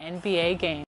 NBA game.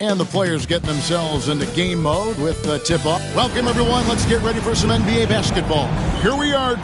And the players getting themselves into game mode with the tip-off. Welcome, everyone. Let's get ready for some NBA basketball. Here we are.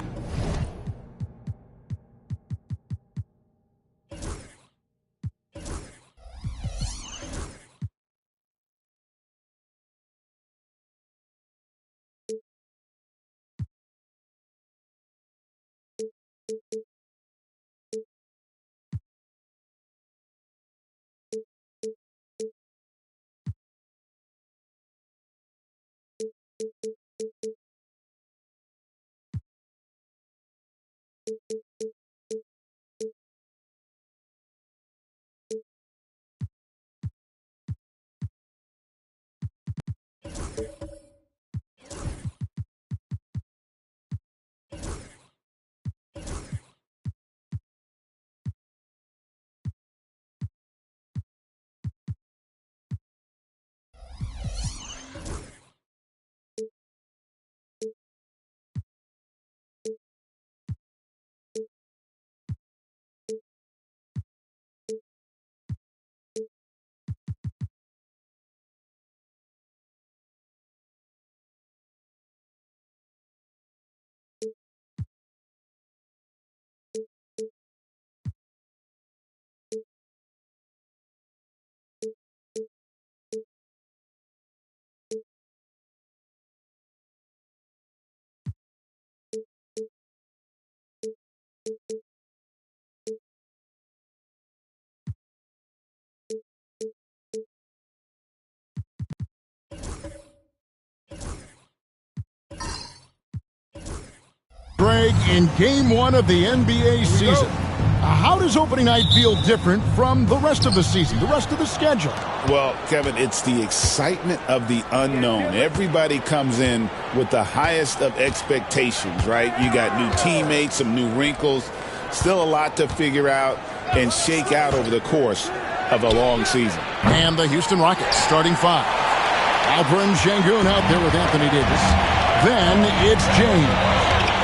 Greg, in Game 1 of the NBA season, how does opening night feel different from the rest of the season, the rest of the schedule? Well, Kevin, it's the excitement of the unknown. Everybody comes in with the highest of expectations, right? You got new teammates, some new wrinkles, still a lot to figure out and shake out over the course of a long season. And the Houston Rockets starting five. Alperen Şengün out there with Anthony Davis. Then it's James.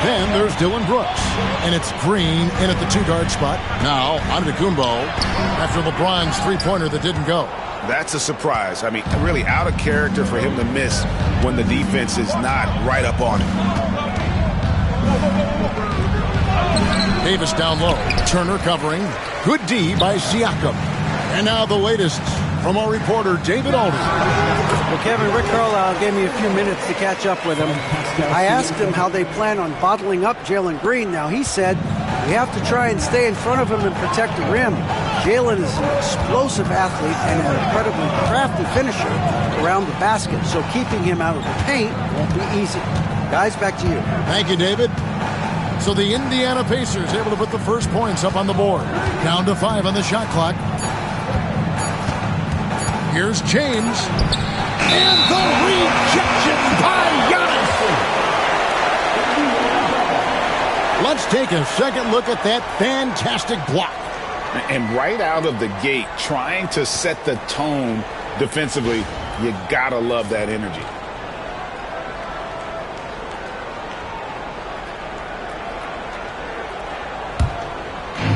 Then there's Dylan Brooks. And it's Green in at the two-guard spot. Now, Antetokounmpo after LeBron's three-pointer that didn't go. That's a surprise. I mean, really out of character for him to miss when the defense is not right up on him. Davis down low. Turner covering. Good D by Siakam. And now the latest from our reporter, David Alden. Well, Kevin, Rick Carlisle gave me a few minutes to catch up with him. I asked him how they plan on bottling up Jalen Green. Now, he said, we have to try and stay in front of him and protect the rim. Jalen is an explosive athlete and an incredibly crafty finisher around the basket, so keeping him out of the paint won't be easy. Guys, back to you. Thank you, David. So the Indiana Pacers able to put the first points up on the board. Down to 5 on the shot clock. Here's James. And the rejection by Giannis. Let's take a second look at that fantastic block. And right out of the gate, trying to set the tone defensively, you gotta love that energy.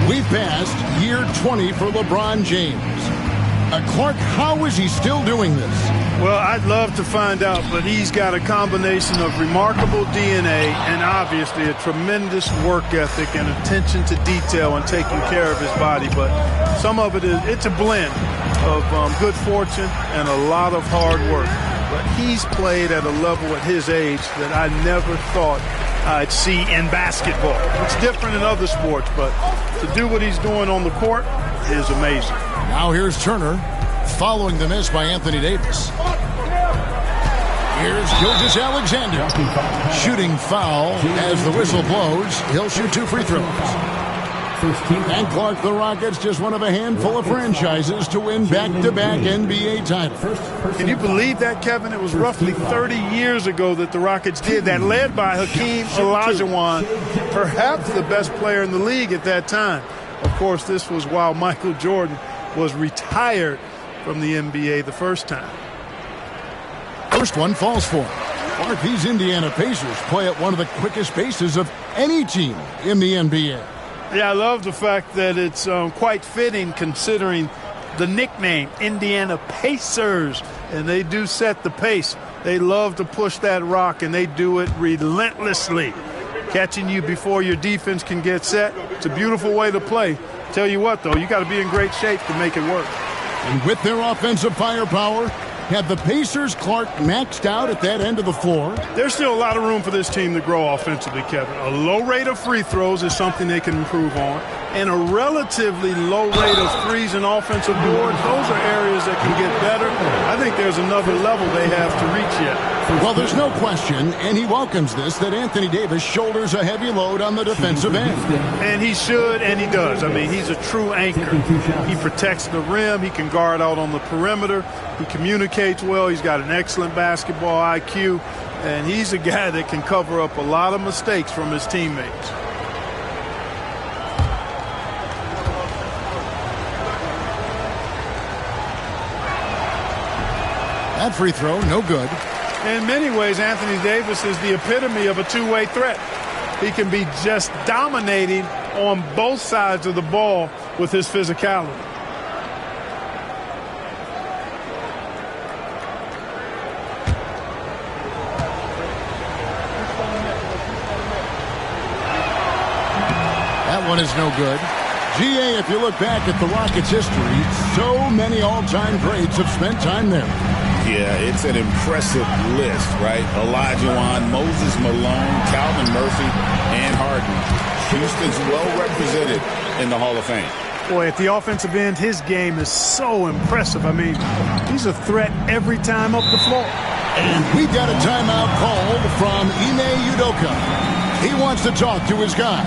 We've passed year 20 for LeBron James. Clark, how is he still doing this? Well, I'd love to find out, but he's got a combination of remarkable DNA and obviously a tremendous work ethic and attention to detail and taking care of his body. But some of it's a blend of good fortune and a lot of hard work. But he's played at a level at his age that I never thought I'd see in basketball. It's different in other sports, but to do what he's doing on the court is amazing. Now here's Turner, following the miss by Anthony Davis. Here's Gilgeous-Alexander, shooting foul as the whistle blows. He'll shoot 2 free throws. And Clark, the Rockets, just one of a handful of franchises to win back-to-back NBA titles. Can you believe that, Kevin? It was roughly 30 years ago that the Rockets did that, led by Hakeem Olajuwon, perhaps the best player in the league at that time. Of course, this was while Michael Jordan was retired from the NBA the first time. First one falls for him. Clark, these Indiana Pacers play at one of the quickest paces of any team in the NBA. Yeah, I love the fact that it's quite fitting considering the nickname, Indiana Pacers. And they do set the pace. They love to push that rock, and they do it relentlessly. Catching you before your defense can get set. It's a beautiful way to play. Tell you what, though, you got to be in great shape to make it work. And with their offensive firepower, have the Pacers, Clark, maxed out at that end of the floor? There's still a lot of room for this team to grow offensively, Kevin. A low rate of free throws is something they can improve on, and a relatively low rate of threes and offensive boards. Those are areas that can get better. I think there's another level they have to reach yet. Well, there's no question, and he welcomes this, that Anthony Davis shoulders a heavy load on the defensive end. And he should, and he does. I mean, he's a true anchor. He protects the rim. He can guard out on the perimeter. He communicates well. He's got an excellent basketball IQ. And he's a guy that can cover up a lot of mistakes from his teammates. That free throw, no good. In many ways, Anthony Davis is the epitome of a two-way threat. He can be just dominating on both sides of the ball with his physicality. That one is no good. GA, if you look back at the Rockets' history, so many all-time greats have spent time there. Yeah, it's an impressive list, right? Olajuwon, Moses Malone, Calvin Murphy, and Harden. Houston's well represented in the Hall of Fame. Boy, at the offensive end, his game is so impressive. I mean, he's a threat every time up the floor. And we got a timeout called from Ime Udoka. He wants to talk to his guys.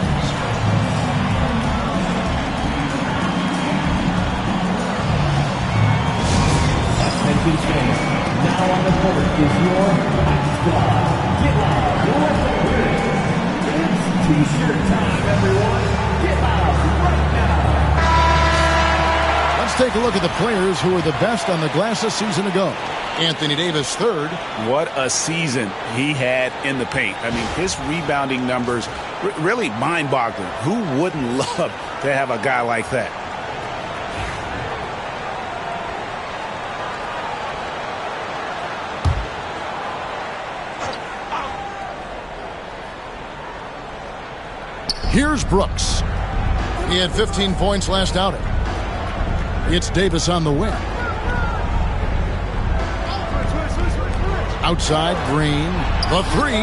Now on the court is your squad. Get loud. It's t-shirt time, everyone. Get loud right now. Let's take a look at the players who were the best on the glass a season ago. Anthony Davis third. What a season he had in the paint. I mean, his rebounding numbers really mind-boggling. Who wouldn't love to have a guy like that? Here's Brooks. He had 15 points last outing. It's Davis on the wing. Outside, Green. The three.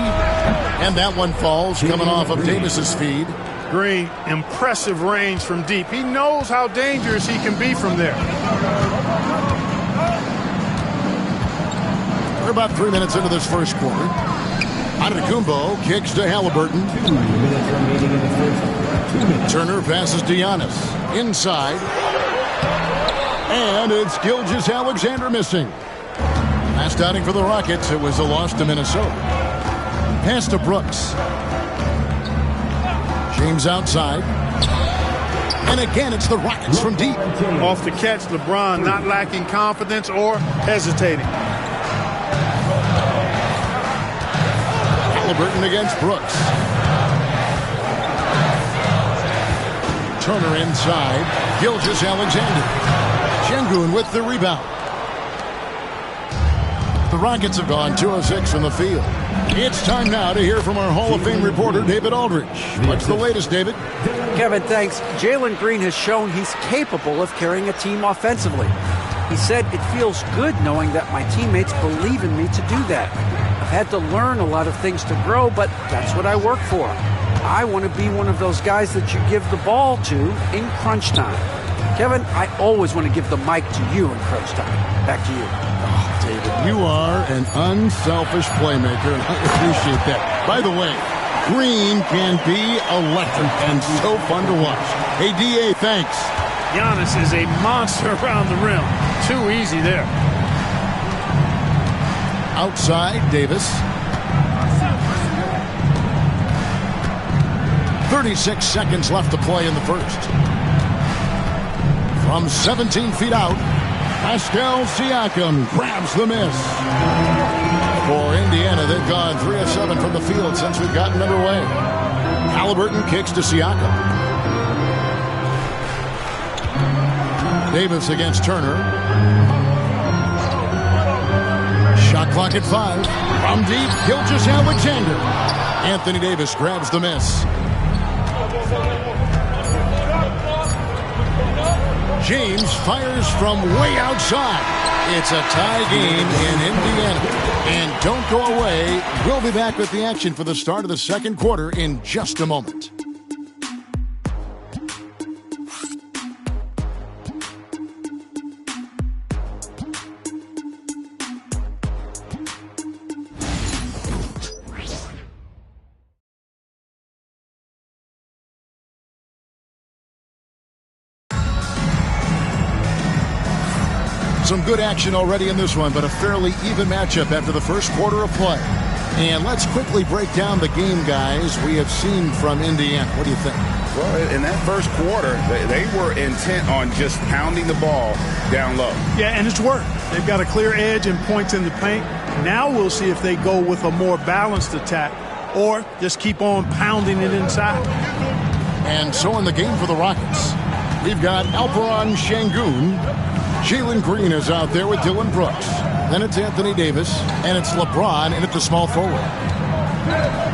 And that one falls, coming off of Davis's feed. Green, impressive range from deep. He knows how dangerous he can be from there. We're about 3 minutes into this first quarter. Antetokounmpo kicks to Halliburton. 2 minutes remaining in the first. 2 minutes. Turner passes to Giannis. Inside. And it's Gilgeous-Alexander missing. Last outing for the Rockets, it was a loss to Minnesota. Pass to Brooks. James outside. And again, it's the Rockets from deep. Off the catch, LeBron not lacking confidence or hesitating. Halliburton against Brooks. Turner inside. Gilgeous-Alexander. Şengün with the rebound. The Rockets have gone 2 of 6 from the field. It's time now to hear from our Hall of Fame reporter, David Aldridge. What's the latest, David? Kevin, thanks. Jalen Green has shown he's capable of carrying a team offensively. He said, "It feels good knowing that my teammates believe in me to do that. I've had to learn a lot of things to grow, but that's what I work for. I want to be one of those guys that you give the ball to in crunch time." Kevin, I always want to give the mic to you in crunch time. Back to you. David, you are an unselfish playmaker, and I appreciate that. By the way, Green can be electric and so fun to watch. Hey, D.A., thanks. Giannis is a monster around the rim. Too easy there. Outside, Davis. 36 seconds left to play in the first. From 17 feet out, Pascal Siakam grabs the miss. For Indiana, they've gone 3 of 7 from the field since we've gotten underway. Halliburton kicks to Siakam. Davis against Turner. Shot clock at 5. From deep, Gilgeous-Alexander. Anthony Davis grabs the miss. James fires from way outside. It's a tie game in Indiana. And don't go away. We'll be back with the action for the start of the second quarter in just a moment. Some good action already in this one, but a fairly even matchup after the first quarter of play. And let's quickly break down the game, guys, we have seen from Indiana. What do you think? Well, in that first quarter, they were intent on just pounding the ball down low. Yeah, and it's worked. They've got a clear edge and points in the paint. Now we'll see if they go with a more balanced attack or just keep on pounding it inside. And so in the game for the Rockets, we've got Alperen Şengün. Jalen Green is out there with Dylan Brooks. Then it's Anthony Davis, and it's LeBron in at the small forward.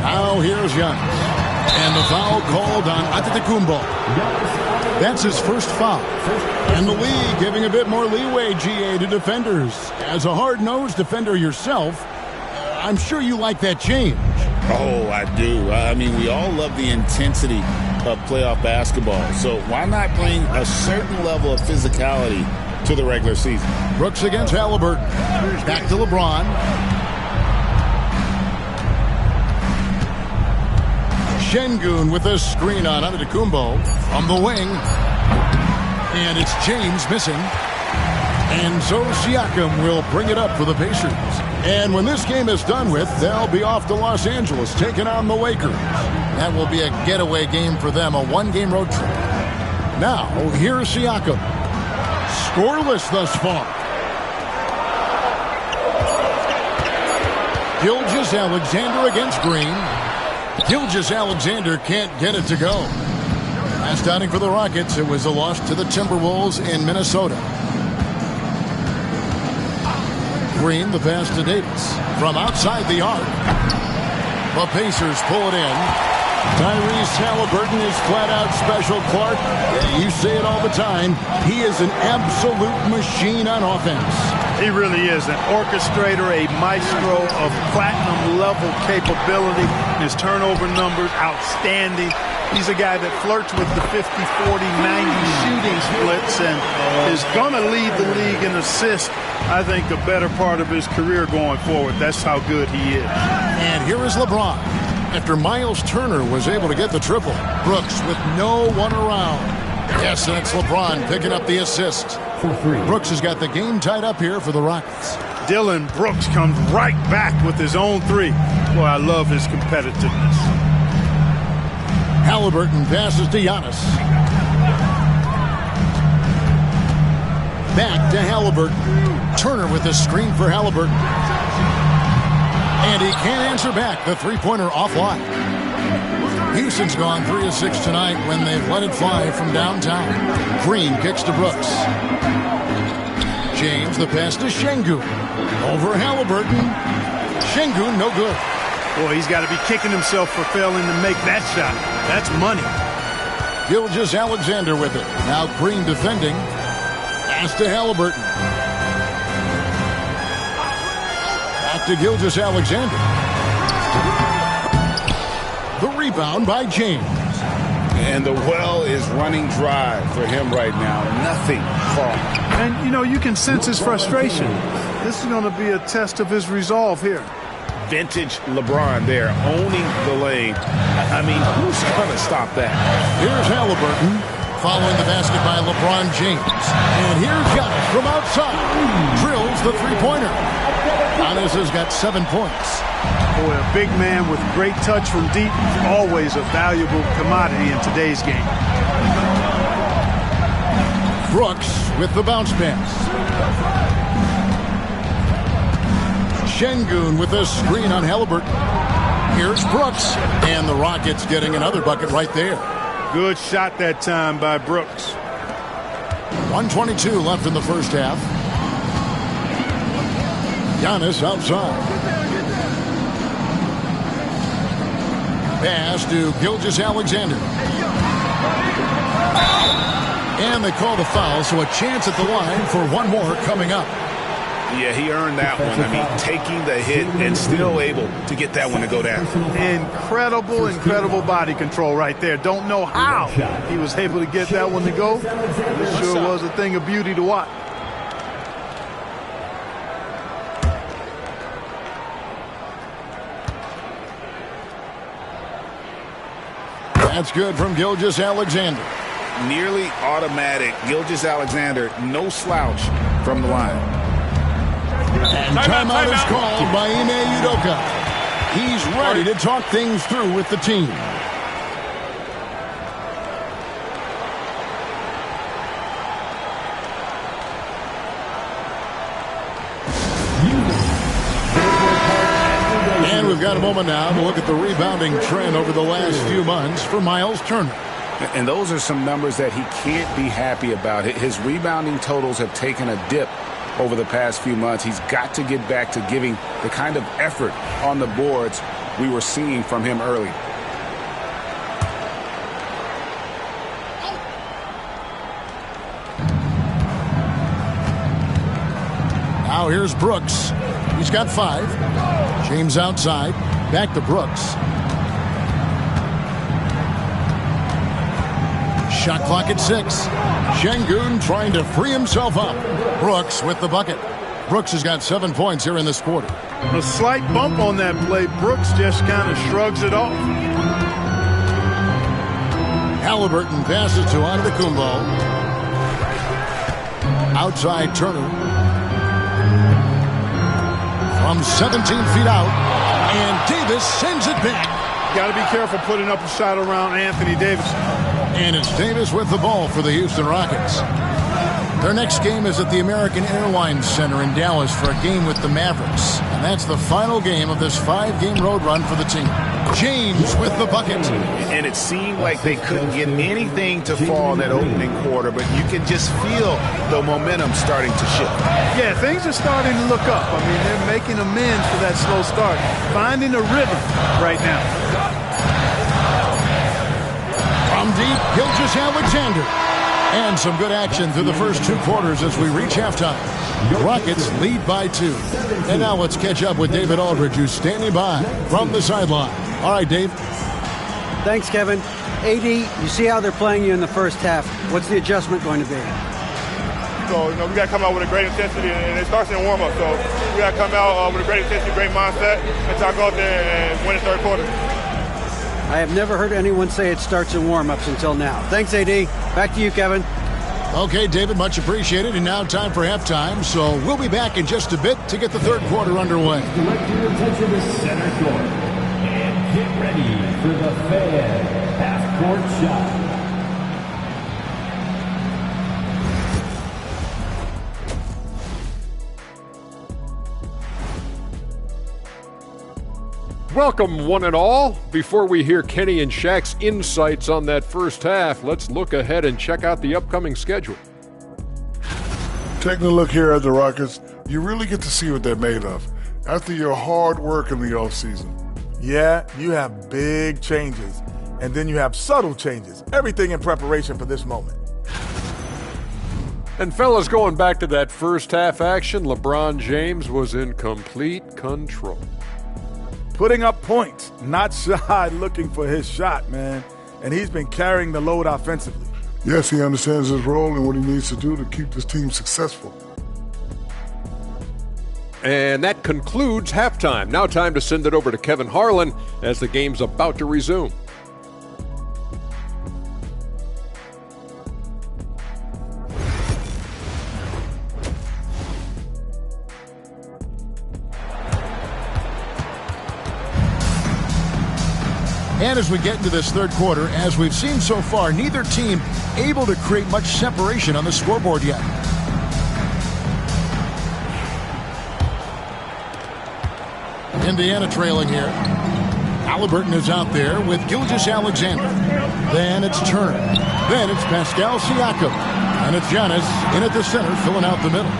Now here's Giannis. And the foul called on Antetokounmpo. That's his first foul. And the league giving a bit more leeway, GA, to defenders. As a hard-nosed defender yourself, I'm sure you like that change. Oh, I do. I mean, we all love the intensity of playoff basketball. So why not bring a certain level of physicality to the regular season? Brooks against Halliburton. Back to LeBron. Şengün with a screen on Antetokounmpo from the wing. And it's James missing. And so Siakam will bring it up for the Pacers. And when this game is done with, they'll be off to Los Angeles taking on the Lakers. That will be a getaway game for them, a one-game road trip. Now, here's Siakam. Scoreless thus far. Gilgeous-Alexander against Green. Gilgeous-Alexander can't get it to go. Last outing for the Rockets, it was a loss to the Timberwolves in Minnesota. Green, the pass to Davis. From outside the arc. The Pacers pull it in. Tyrese Halliburton is flat-out special, Clark. You say it all the time. He is an absolute machine on offense. He really is an orchestrator, a maestro of platinum-level capability. His turnover numbers, outstanding. He's a guy that flirts with the 50, 40, 90 shooting splits and is going to lead the league in assists, I think, the better part of his career going forward. That's how good he is. And here is LeBron. After Miles Turner was able to get the triple, Brooks with no one around. Yes, that's LeBron picking up the assist. Brooks has got the game tied up here for the Rockets. Dillon Brooks comes right back with his own three. Boy, I love his competitiveness. Halliburton passes to Giannis. Back to Halliburton. Turner with the screen for Halliburton. And he can't answer back. The three-pointer offline. Houston's gone 3 of 6 tonight when they've let it fly from downtown. Green kicks to Brooks. James, the pass to Şengün. Over Halliburton. Şengün, no good. Boy, he's got to be kicking himself for failing to make that shot. That's money. Gilgeous-Alexander with it. Now Green defending. Pass to Halliburton. Back to Gilgeous-Alexander. The rebound by James. And the well is running dry for him right now. Nothing falling. And, you know, you can sense his frustration. This is going to be a test of his resolve here. Vintage LeBron there, owning the lane. I mean, who's going to stop that? Here's Halliburton following the basket by LeBron James. And here's Giannis from outside. Drills the three-pointer. Giannis has got 7 points. Boy, a big man with great touch from deep is always a valuable commodity in today's game. Brooks with the bounce pass. Şengün with a screen on Halliburton. Here's Brooks. And the Rockets getting another bucket right there. Good shot that time by Brooks. 1:22 left in the first half. Giannis outside. Pass to Gilgeous-Alexander. And they call the foul, so a chance at the line for one more coming up. Yeah, he earned that one. I mean, taking the hit and still able to get that one to go down. Incredible body control right there. Don't know how he was able to get that one to go. It sure was a thing of beauty to watch. That's good from Gilgeous-Alexander. Nearly automatic. Gilgeous-Alexander, no slouch from the line. And timeout is called by Ime Udoka. He's ready to talk things through with the team. And we've got a moment now to look at the rebounding trend over the last few months for Miles Turner. And those are some numbers that he can't be happy about. His rebounding totals have taken a dip over the past few months. He's got to get back to giving the kind of effort on the boards we were seeing from him early. Now here's Brooks. He's got 5. James outside. Back to Brooks. Shot clock at 6. Şengün trying to free himself up. Brooks with the bucket. Brooks has got 7 points here in this quarter. A slight bump on that play. Brooks just kind of shrugs it off. Halliburton passes to Antetokounmpo. Outside Turner. From 17 feet out. And Davis sends it back. Got to be careful putting up a shot around Anthony Davis. And it's Davis with the ball for the Houston Rockets. Their next game is at the American Airlines Center in Dallas for a game with the Mavericks. And that's the final game of this 5-game road run for the team. James with the bucket. And it seemed like they couldn't get anything to fall in that opening quarter, but you can just feel the momentum starting to shift. Yeah, things are starting to look up. I mean, they're making amends for that slow start, finding a rhythm right now. From deep, Gilgeous-Alexander. And some good action through the first 2 quarters as we reach halftime. The Rockets lead by 2. And now let's catch up with David Aldridge, who's standing by from the sideline. All right, Dave. Thanks, Kevin. AD, you see how they're playing you in the first half. What's the adjustment going to be? So, we got to come out with a great intensity, and it starts in warm-up. So, we got to come out with a great intensity, great mindset, and try to go out there and win the third quarter. I have never heard anyone say it starts in warm-ups until now. Thanks, AD. Back to you, Kevin. Okay, David, much appreciated. And now time for halftime. So we'll be back in just a bit to get the third quarter underway. Direct your attention to center court. And get ready for the fan half-court shot. Welcome, one and all. Before we hear Kenny and Shaq's insights on that first half, let's look ahead and check out the upcoming schedule. Taking a look here at the Rockets, you really get to see what they're made of after your hard work in the offseason. Yeah, you have big changes, and then you have subtle changes. Everything in preparation for this moment. And fellas, going back to that first half action, LeBron James was in complete control. Putting up points, not shy looking for his shot, man. And he's been carrying the load offensively. Yes, he understands his role and what he needs to do to keep this team successful. And that concludes halftime. Now time to send it over to Kevin Harlan as the game's about to resume. And as we get into this third quarter, as we've seen so far, neither team able to create much separation on the scoreboard yet. Indiana trailing here. Halliburton is out there with Gilgeous-Alexander. Then it's Turner. Then it's Pascal Siakam. And it's Giannis in at the center, filling out the middle.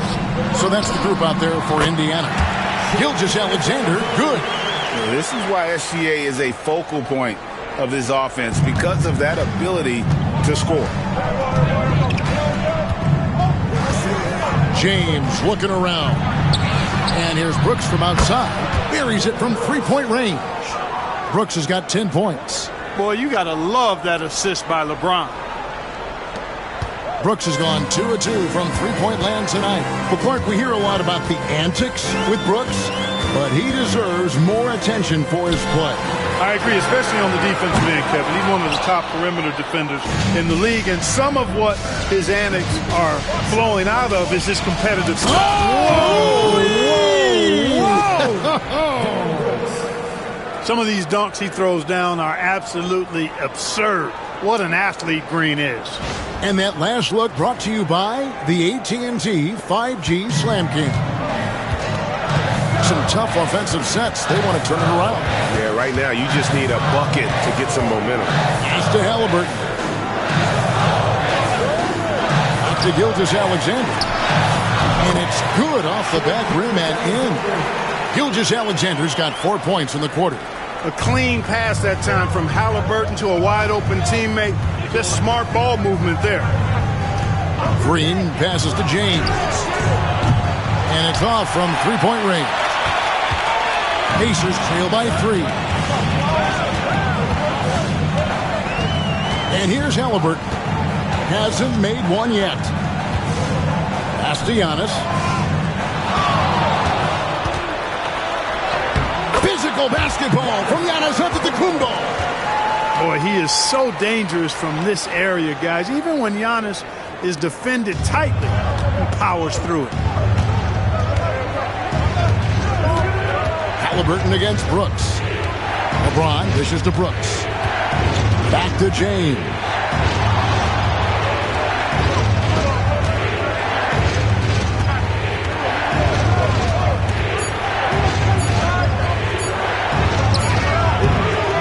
So that's the group out there for Indiana. Gilgeous-Alexander, good. This is why SGA is a focal point of this offense, because of that ability to score. James looking around. And here's Brooks from outside. Buries it from three-point range. Brooks has got 10 points. Boy, you got to love that assist by LeBron. Brooks has gone 2 of 2 from three-point land tonight. Well, Clark, we hear a lot about the antics with Brooks, but he deserves more attention for his play. I agree, especially on the defensive end, Kevin. He's one of the top perimeter defenders in the league, and some of what his antics are flowing out of is his competitive style. Whoa! Some of these dunks he throws down are absolutely absurd. What an athlete Green is. And that last look brought to you by the AT&T 5G Slam King. Some tough offensive sets. They want to turn it around. Yeah, right now you just need a bucket to get some momentum. Pass to Halliburton. Out to Gilgeous-Alexander. And it's good off the back rim and in. Gilgeous-Alexander's got 4 points in the quarter. A clean pass that time from Halliburton to a wide-open teammate. Just smart ball movement there. Green passes to James. And it's off from three-point range. Pacers trail by 3. And here's Halliburton. Hasn't made one yet. Pass to Giannis. Physical basketball from Giannis Antetokounmpo. Boy, Boy, he is so dangerous from this area, guys. Even when Giannis is defended tightly, he powers through it. Halliburton against Brooks. LeBron dishes to Brooks. Back to James.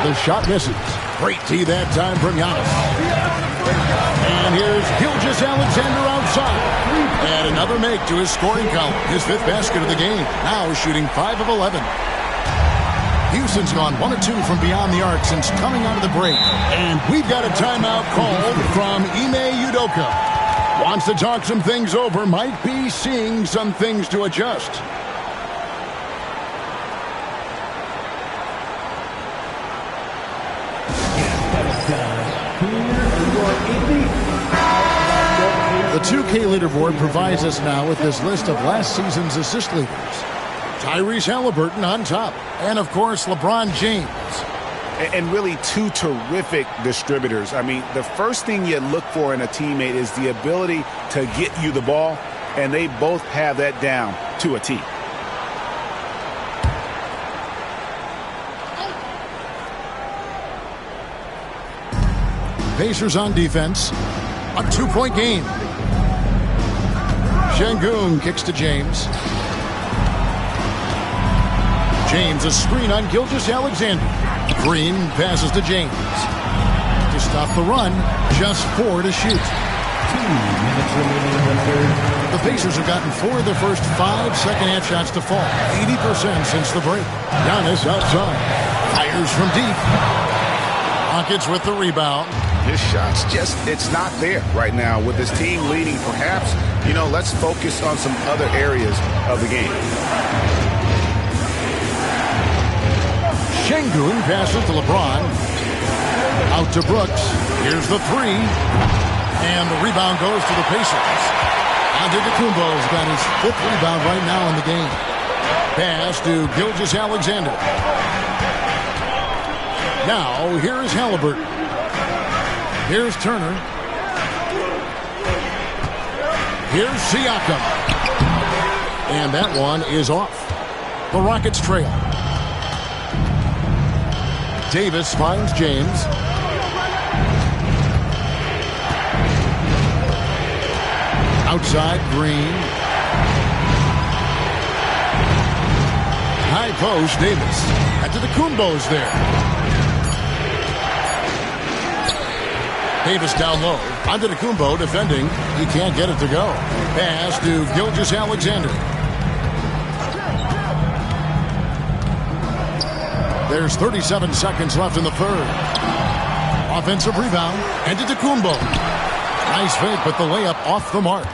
The shot misses. Great tee that time from Giannis. And here's Gilgeous-Alexander outside. And another make to his scoring column. His 5th basket of the game. Now shooting 5 of 11. Houston's gone 1 of 2 from beyond the arc since coming out of the break. And we've got a timeout called from Ime Udoka. Wants to talk some things over. Might be seeing some things to adjust. The 2K leaderboard provides us now with this list of last season's assist leaders. Tyrese Halliburton on top. And, of course, LeBron James. And really 2 terrific distributors. I mean, the first thing you look for in a teammate is the ability to get you the ball, and they both have that down to a T. Pacers on defense. A 2-point game. Şengün kicks to James. James, a screen on Gilgeous-Alexander. Green passes to James. To stop the run, just 4 to shoot. 2 minutes remaining in the third. The Pacers have gotten 4 of their first 5 second-half shots to fall. 80% since the break. Giannis outside. Fires from deep. Rockets with the rebound. His shot's just, it's not there right now. With his team leading, perhaps, let's focus on some other areas of the game. Şengün passes to LeBron. Out to Brooks. Here's the 3. And the rebound goes to the Pacers. Antetokounmpo's got his 5th rebound right now in the game. Pass to Gilgeous-Alexander. Now, here is Halliburton. Here's Turner. Here's Siakam. And that one is off. The Rockets trail. Davis finds James. Outside, Green. High post, Davis. Antetokounmpo's there. Davis down low. Antetokounmpo defending. He can't get it to go. Pass to Gilgeous-Alexander. There's 37 seconds left in the third. Offensive rebound. Antetokounmpo. Nice fake, but the layup off the mark.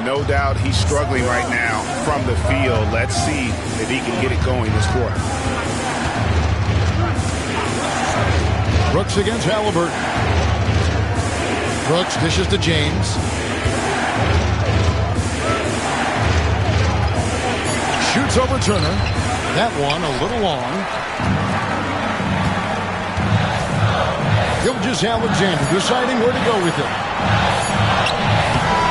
No doubt he's struggling right now from the field. Let's see if he can get it going this quarter. Brooks against Halliburton. Brooks dishes to James. Shoots over Turner. That one a little long. Gilgeous-Alexander deciding where to go with it.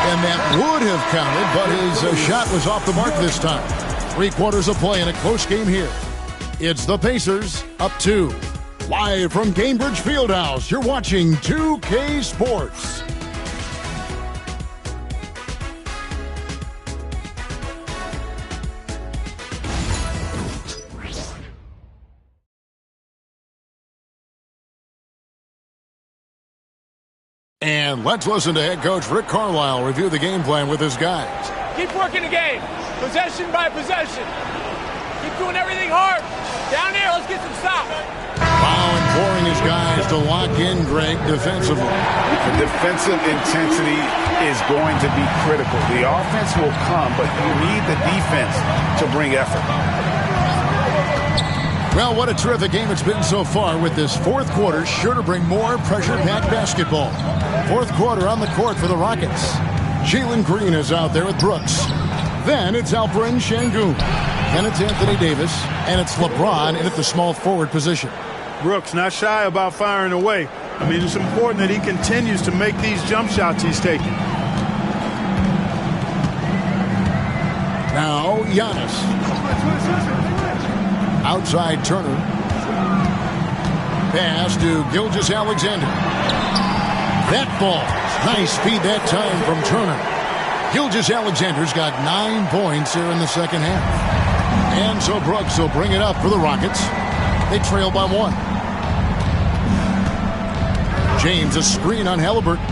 And that would have counted, but his shot was off the mark this time. 3 quarters of play in a close game here. It's the Pacers up 2. Live from Cambridge Fieldhouse, you're watching 2K Sports. And let's listen to head coach Rick Carlisle review the game plan with his guys. Keep working the game, possession by possession. Keep doing everything hard. Down there, let's get some stops. Pouring his guys to lock in, Greg, defensively. The defensive intensity is going to be critical. The offense will come, but you need the defense to bring effort. Well, what a terrific game it's been so far, with this 4th quarter sure to bring more pressure-packed basketball. 4th quarter on the court for the Rockets. Jalen Green is out there with Brooks. Then it's Alperen Şengün. Then it's Anthony Davis. And it's LeBron in at the small forward position. Brooks not shy about firing away. I mean, it's important that he continues to make these jump shots he's taking. Now, Giannis. Outside Turner. Pass to Gilgeous-Alexander. That ball. Nice speed that time from Turner. Gilgeous-Alexander's got 9 points here in the second half. And so Brooks will bring it up for the Rockets. They trail by 1. James, a screen on Halliburton.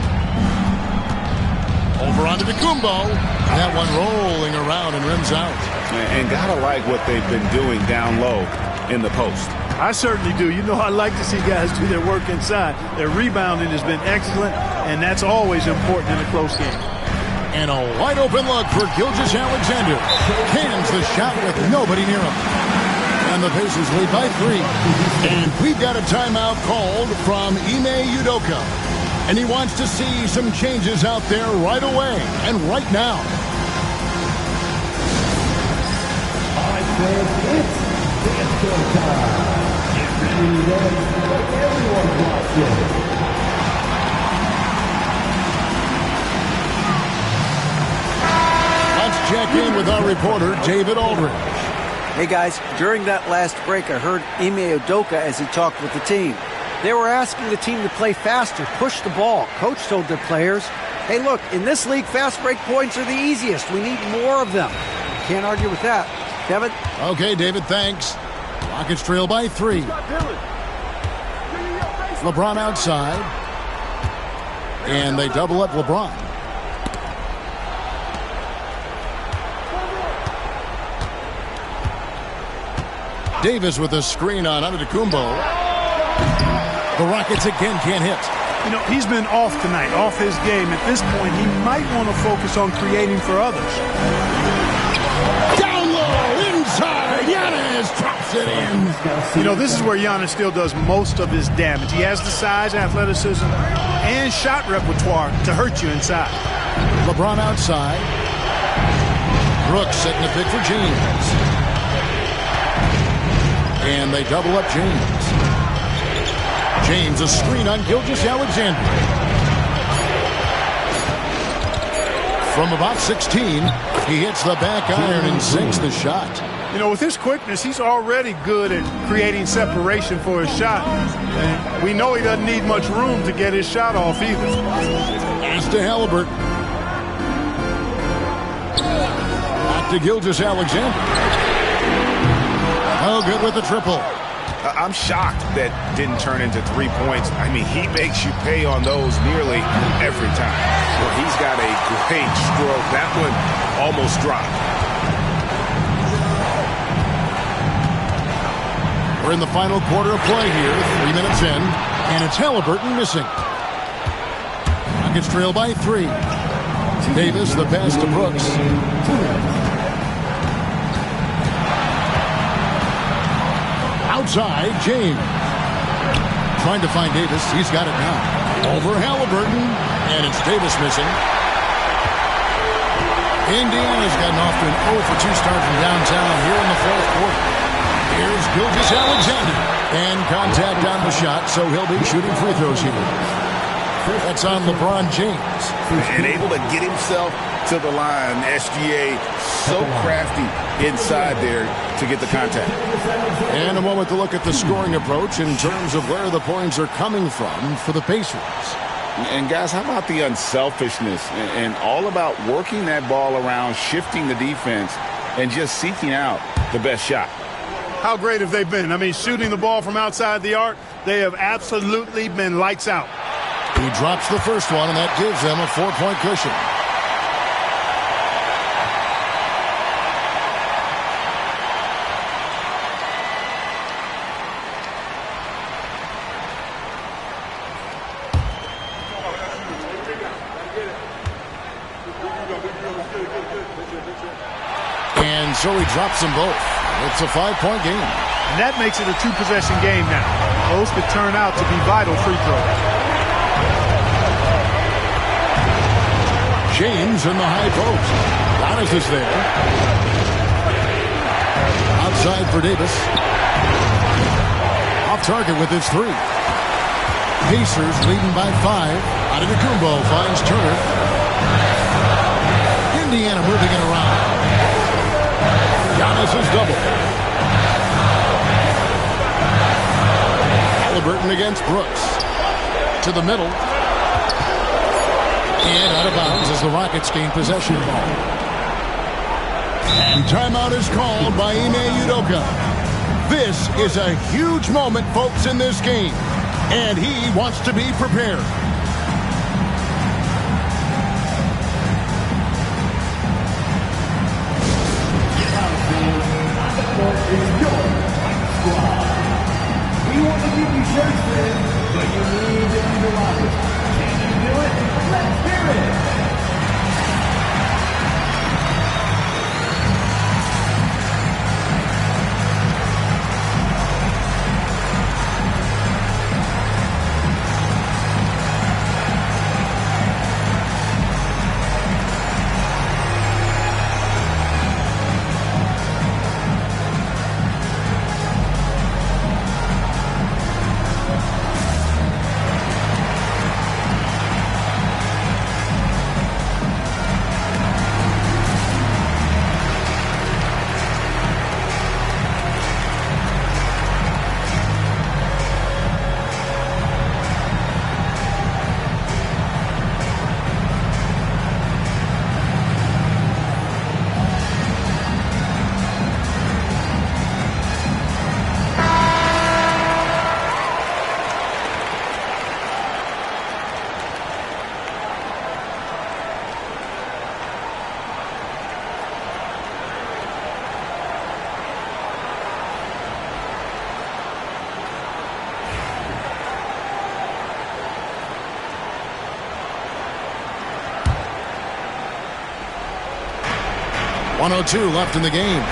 Over onto Kumbo. That one rolling around and rims out. And gotta like what they've been doing down low in the post. I certainly do. You know, I like to see guys do their work inside. Their rebounding has been excellent, and that's always important in a close game. And a wide open look for Gilgeous-Alexander. Cans the shot with nobody near him. And the Pacers lead by 3. And we've got a timeout called from Ime Udoka. And he wants to see some changes out there right away and right now. All right, fans, it's dance time. Get ready to dance like everyone's watching. Let's check in with our reporter, David Aldridge. Hey guys, during that last break, I heard Ime Udoka as he talked with the team. They were asking the team to play faster, push the ball. Coach told their players, hey look, in this league, fast break points are the easiest. We need more of them. Can't argue with that. Kevin? Okay, David, thanks. Rockets trail by 3. LeBron outside. And they double up LeBron. Davis with a screen on Antetokounmpo. The Rockets again can't hit. You know, he's been off tonight, off his game. At this point, he might want to focus on creating for others. Down low, inside, Giannis drops it in. You know, this is where Giannis still does most of his damage. He has the size, athleticism, and shot repertoire to hurt you inside. LeBron outside. Brooks setting the pick for James. And they double up James. James, a screen on Gilgeous-Alexander. From about 16, he hits the back iron and sinks the shot. You know, with his quickness, he's already good at creating separation for his shot. And we know he doesn't need much room to get his shot off either. Pass to Halliburton. Back to Gilgeous-Alexander. Oh, good with the triple. I'm shocked that didn't turn into 3 points. I mean, he makes you pay on those nearly every time. Well, he's got a great stroke. That one almost dropped. We're in the final quarter of play here, 3 minutes in, and it's Halliburton missing. Rockets trail by 3. Davis, the pass to Brooks. Outside, James. Trying to find Davis. He's got it now. Over Halliburton, and it's Davis missing. Indiana's gotten off to an 0-for-2 start from downtown here in the fourth quarter. Here's Gilgeous-Alexander. And contact on the shot, so he'll be shooting free throws here. That's on LeBron James. And able to get himself to the line. SGA so crafty inside there to get the contact. And a moment to look at the scoring approach in terms of where the points are coming from for the Pacers. And guys, how about the unselfishness and all about working that ball around, shifting the defense, and just seeking out the best shot. How great have they been? I mean, shooting the ball from outside the arc, they have absolutely been lights out. He drops the first one, and that gives them a 4-point cushion. And so he drops them both. It's a 5-point game. And that makes it a 2-possession game now. Those could turn out to be vital free throws. James in the high post. Giannis is there. Outside for Davis. Off target with his 3. Pacers leading by 5. Antetokounmpo finds Turner. Indiana moving it around. Giannis is double. Halliburton against Brooks. To the middle. And out of bounds as the Rockets gain possession ball. And timeout is called by Ime Udoka. This is a huge moment, folks, in this game. And he wants to be prepared. We want to give you shirts, man, but you need to be the Rockets. Can you do it? Let's hear it. .102 left in the game.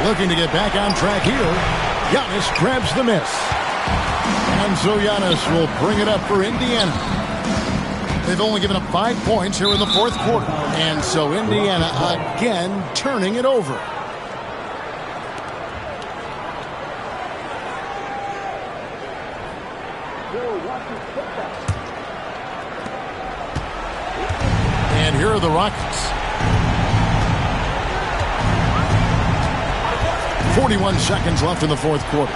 Looking to get back on track here. Giannis grabs the miss. And so Giannis will bring it up for Indiana. They've only given up 5 points here in the fourth quarter. And so Indiana again turning it over. And here are the Rockets. 41 seconds left in the fourth quarter.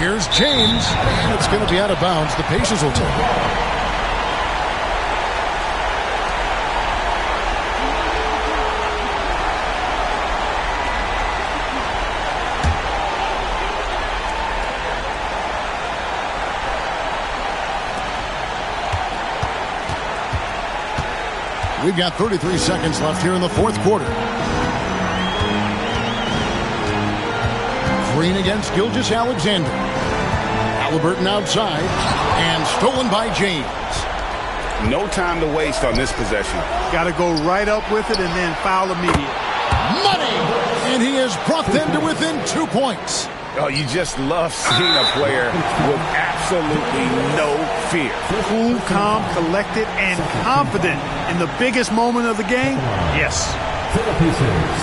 Here's James, and it's going to be out of bounds. The Pacers will take it. We've got 33 seconds left here in the fourth quarter. Green against Gilgeous-Alexander. Halliburton outside and stolen by James. No time to waste on this possession. Got to go right up with it and then foul immediate. Money! And he has brought them to within 2 points. Oh, you just love seeing a player with absolutely no fear. Cool, calm, collected, and confident in the biggest moment of the game. Yes. For the Pacers,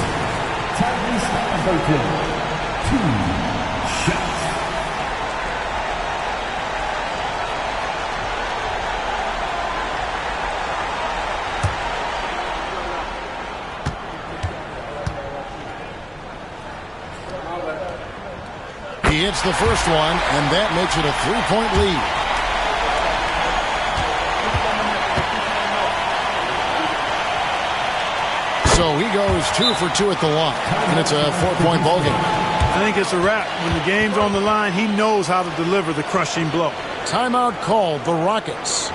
Tyrese Halliburton. 2 shots. He hits the first one, and that makes it a 3-point lead. So he goes 2 for 2 at the line, and it's a 4-point ballgame. I think it's a wrap. When the game's on the line, he knows how to deliver the crushing blow. Timeout called, the Rockets.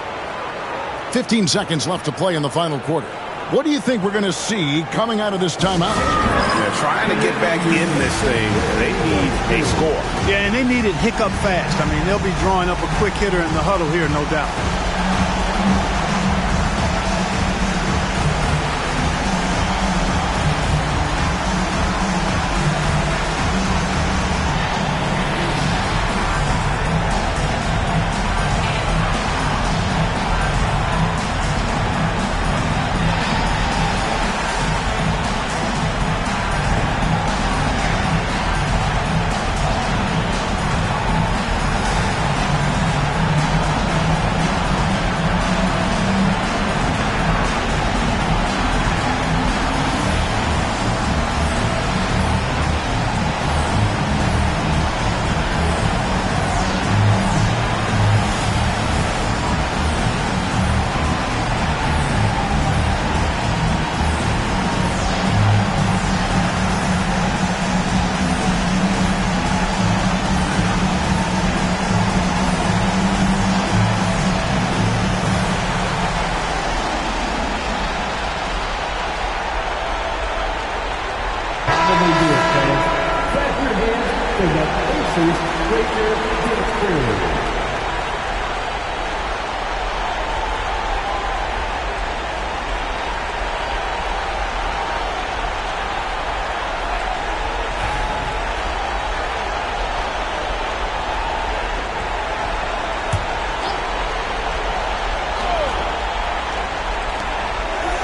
15 seconds left to play in the final quarter. What do you think we're going to see coming out of this timeout? They're trying to get back in this thing. They need a score. Yeah, and they need it hiccup fast. I mean, they'll be drawing up a quick hitter in the huddle here, no doubt.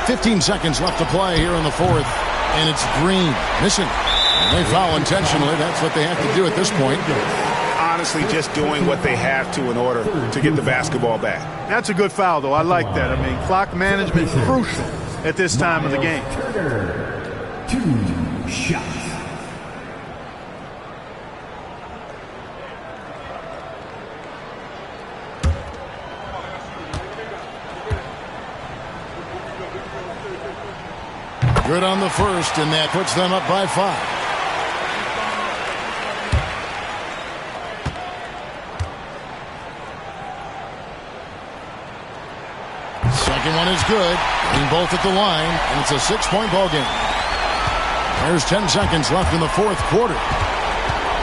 15 seconds left to play here in the fourth. And it's Green missing. And they foul intentionally. That's what they have to do at this point. Honestly, just doing what they have to in order to get the basketball back. That's a good foul, though. I like that. I mean, clock management crucial at this time of the game. 2 shots. Good on the first, and that puts them up by 5. Second one is good. Being both at the line, and it's a 6-point ball game. There's 10 seconds left in the fourth quarter.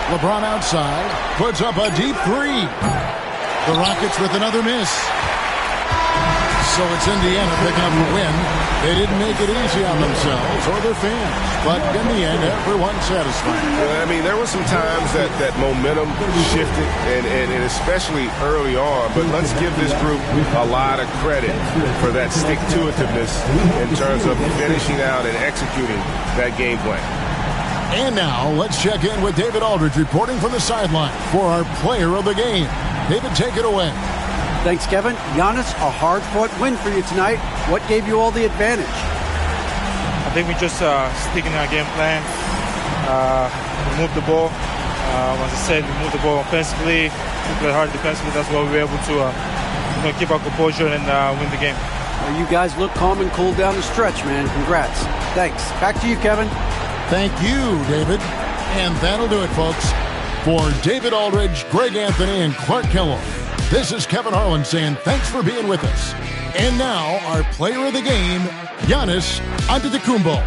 LeBron outside, puts up a deep 3. The Rockets with another miss. So it's Indiana picking up the win. They didn't make it easy on themselves or their fans, but in the end, everyone's satisfied. I mean, there were some times that momentum shifted, and especially early on, but let's give this group a lot of credit for that stick-to-itiveness in terms of finishing out and executing that game plan. And now, let's check in with David Aldridge reporting from the sideline for our player of the game. David, take it away. Thanks, Kevin. Giannis, a hard-fought win for you tonight. What gave you all the advantage? I think we just sticking to our game plan. We moved the ball. As I said, we moved the ball offensively. We played hard defensively. That's why we were able to keep our composure and win the game. Well, you guys look calm and cool down the stretch, man. Congrats. Thanks. Back to you, Kevin. Thank you, David. And that'll do it, folks. For David Aldridge, Greg Anthony, and Clark Kellogg, this is Kevin Harlan saying thanks for being with us. And now, our player of the game, Giannis Antetokounmpo.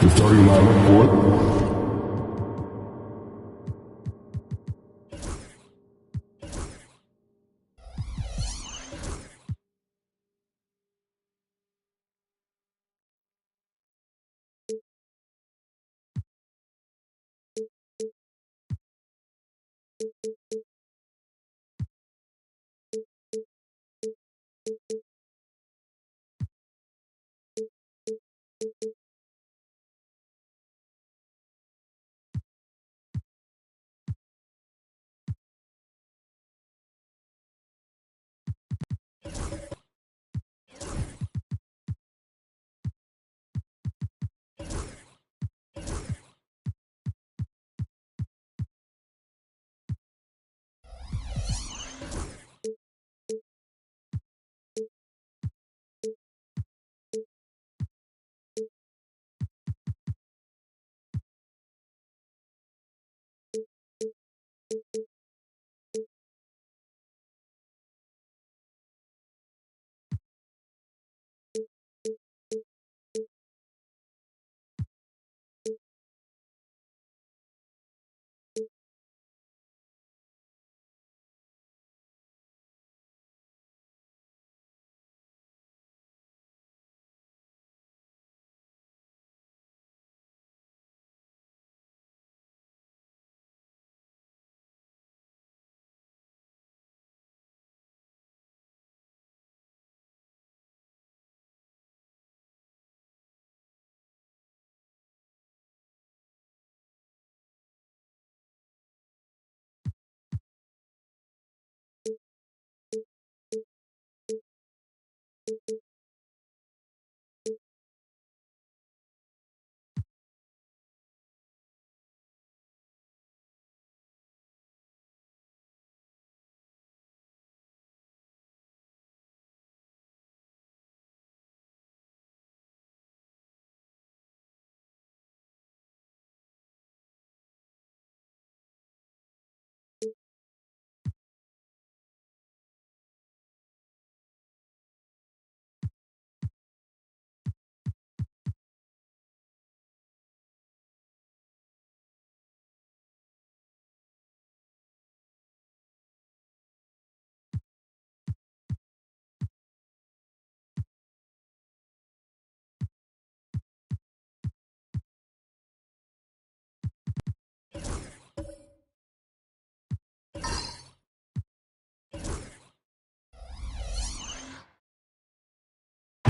The starting lineup for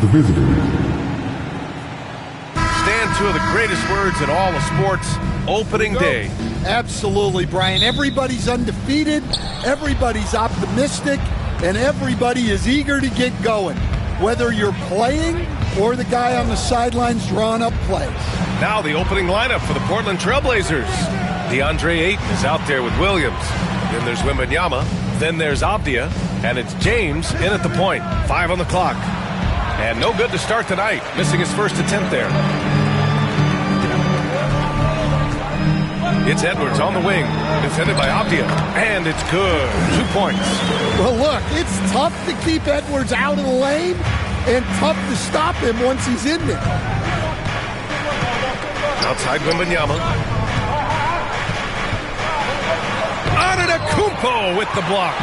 the visitors. Stand two of the greatest words in all of sports, opening day. Absolutely, Brian. Everybody's undefeated, everybody's optimistic, and everybody is eager to get going, whether you're playing or the guy on the sidelines drawing up plays. Now the opening lineup for the Portland Trailblazers. DeAndre Ayton is out there with Williams. Then there's Wembanyama. Then there's Avdia. And it's James in at the point. 5 on the clock. And no good to start tonight, missing his first attempt there. It's Edwards on the wing, defended by Avdia, and it's good. 2 points. Well, look, it's tough to keep Edwards out of the lane and tough to stop him once he's in there. Outside Wembanyama. Antetokounmpo with the block.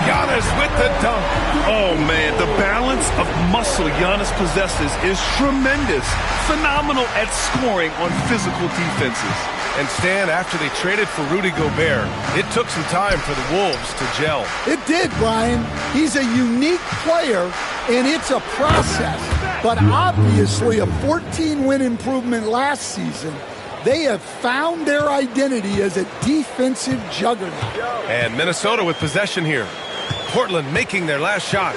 Giannis with the dunk. Oh, man, the balance of muscle Giannis possesses is tremendous. Phenomenal at scoring on physical defenses. And Stan, after they traded for Rudy Gobert, it took some time for the Wolves to gel. It did, Brian. He's a unique player, and it's a process. But obviously a 14-win improvement last season. They have found their identity as a defensive juggernaut. And Minnesota with possession here. Portland making their last shot.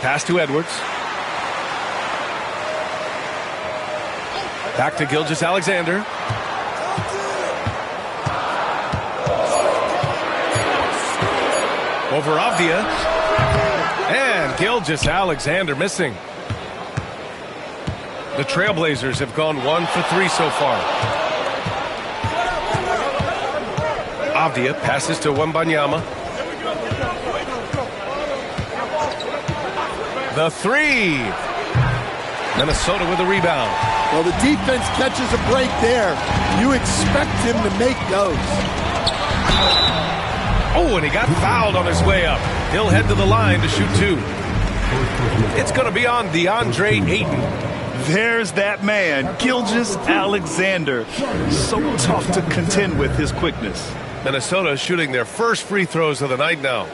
Pass to Edwards. Back to Gilgeous-Alexander. Over Avdia. And Gilgeous-Alexander missing. The Trailblazers have gone 1 for 3 so far. Avdia passes to Wembanyama. The three. Minnesota with a rebound. Well, the defense catches a break there. You expect him to make those. Oh, and he got fouled on his way up. He'll head to the line to shoot 2. It's going to be on DeAndre Ayton. There's that man, Gilgeous-Alexander. So tough to contend with his quickness. Minnesota shooting their first free throws of the night now.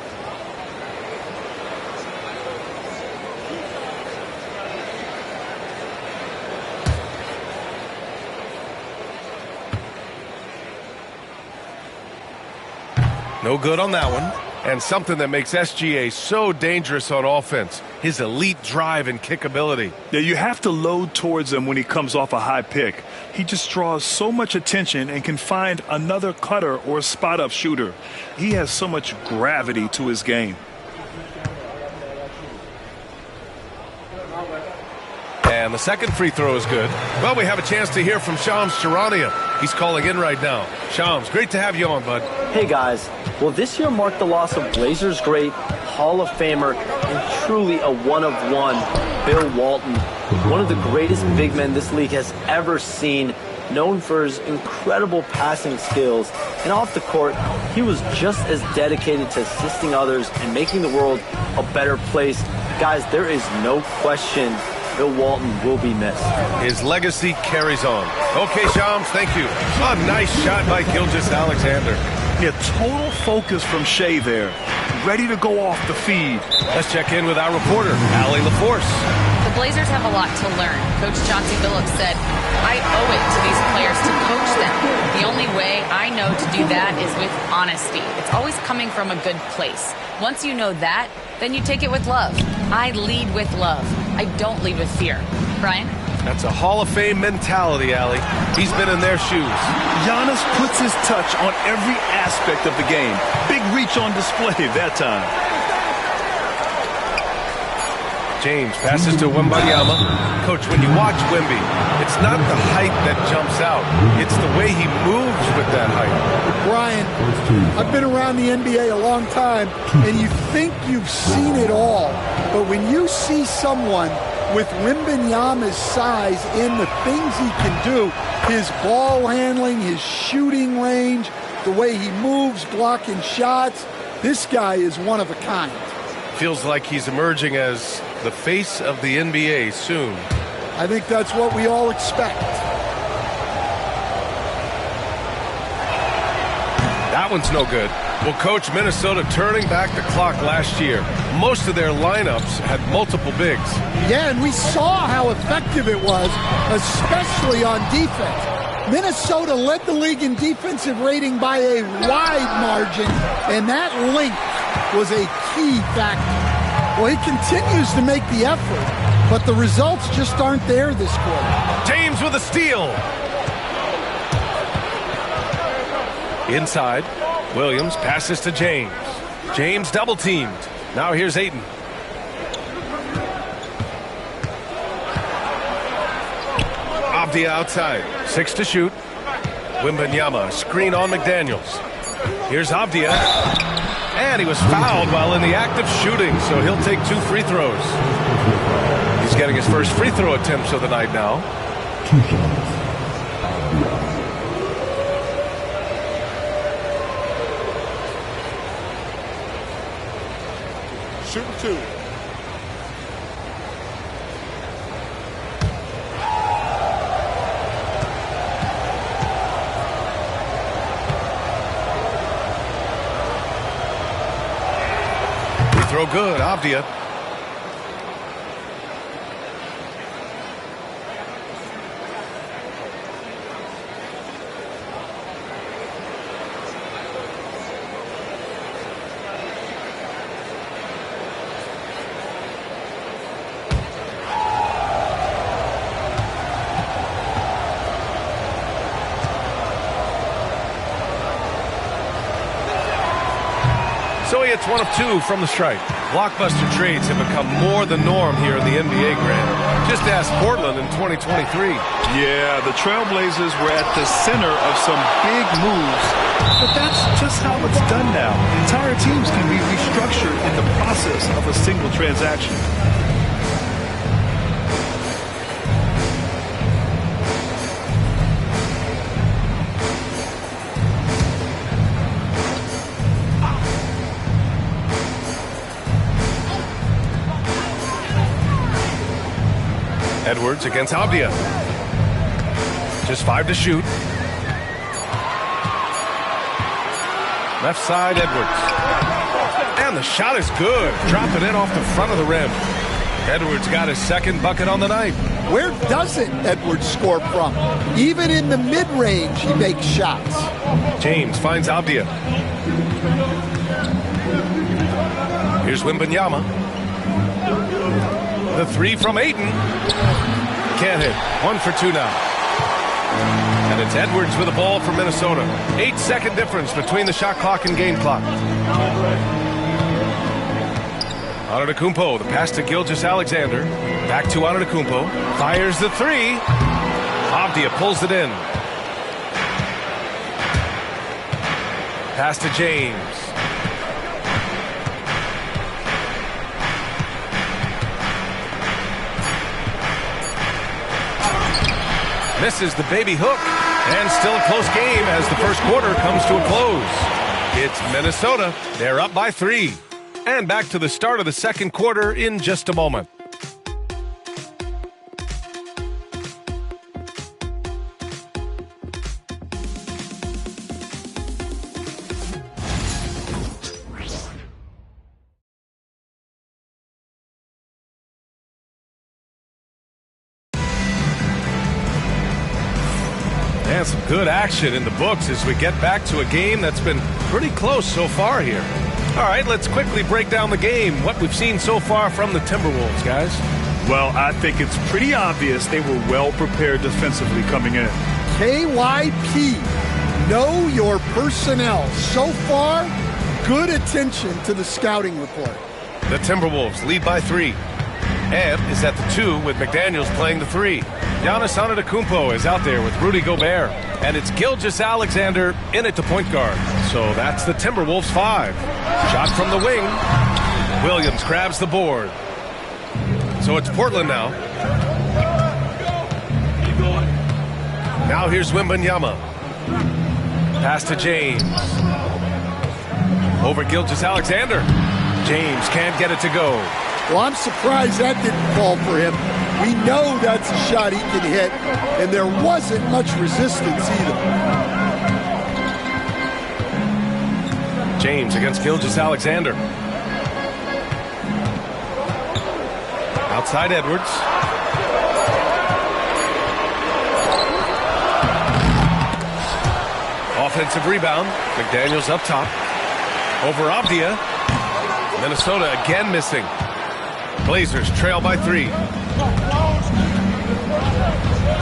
No good on that one. And something that makes SGA so dangerous on offense, his elite drive and kickability. Yeah, you have to load towards him when he comes off a high pick. He just draws so much attention and can find another cutter or a spot-up shooter. He has so much gravity to his game. And the second free throw is good. Well, we have a chance to hear from Shams Charania. He's calling in right now. Shams, great to have you on, bud. Hey, guys. Well, this year marked the loss of Blazers great, Hall of Famer, and truly a one-of-one, Bill Walton. One of the greatest big men this league has ever seen, known for his incredible passing skills. And off the court, he was just as dedicated to assisting others and making the world a better place. Guys, there is no question Bill Walton will be missed. His legacy carries on. Okay, Shams, thank you. A nice shot by Gilgeous-Alexander. Yeah, total focus from Shea there. Ready to go off the feed. Let's check in with our reporter, Allie LaForce. The Blazers have a lot to learn. Coach Chauncey Billups said, I owe it to these players to coach them. The only way I know to do that is with honesty. It's always coming from a good place. Once you know that, then you take it with love. I lead with love. I don't lead with fear. Brian? That's a Hall of Fame mentality, Allie. He's been in their shoes. Giannis puts his touch on every aspect of the game. Big reach on display that time. James passes to Wembanyama. Coach, when you watch Wemby, it's not the height that jumps out. It's the way he moves with that height. Brian, I've been around the NBA a long time, and you think you've seen it all. But when you see someone with Wembanyama's size and the things he can do, his ball handling, his shooting range, the way he moves, blocking shots, this guy is one of a kind. Feels like he's emerging as the face of the NBA soon. I think that's what we all expect. That one's no good. Well, Coach, Minnesota turning back the clock last year. Most of their lineups had multiple bigs. Yeah, and we saw how effective it was, especially on defense. Minnesota led the league in defensive rating by a wide margin, and that length was a key factor. Well, he continues to make the effort, but the results just aren't there this quarter. James with a steal. Inside, Williams passes to James. James double teamed. Now here's Ayton. Avdia outside. 6 to shoot. Wembanyama screen on McDaniels. Here's Avdia. And he was fouled while in the act of shooting, so he'll take 2 free throws. He's getting his first free throw attempts of the night now. 2 shots. Shooting 2. Free throw good, Avdia. So he hits 1 of 2 from the stripe. Blockbuster trades have become more the norm here in the NBA, Grant. Just ask Portland in 2023. Yeah, the Trailblazers were at the center of some big moves, but that's just how it's done now. Entire teams can be restructured in the process of a single transaction. Edwards against Avdia. Just 5 to shoot. Left side, Edwards. And the shot is good. Dropping it off the front of the rim. Edwards got his second bucket on the night. Where doesn't Edwards score from? Even in the mid-range, he makes shots. James finds Avdia. Here's Wembanyama. The 3 from Ayton. Can't hit. 1 for 2 now. And it's Edwards with the ball for Minnesota. 8-second difference between the shot clock and game clock. Antetokounmpo, the pass to Gilgeous-Alexander. Back to Antetokounmpo. Fires the 3. Avdia pulls it in. Pass to James. Misses the baby hook, and still a close game as the first quarter comes to a close. It's Minnesota. They're up by 3. And back to the start of the second quarter in just a moment. And some good action in the books as we get back to a game that's been pretty close so far here. All right, let's quickly break down the game, what we've seen so far from the Timberwolves, guys. Well, I think it's pretty obvious they were well prepared defensively coming in. KYP, know your personnel. So far, good attention to the scouting report. The Timberwolves lead by 3. Ed is at the 2 with McDaniels playing the 3. Giannis Antetokounmpo is out there with Rudy Gobert. And it's Gilgeous-Alexander in at the point guard. So that's the Timberwolves 5. Shot from the wing. Williams grabs the board. So it's Portland now. Now here's Wembanyama. Pass to James. Over Gilgeous-Alexander. James can't get it to go. Well, I'm surprised that didn't fall for him. We know that's a shot he can hit, and there wasn't much resistance either. James against Gilgeous-Alexander. Outside Edwards. Offensive rebound. McDaniels up top. Over Abdia. Minnesota again missing. Blazers trail by 3.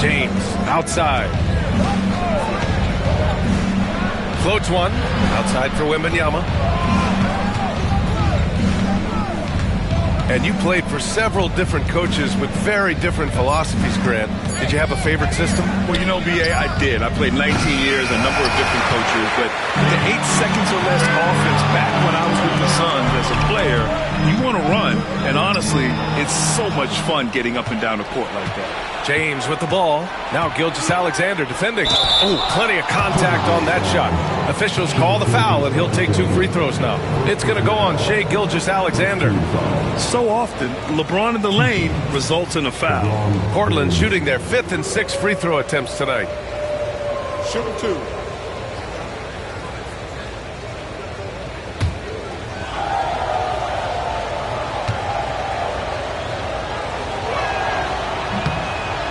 James outside. Floats one. Outside for Wembanyama. And you played for several different coaches with very different philosophies, Grant. Did you have a favorite system? Well, you know, B.A., I did. I played 19 years, a number of different coaches, but the 8 seconds or less offense back when I was with the Suns as a player, you want to run, and honestly, it's so much fun getting up and down the court like that. James with the ball. Now Gilgeous-Alexander defending. Oh, plenty of contact on that shot. Officials call the foul, and he'll take 2 free throws now. It's going to go on Shai Gilgeous-Alexander. So often, LeBron in the lane results in a foul. Portland shooting their 5th and 6th free throw attempts tonight. Shoot 2.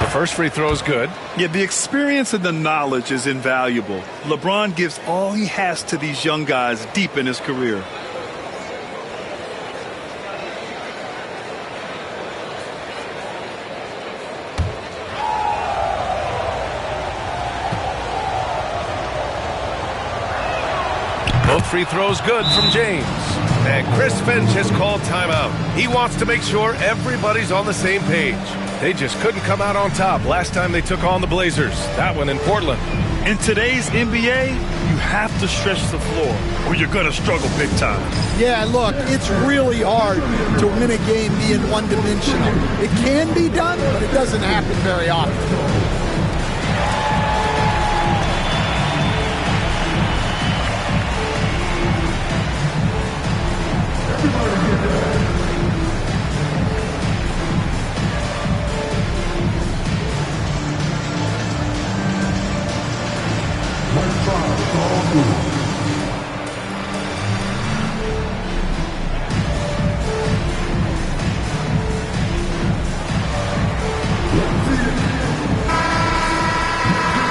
First free throw is good. Yeah, the experience and the knowledge is invaluable. LeBron gives all he has to these young guys deep in his career. Both free throws good from James. And Chris Finch has called timeout. He wants to make sure everybody's on the same page. They just couldn't come out on top last time they took on the Blazers. That one in Portland. In today's NBA, you have to stretch the floor or you're going to struggle big time. Yeah, look, it's really hard to win a game being one-dimensional. It can be done, but it doesn't happen very often.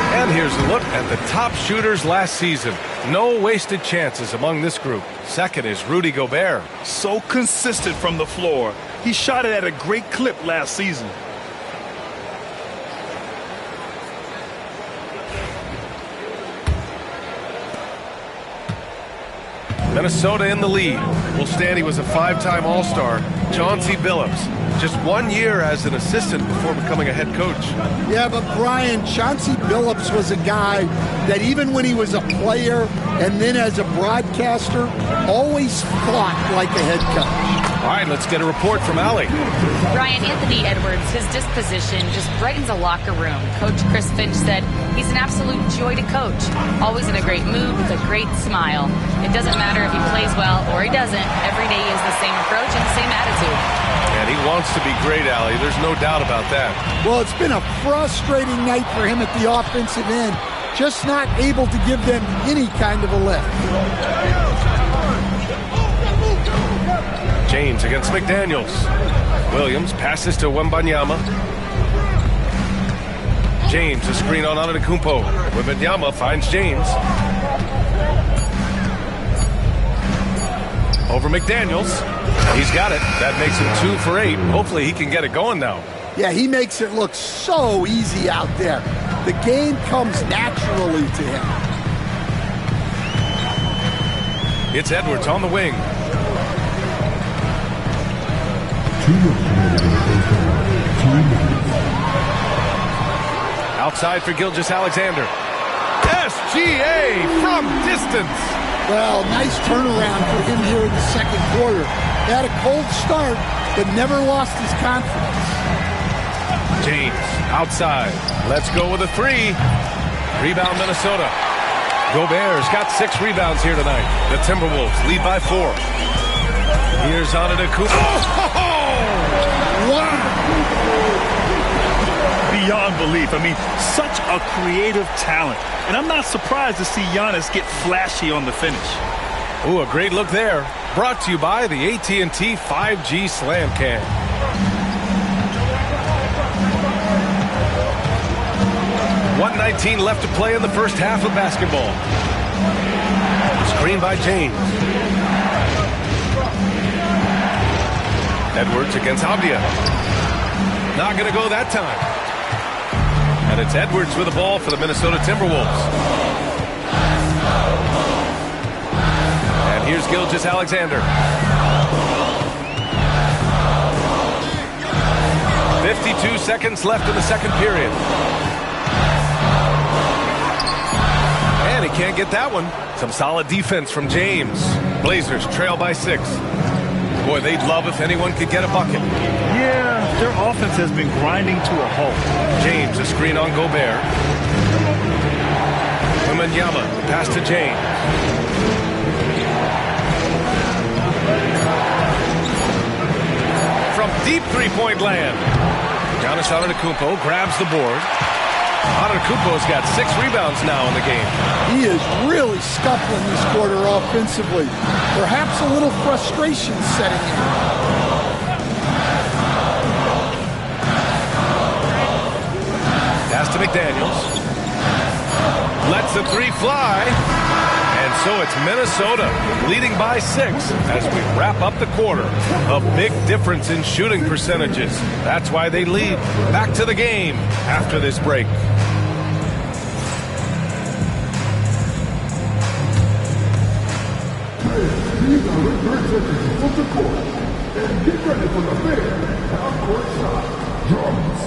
And here's a look at the top shooters last season. No wasted chances among this group. Second is Rudy Gobert. So consistent from the floor. He shot it at a great clip last season. Minnesota in the lead. Stanley was a 5-time All-Star. Chauncey Billups, just 1 year as an assistant before becoming a head coach. Yeah, but Brian, Chauncey Billups was a guy that even when he was a player and then as a broadcaster, always fought like a head coach. All right, let's get a report from Allie. Brian, Anthony Edwards, his disposition just brightens a locker room. Coach Chris Finch said he's an absolute joy to coach. Always in a great mood with a great smile. It doesn't matter if he plays well or he doesn't. Every day is the same approach and the same attitude. And he wants to be great, Allie. There's no doubt about that. Well, it's been a frustrating night for him at the offensive end. Just not able to give them any kind of a lift. James against McDaniels. Williams passes to Wembanyama. James, a screen on Antetokounmpo. Wembanyama finds James. Over McDaniels. He's got it. That makes him 2 for 8. Hopefully he can get it going now. Yeah, he makes it look so easy out there. The game comes naturally to him. It's Edwards on the wing. Outside for Gilgeous-Alexander. SGA from distance. Well, nice turnaround for him here in the second quarter. He had a cold start, but never lost his confidence. James outside. Let's go with a 3. Rebound Minnesota. Gobert's got 6 rebounds here tonight. The Timberwolves lead by 4. Here's Antetokounmpo. Oh! Wow! Beyond belief. I mean, such a creative talent. And I'm not surprised to see Giannis get flashy on the finish. Ooh, a great look there. Brought to you by the AT&T 5G Slam Cam. .119 left to play in the first half of basketball. Screen by James. Edwards against Avdia. Not going to go that time. And it's Edwards with the ball for the Minnesota Timberwolves. And here's Gilgeous-Alexander. 52 seconds left in the second period. And he can't get that one. Some solid defense from James. Blazers trail by 6. Boy, they'd love if anyone could get a bucket. Yeah, their offense has been grinding to a halt. James, a screen on Gobert. Wembanyama, pass to James. From deep three-point land. Giannis Antetokounmpo grabs the board. Antetokounmpo's got 6 rebounds now in the game. He is really scuffling this quarter offensively. Perhaps a little frustration setting in. Pass to McDaniels. Lets the 3 fly. And so it's Minnesota leading by 6 as we wrap up the quarter. A big difference in shooting percentages. That's why they lead. Back to the game after this break. These are the third seconds of the court. And get ready for the big half-court shot. Drums.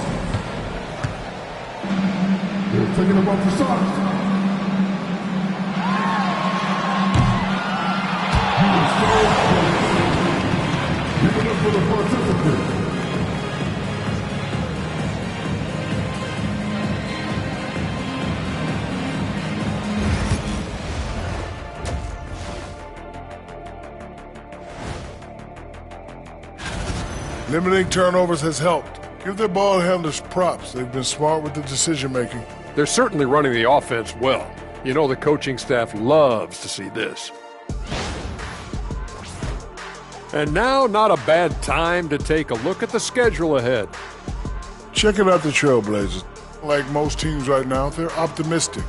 They're taking them off the shots. Give it up for the participants. Limiting turnovers has helped. Give their ball handlers props. They've been smart with the decision-making. They're certainly running the offense well. You know the coaching staff loves to see this. And now, not a bad time to take a look at the schedule ahead. Checking out the Trailblazers. Like most teams right now, they're optimistic.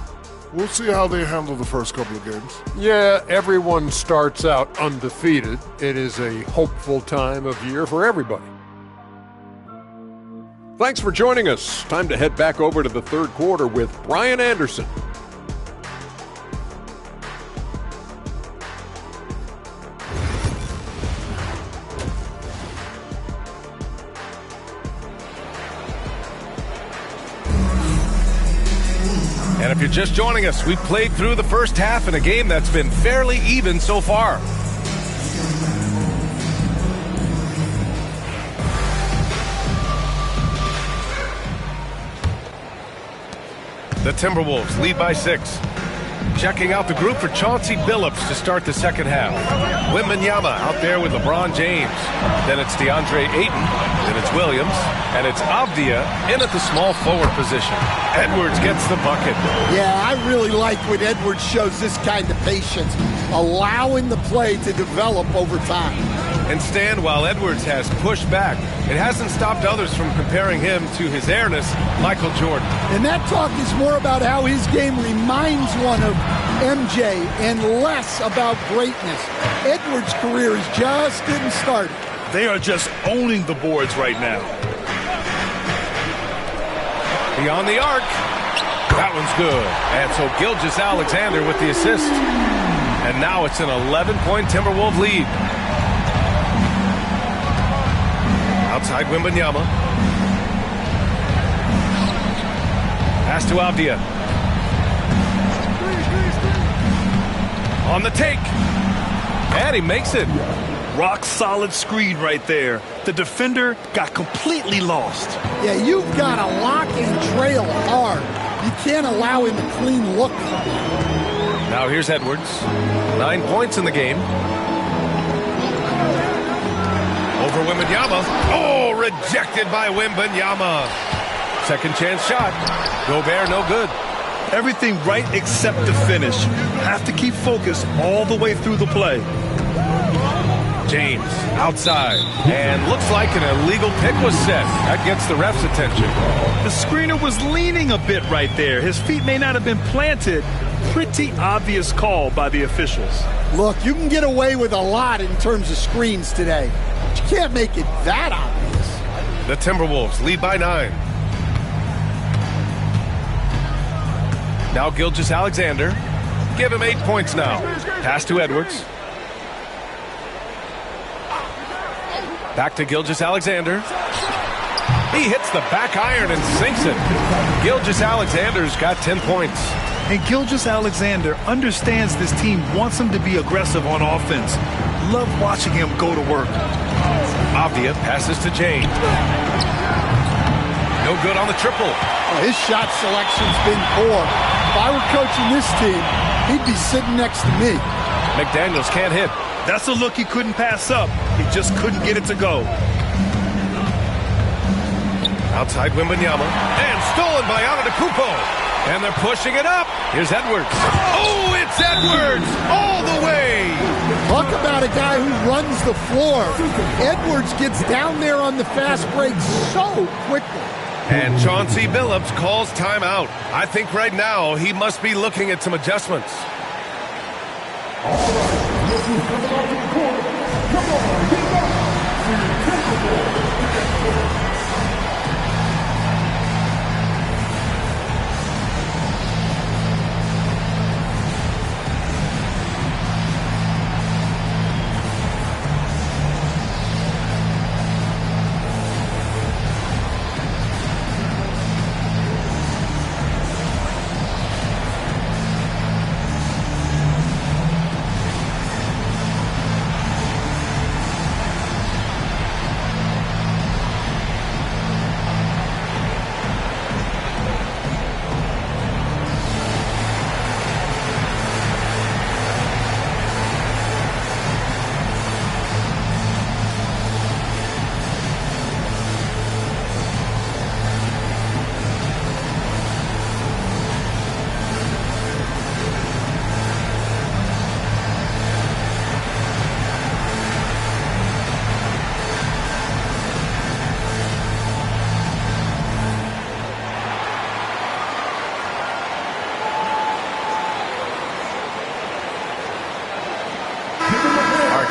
We'll see how they handle the first couple of games. Yeah, everyone starts out undefeated. It is a hopeful time of year for everybody. Thanks for joining us. Time to head back over to the third quarter with Brian Anderson. And if you're just joining us, we've played through the first half in a game that's been fairly even so far. The Timberwolves lead by 6. Checking out the group for Chauncey Billups to start the second half. Wembanyama out there with LeBron James. Then it's DeAndre Ayton. Then it's Williams. And it's Avdia in at the small forward position. Edwards gets the bucket. Yeah, I really like when Edwards shows this kind of patience, allowing the play to develop over time. And Stan, while Edwards has pushed back, it hasn't stopped others from comparing him to his airness, Michael Jordan. And that talk is more about how his game reminds one of MJ and less about greatness. Edwards' career is just getting started. They are just owning the boards right now. Beyond the arc. That one's good. And so Gilgeous-Alexander with the assist. And now it's an 11-point Timberwolves lead. Outside Wembanyama. Pass to Avdia. On the take. And he makes it. Rock solid screen right there. The defender got completely lost. Yeah, you've got to lock and trail hard. You can't allow him a clean look. Now here's Edwards. 9 points in the game. Over Wembanyama. Oh, rejected by Wembanyama. Second chance shot. Gobert, no good. Everything right except the finish. Have to keep focused all the way through the play. James outside, and looks like an illegal pick was set. That gets the ref's attention. The screener was leaning a bit right there. His feet may not have been planted. Pretty obvious call by the officials. Look, you can get away with a lot in terms of screens today, but you can't make it that obvious. The Timberwolves lead by 9. Now Gilgeous-Alexander. Give him 8 points now. Pass to Edwards. Back to Gilgeous-Alexander. He hits the back iron and sinks it. Gilgeous-Alexander's got 10 points. And Gilgeous-Alexander understands this team wants him to be aggressive on offense. Love watching him go to work. Avdia passes to James. No good on the triple. Well, his shot selection's been poor. If I were coaching this team, he'd be sitting next to me. McDaniels can't hit. That's a look he couldn't pass up. He just couldn't get it to go. Outside Wembanyama. And stolen by Antetokounmpo. And they're pushing it up. Here's Edwards. Oh, it's Edwards all the way. Talk about a guy who runs the floor. Edwards gets down there on the fast break so quickly. And Chauncey Billups calls timeout. I think right now he must be looking at some adjustments.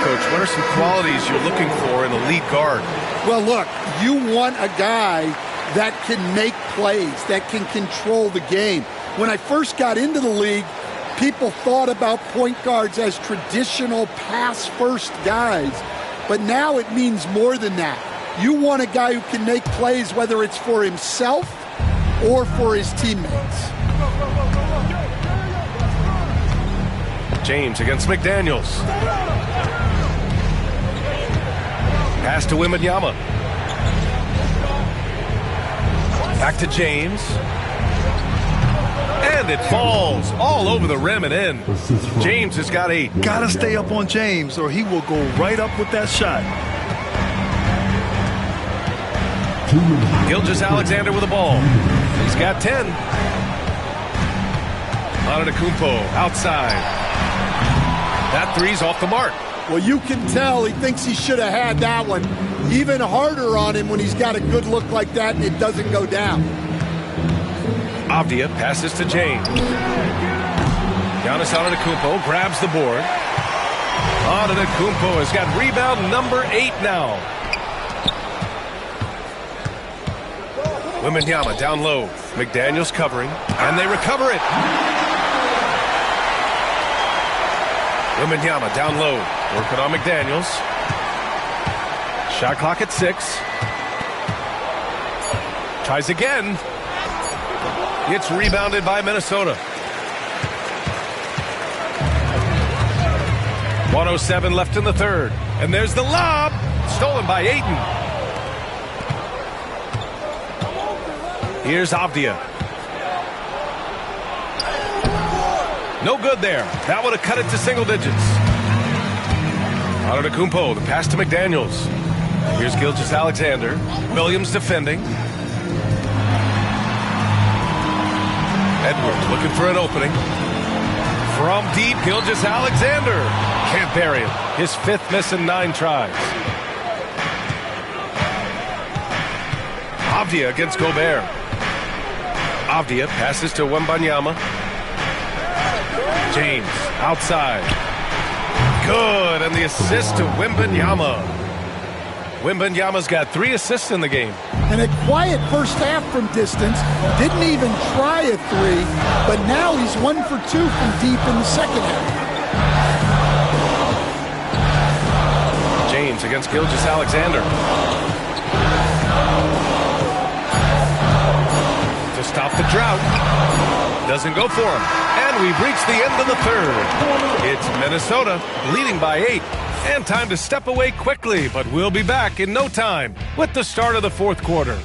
Coach, what are some qualities you're looking for in a lead guard? Well, look, you want a guy that can make plays, that can control the game. When I first got into the league, people thought about point guards as traditional pass-first guys. But now it means more than that. You want a guy who can make plays, whether it's for himself or for his teammates. James against McDaniels. Pass to Wembanyama. Back to James. And it falls all over the rim and in. James has got 8. Gotta stay up on James or he will go right up with that shot. Gilgeous-Alexander with the ball. He's got 10. Antetokounmpo outside. That three's off the mark. Well, you can tell he thinks he should have had that one. Even harder on him when he's got a good look like that and it doesn't go down. Avdia passes to James. Giannis Antetokounmpo grabs the board. Antetokounmpo has got rebound number 8 now. Wembanyama down low. McDaniels covering, and they recover it. Wembanyama down low, working on McDaniels. Shot clock at 6. Tries again. It's rebounded by Minnesota. 1:07 left in the third. And there's the lob, stolen by Ayton. Here's Avdia. No good there. That would have cut it to single digits. Antetokounmpo, the pass to McDaniels. Here's Gilgeous-Alexander. Williams defending. Edwards looking for an opening. From deep, Gilgeous-Alexander. Can't bury him. His 5th miss in 9 tries. Avdia against Gobert. Avdia passes to Wembanyama. James outside. Good, and the assist to Wembanyama. Wembanyama's got 3 assists in the game. And a quiet first half from distance. Didn't even try a 3, but now he's 1 for 2 from deep in the second half. James against Gilgeous-Alexander. To stop the drought. Doesn't go for him. And we've reached the end of the 3rd. It's Minnesota leading by 8. And time to step away quickly, but we'll be back in no time with the start of the 4th quarter.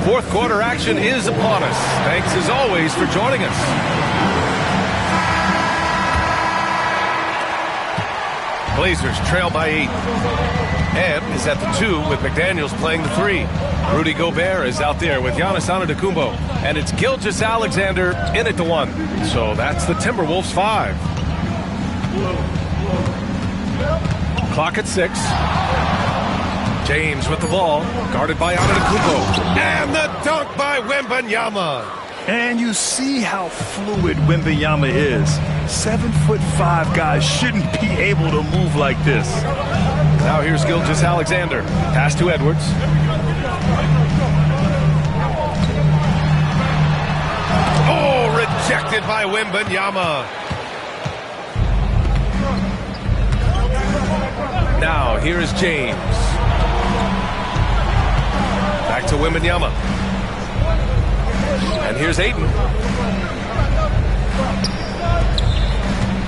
Fourth quarter action is upon us. Thanks as always for joining us. Blazers trail by 8. Ed is at the 2 with McDaniels playing the 3. Rudy Gobert is out there with Giannis Antetokounmpo. And it's Gilgeous-Alexander in at the 1. So that's the Timberwolves 5. Clock at 6. James with the ball, guarded by Antetokounmpo. And the dunk by Wembanyama. And you see how fluid Wembanyama is. 7'5" guys shouldn't be able to move like this. Now here's Gilgeous-Alexander. Pass to Edwards. Oh, rejected by Wembanyama. Now here is James. Back to Wembanyama. And here's Ayton.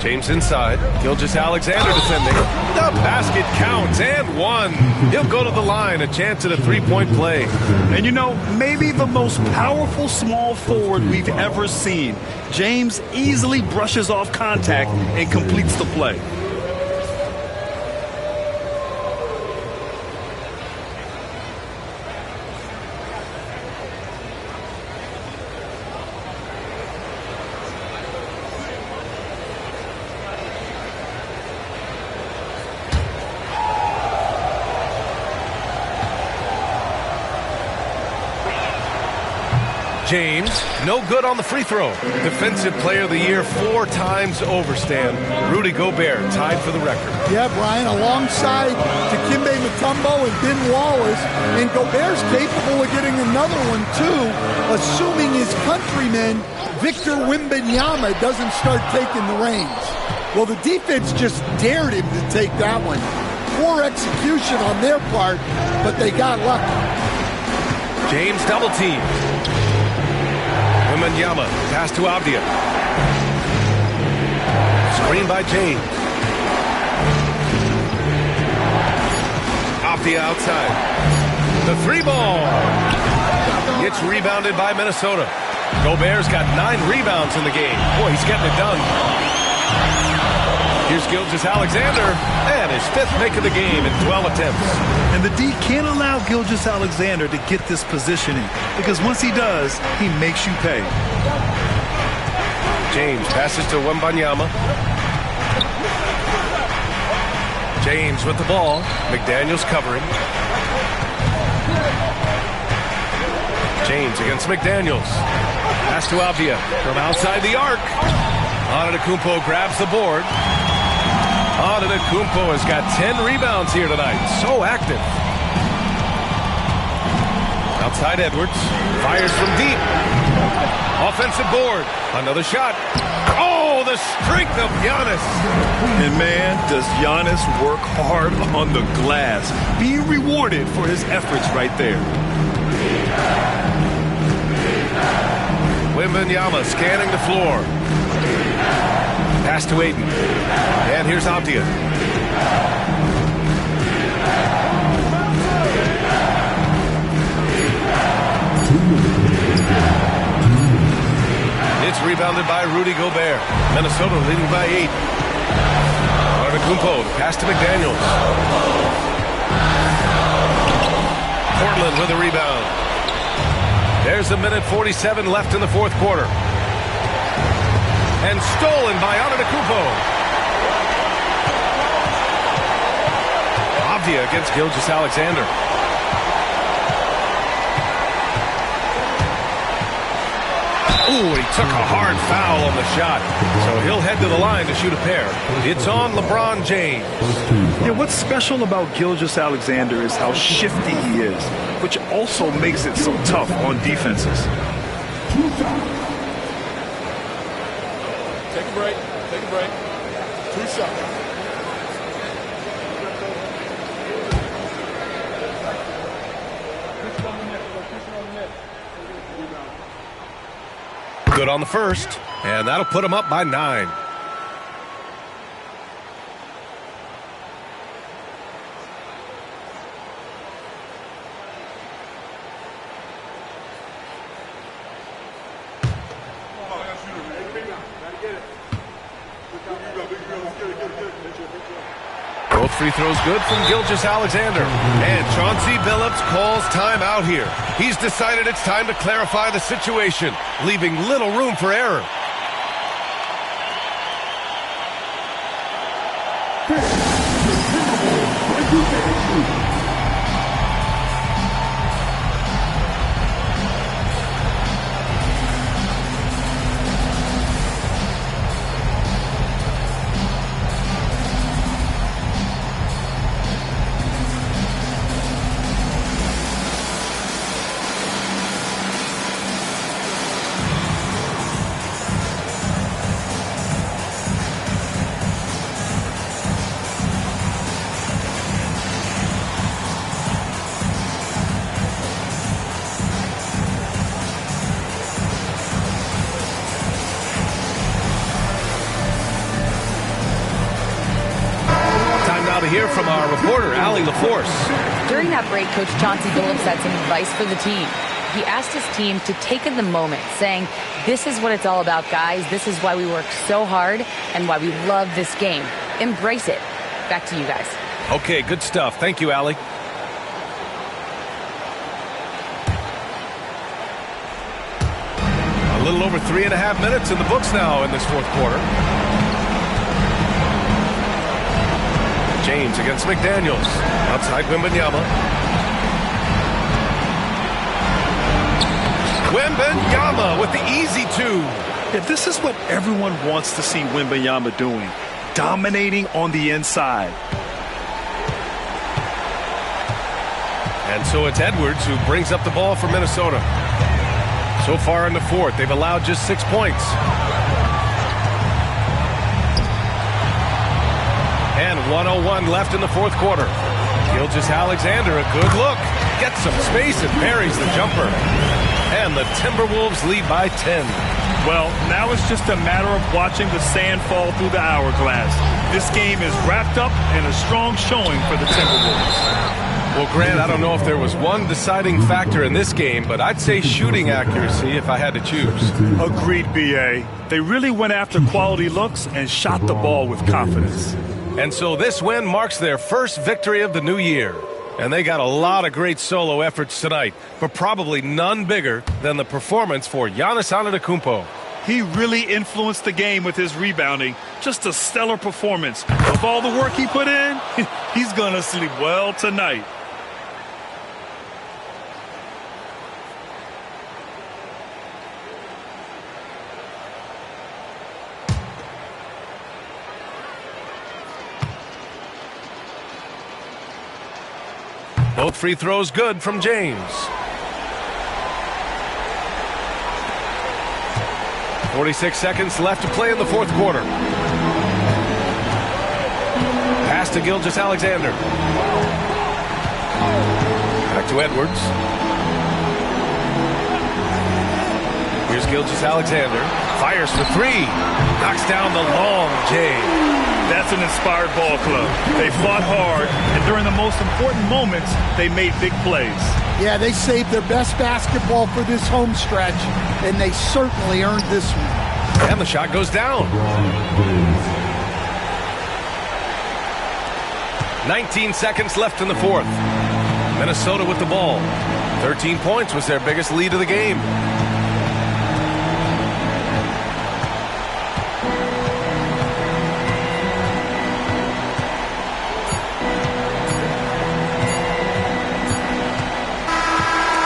James inside. Gilgeous-Alexander defending. The basket counts and 1. He'll go to the line. A chance at a 3-point play. And you know, maybe the most powerful small forward we've ever seen. James easily brushes off contact and completes the play. James, no good on the free throw. Defensive Player of the Year 4 times over, Stan. Rudy Gobert tied for the record. Yeah, Brian, alongside Dikembe Mutombo and Ben Wallace, and Gobert's capable of getting another one, too, assuming his countryman, Victor Wembanyama, doesn't start taking the reins. Well, the defense just dared him to take that one. Poor execution on their part, but they got lucky. James double team. Wembanyama, pass to Avdia. Screen by James. Avdia outside. The 3 ball. It's rebounded by Minnesota. Gobert's got 9 rebounds in the game. Boy, he's getting it done. Here's Gilgeous-Alexander, and his 5th make of the game in 12 attempts. And the D can't allow Gilgeous-Alexander to get this positioning, because once he does, he makes you pay. James passes to Wembanyama. James with the ball. McDaniels covering. James against McDaniels. Pass to Avdia from outside the arc. Antetokounmpo grabs the board. Antetokounmpo has got 10 rebounds here tonight. So active. Outside Edwards. Fires from deep. Offensive board. Another shot. Oh, the strength of Giannis. And man, does Giannis work hard on the glass. Being rewarded for his efforts right there. Wembanyama scanning the floor. Pass to Ayton. And here's Avdia. It's rebounded by Rudy Gobert. Minnesota leading by 8. Antetokounmpo, pass to McDaniels. Portland with a rebound. There's a minute 47 left in the fourth quarter. And stolen by Antetokounmpo. Avdia against Gilgeous-Alexander. Ooh, he took a hard foul on the shot. So he'll head to the line to shoot a pair. It's on LeBron James. Yeah, what's special about Gilgeous-Alexander is how shifty he is, which also makes it so tough on defenses. Take a break. Take a break. 2 shots. Good on the first, and that'll put him up by 9. Both free throws good from Gilgeous-Alexander. And Chauncey Billups calls timeout here. He's decided it's time to clarify the situation, leaving little room for error. To hear from our reporter, Allie LaForce. During that break, Coach Chauncey Billups had some advice for the team. He asked his team to take in the moment, saying, this is what it's all about, guys. This is why we work so hard and why we love this game. Embrace it. Back to you guys. Okay, good stuff. Thank you, Allie. A little over 3.5 minutes in the books now in this fourth quarter. James against McDaniels. Outside Wembanyama. Wembanyama with the easy 2. Yeah, this is what everyone wants to see Wembanyama doing. Dominating on the inside. And so it's Edwards who brings up the ball for Minnesota. So far in the fourth, they've allowed just 6 points. And 1:01 left in the fourth quarter. Gilgeous-Alexander, a good look. Gets some space and buries the jumper. And the Timberwolves lead by 10. Well, now it's just a matter of watching the sand fall through the hourglass. This game is wrapped up in a strong showing for the Timberwolves. Well, Grant, I don't know if there was one deciding factor in this game, but I'd say shooting accuracy if I had to choose. Agreed, B.A. They really went after quality looks and shot the ball with confidence. And so this win marks their first victory of the new year. And they got a lot of great solo efforts tonight, but probably none bigger than the performance for Giannis Antetokounmpo. He really influenced the game with his rebounding. Just a stellar performance. With all the work he put in, he's going to sleep well tonight. Both free throws good from James. 46 seconds left to play in the fourth quarter. Pass to Gilgeous-Alexander. Back to Edwards. Here's Gilgeous-Alexander. Fires for 3. Knocks down the long J. That's an inspired ball club. They fought hard, and during the most important moments, they made big plays. Yeah, they saved their best basketball for this home stretch, and they certainly earned this one. And the shot goes down. 19 seconds left in the fourth. Minnesota with the ball. 13 points was their biggest lead of the game.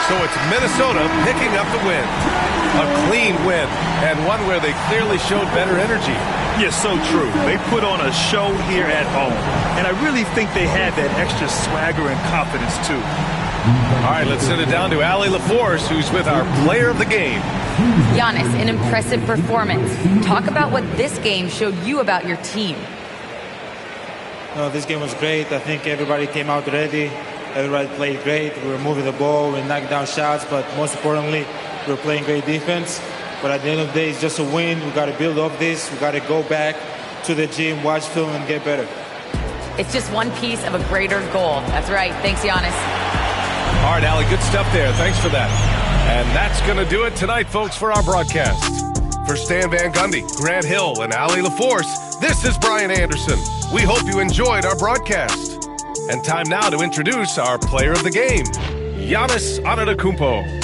So it's Minnesota picking up the win. A clean win, and one where they clearly showed better energy. Yes, so true. They put on a show here at home, and I really think they had that extra swagger and confidence, too. All right, let's send it down to Allie LaForce, who's with our player of the game. Giannis, an impressive performance. Talk about what this game showed you about your team. No, this game was great. I think everybody came out ready. Everybody played great. We were moving the ball, we knocked down shots, but most importantly, we were playing great defense. But at the end of the day, it's just a win. We got to build off this. We got to go back to the gym, watch film, and get better. It's just one piece of a greater goal. That's right. Thanks, Giannis. All right, Allie, good stuff there. Thanks for that. And that's going to do it tonight, folks, for our broadcast. For Stan Van Gundy, Grant Hill, and Allie LaForce, this is Brian Anderson. We hope you enjoyed our broadcast. And time now to introduce our player of the game, Giannis Antetokounmpo.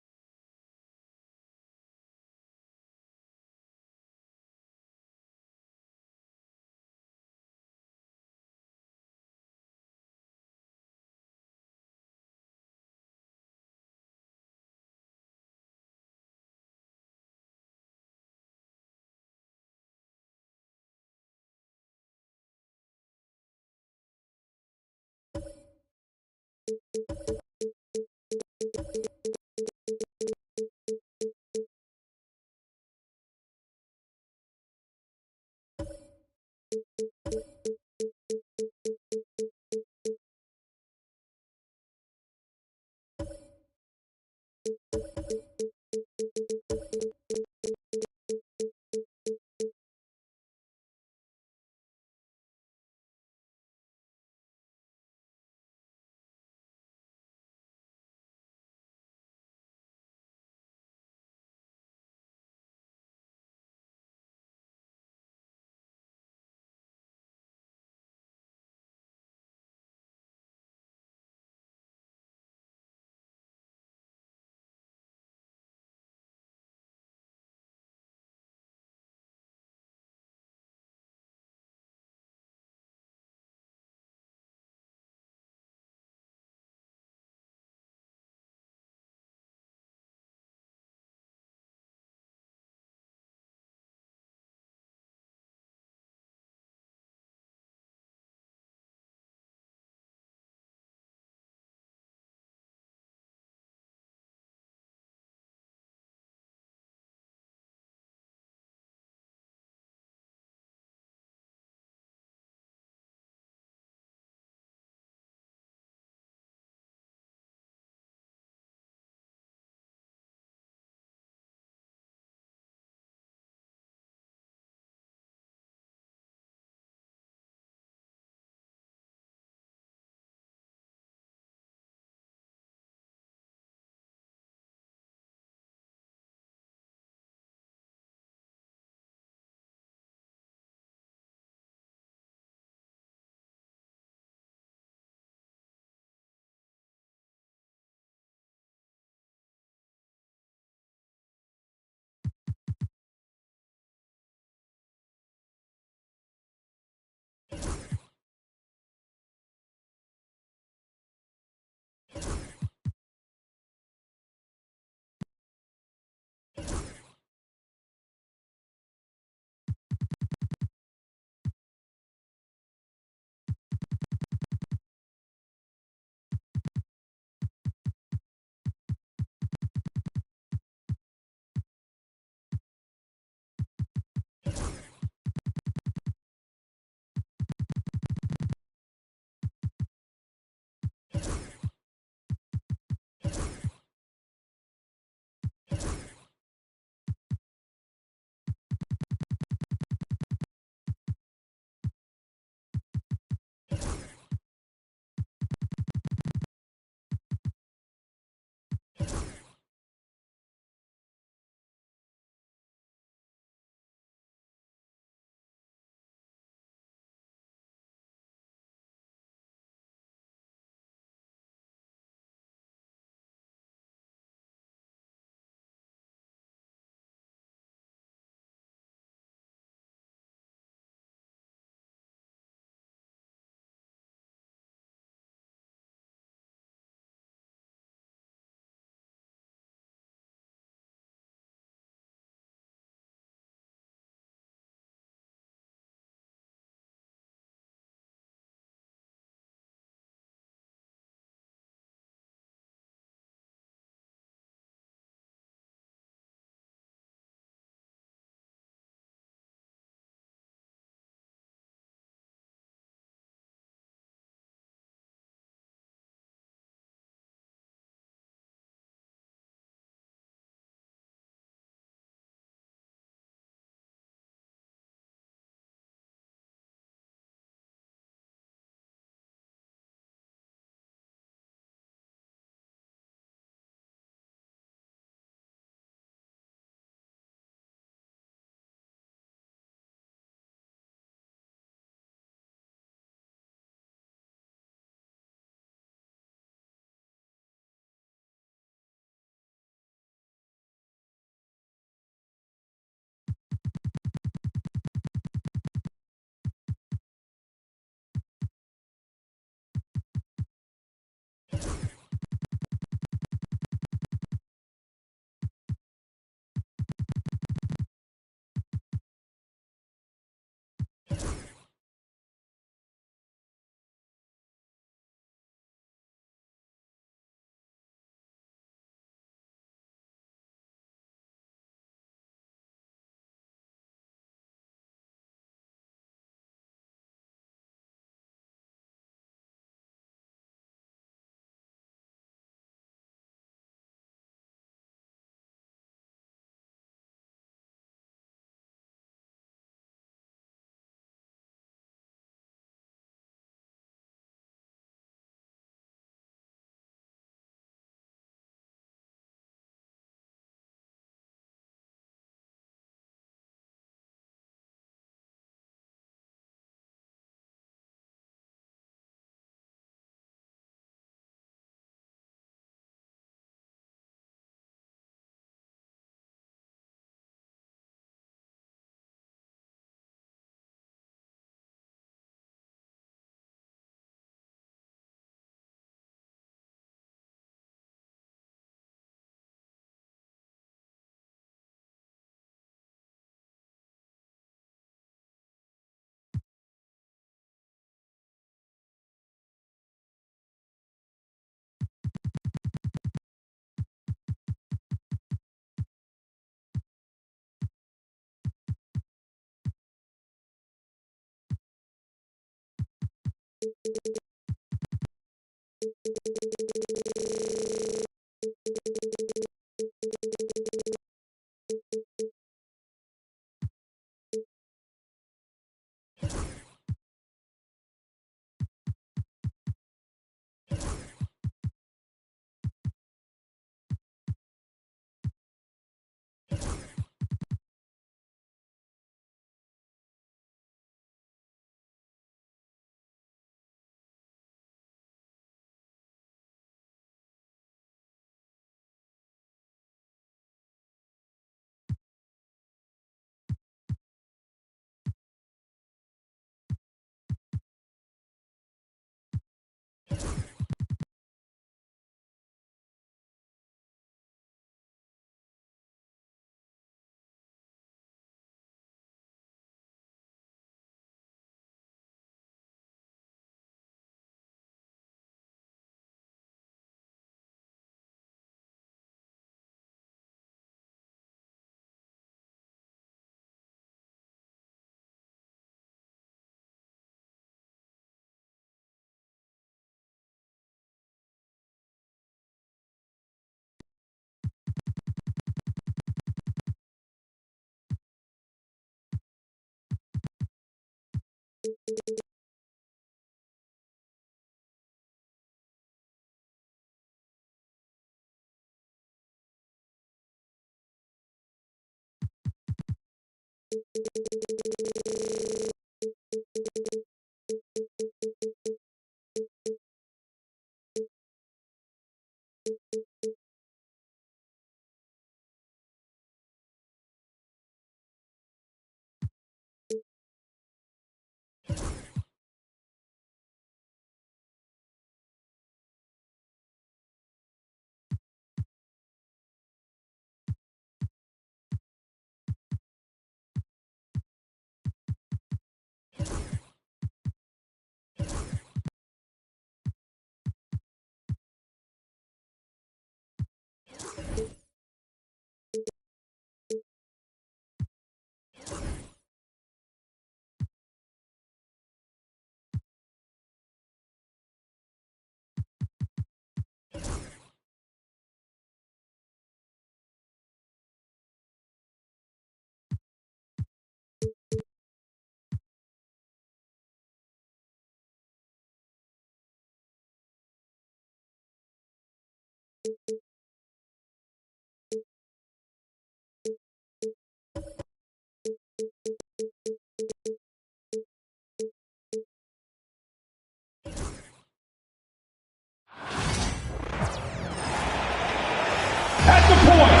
At the point,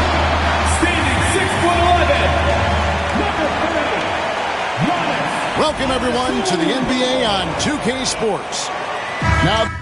standing 6'11", number 3, Giannis. Welcome, everyone, to the NBA on 2K Sports. Now...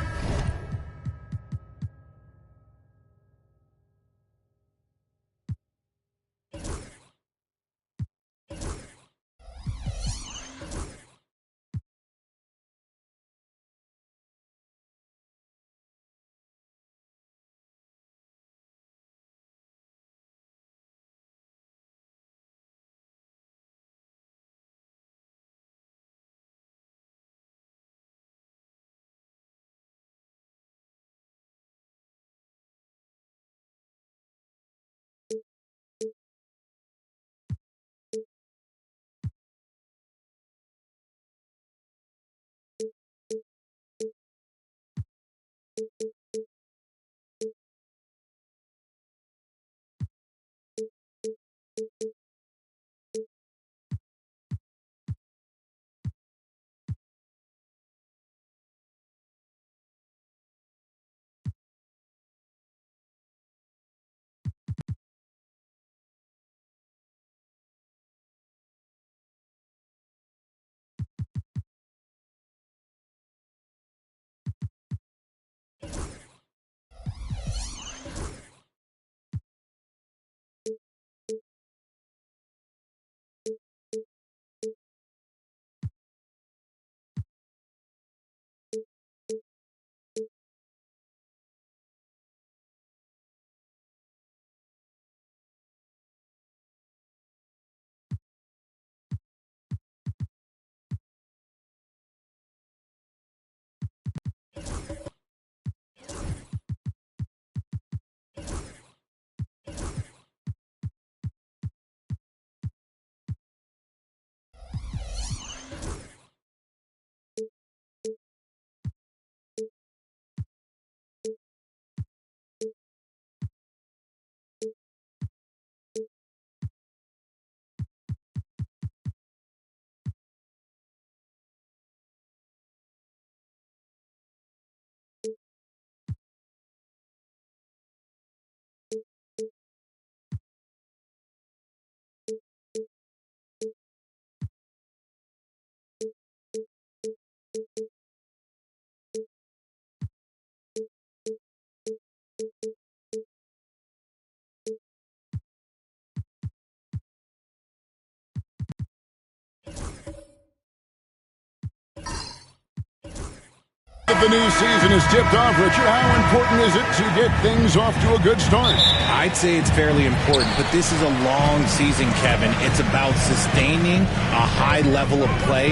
The new season is tipped off, Richard. How important is it to get things off to a good start? I'd say it's fairly important, but this is a long season, Kevin. It's about sustaining a high level of play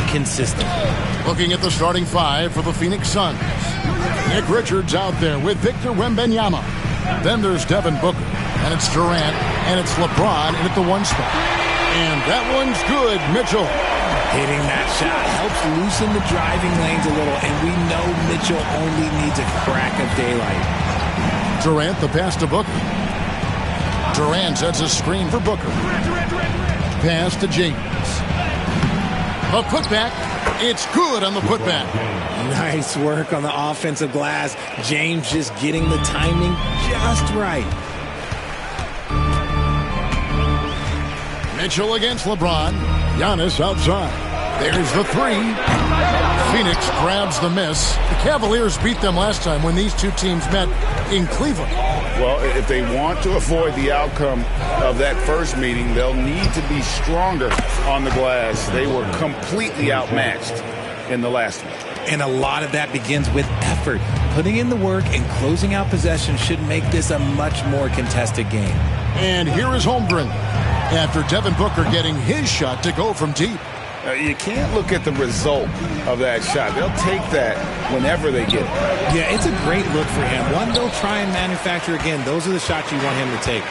consistently. Looking at the starting five for the Phoenix Suns. Nick Richards out there with Victor Wembanyama. Then there's Devin Booker, and it's Durant, and it's LeBron in at the one spot. And that one's good, Mitchell. Hitting that shot helps loosen the driving lanes a little, and we know Mitchell only needs a crack of daylight. Durant, the pass to Booker. Durant sets a screen for Booker. Pass to James. A putback. It's good on the putback. Nice work on the offensive glass. James just getting the timing just right. Mitchell against LeBron. Giannis outside. There's the three. Phoenix grabs the miss. The Cavaliers beat them last time when these two teams met in Cleveland. Well, if they want to avoid the outcome of that first meeting, they'll need to be stronger on the glass. They were completely outmatched in the last one. And a lot of that begins with effort. Putting in the work and closing out possession should make this a much more contested game. And here is Holmgren after Devin Booker getting his shot to go from deep. You can't look at the result of that shot. They'll take that whenever they get it. Yeah, it's a great look for him. One they'll try and manufacture again. Those are the shots you want him to take.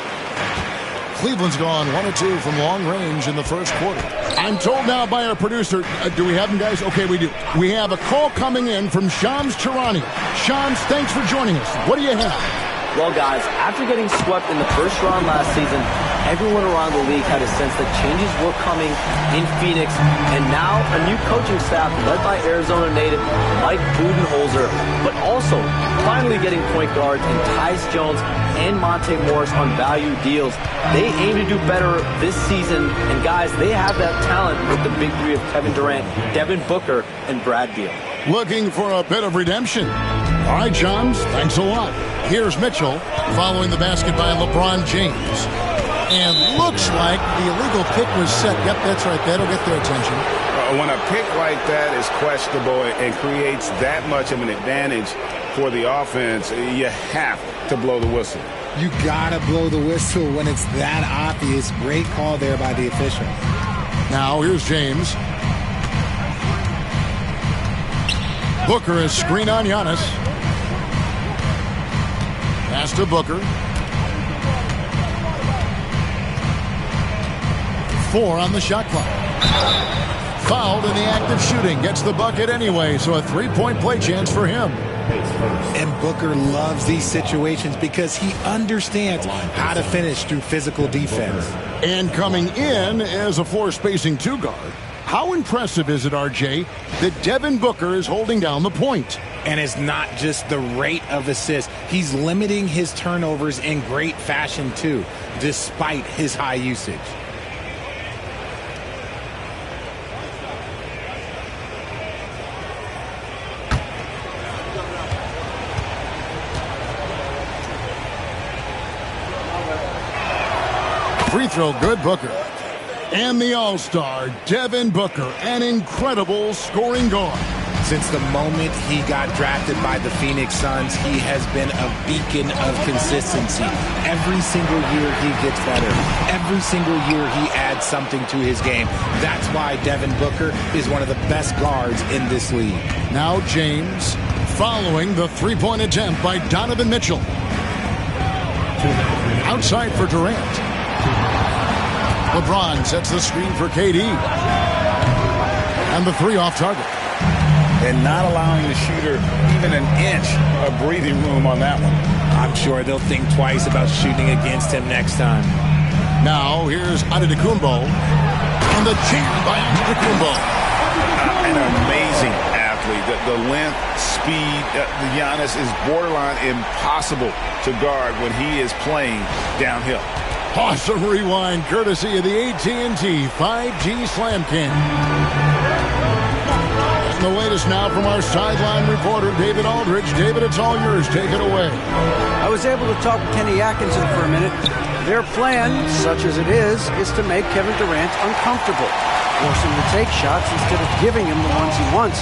Cleveland's gone 1 of 2 from long range in the first quarter. I'm told now by our producer, do we have them, guys? Okay, we do. We have a call coming in from Shams Charania. Shams, thanks for joining us. What do you have? Well, guys, after getting swept in the first round last season, everyone around the league had a sense that changes were coming in Phoenix, and now a new coaching staff led by Arizona native Mike Budenholzer, but also finally getting point guards in Tyus Jones and Monte Morris on value deals. They aim to do better this season, and guys, they have that talent with the big three of Kevin Durant, Devin Booker, and Brad Beal. Looking for a bit of redemption. All right, Shams, thanks a lot. Here's Mitchell following the basket by LeBron James. And looks like the illegal pick was set. Yep, that's right. That'll get their attention. When a pick like that is questionable and creates that much of an advantage for the offense, you have to blow the whistle. You gotta blow the whistle when it's that obvious. Great call there by the official. Now here's James. Booker is screen on Giannis. Pass to Booker. 4 on the shot clock. Fouled in the act of shooting. Gets the bucket anyway, so a 3-point play chance for him. And Booker loves these situations because he understands how to finish through physical defense. And coming in as a 4-spacing 2-guard. How impressive is it, RJ, that Devin Booker is holding down the point? And it's not just the rate of assists. He's limiting his turnovers in great fashion, too, despite his high usage. Free throw good, Booker. And the All-Star, Devin Booker, an incredible scoring guard. Since the moment he got drafted by the Phoenix Suns, he has been a beacon of consistency. Every single year he gets better. Every single year he adds something to his game. That's why Devin Booker is one of the best guards in this league. Now James, following the 3-point attempt by Donovan Mitchell. Outside for Durant. LeBron sets the screen for KD. And the 3 off target. And not allowing the shooter even an inch of breathing room on that one. I'm sure they'll think twice about shooting against him next time. Now here's Antetokounmpo. And the jam by Antetokounmpo. An amazing athlete. The length, speed, Giannis is borderline impossible to guard when he is playing downhill. Awesome rewind courtesy of the AT&T 5G Slam Cam. And the way to us now from our sideline reporter, David Aldridge. David, it's all yours. Take it away. I was able to talk with Kenny Atkinson for a minute. Their plan, such as it is to make Kevin Durant uncomfortable, force him to take shots instead of giving him the ones he wants.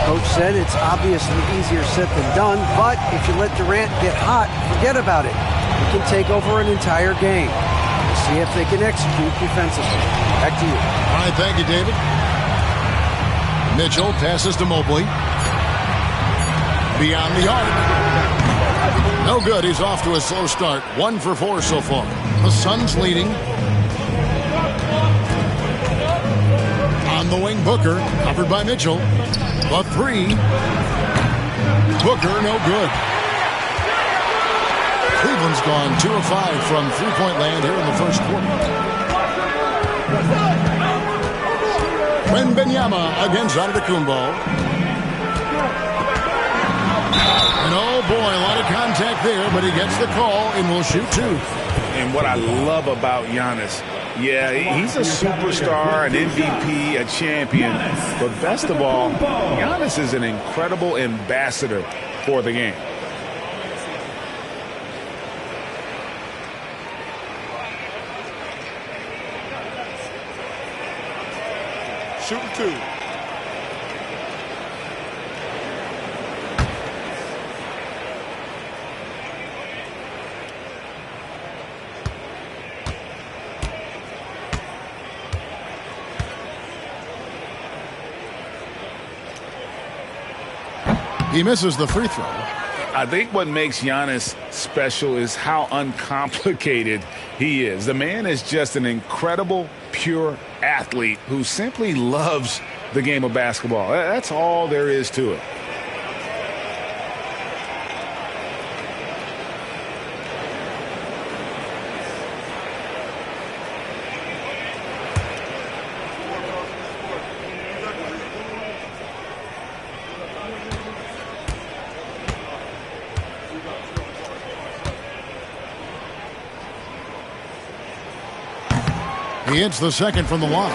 Coach said it's obviously easier said than done, but if you let Durant get hot, forget about it. He can take over an entire game. We'll see if they can execute defensively. Back to you. All right, thank you, David. Mitchell passes to Mobley. Beyond the arc. No good. He's off to a slow start. 1 for 4 so far. The Suns leading. On the wing, Booker. Covered by Mitchell. The 3. Booker, no good. Cleveland's gone 2 of 5 from three-point land here in the first quarter. Wembanyama against Antetokounmpo. And oh boy, a lot of contact there, but he gets the call and will shoot 2. And what I love about Giannis, yeah, he's a superstar, an MVP, a champion, but best of all, Giannis is an incredible ambassador for the game. Shooting 2. He misses the free throw. I think what makes Giannis special is how uncomplicated he is. The man is just an incredible, pure athlete who simply loves the game of basketball. That's all there is to it. He hits the second from the line.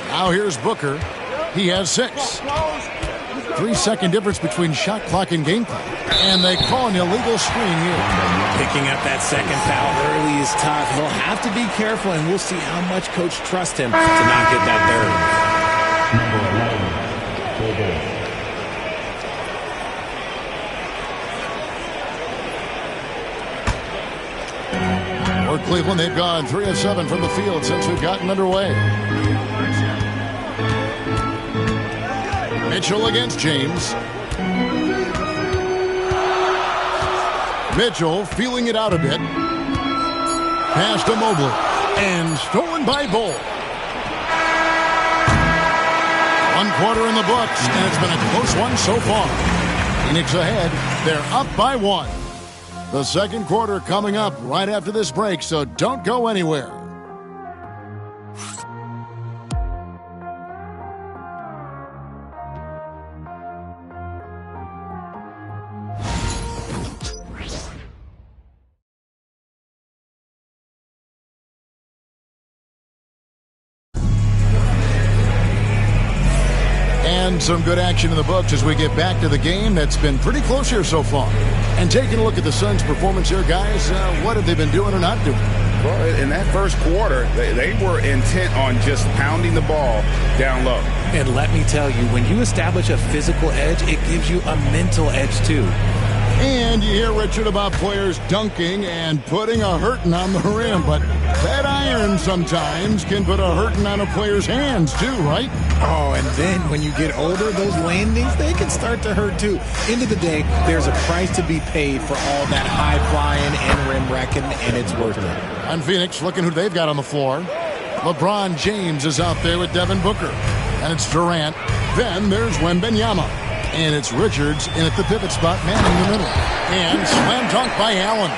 Now here's Booker. He has 6. 3-second difference between shot clock and game clock. And they call an illegal screen here. Picking up that second foul early is tough. They'll have to be careful, and we'll see how much Coach trusts him to not get that third. For Cleveland, they've gone 3 of 7 from the field since we've gotten underway. Mitchell against James. Mitchell feeling it out a bit. Pass to Mobley. And stolen by Bull. 1 quarter in the books, and it's been a close one so far. Phoenix ahead. They're up by 1. The second quarter coming up right after this break, so don't go anywhere. And some good action in the books as we get back to the game that's been pretty close here so far. And taking a look at the Suns' performance here, guys, what have they been doing or not doing? Well, in that first quarter, they were intent on just pounding the ball down low. And let me tell you, when you establish a physical edge, it gives you a mental edge too. And you hear, Richard, about players dunking and putting a hurting on the rim, but that iron sometimes can put a hurting on a player's hands too, right? Oh, and then when you get older, those landings, they can start to hurt too. End of the day, there's a price to be paid for all that high flying and rim wrecking, and it's worth it. And Phoenix, looking who they've got on the floor. LeBron James is out there with Devin Booker. And it's Durant. Then there's Wembanyama. And it's Richards in at the pivot spot, man in the middle. And slam dunk by Allen.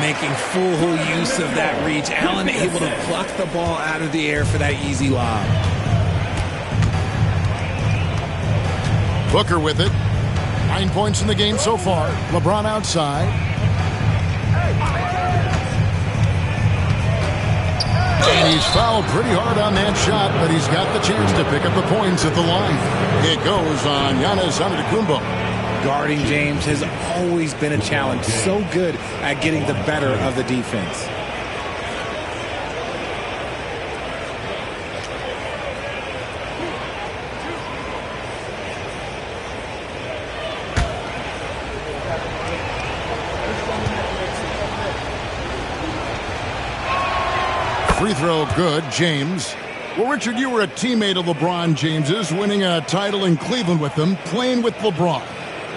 Making full use of that reach. Allen able to pluck the ball out of the air for that easy lob. Booker with it. 9 points in the game so far. LeBron outside. And he's fouled pretty hard on that shot, but he's got the chance to pick up the points at the line. It goes on Giannis Antetokounmpo. Guarding James has always been a challenge. So good at getting the better of the defense. Free throw good, James. Well, Richard, you were a teammate of LeBron James's, winning a title in Cleveland with him, playing with LeBron.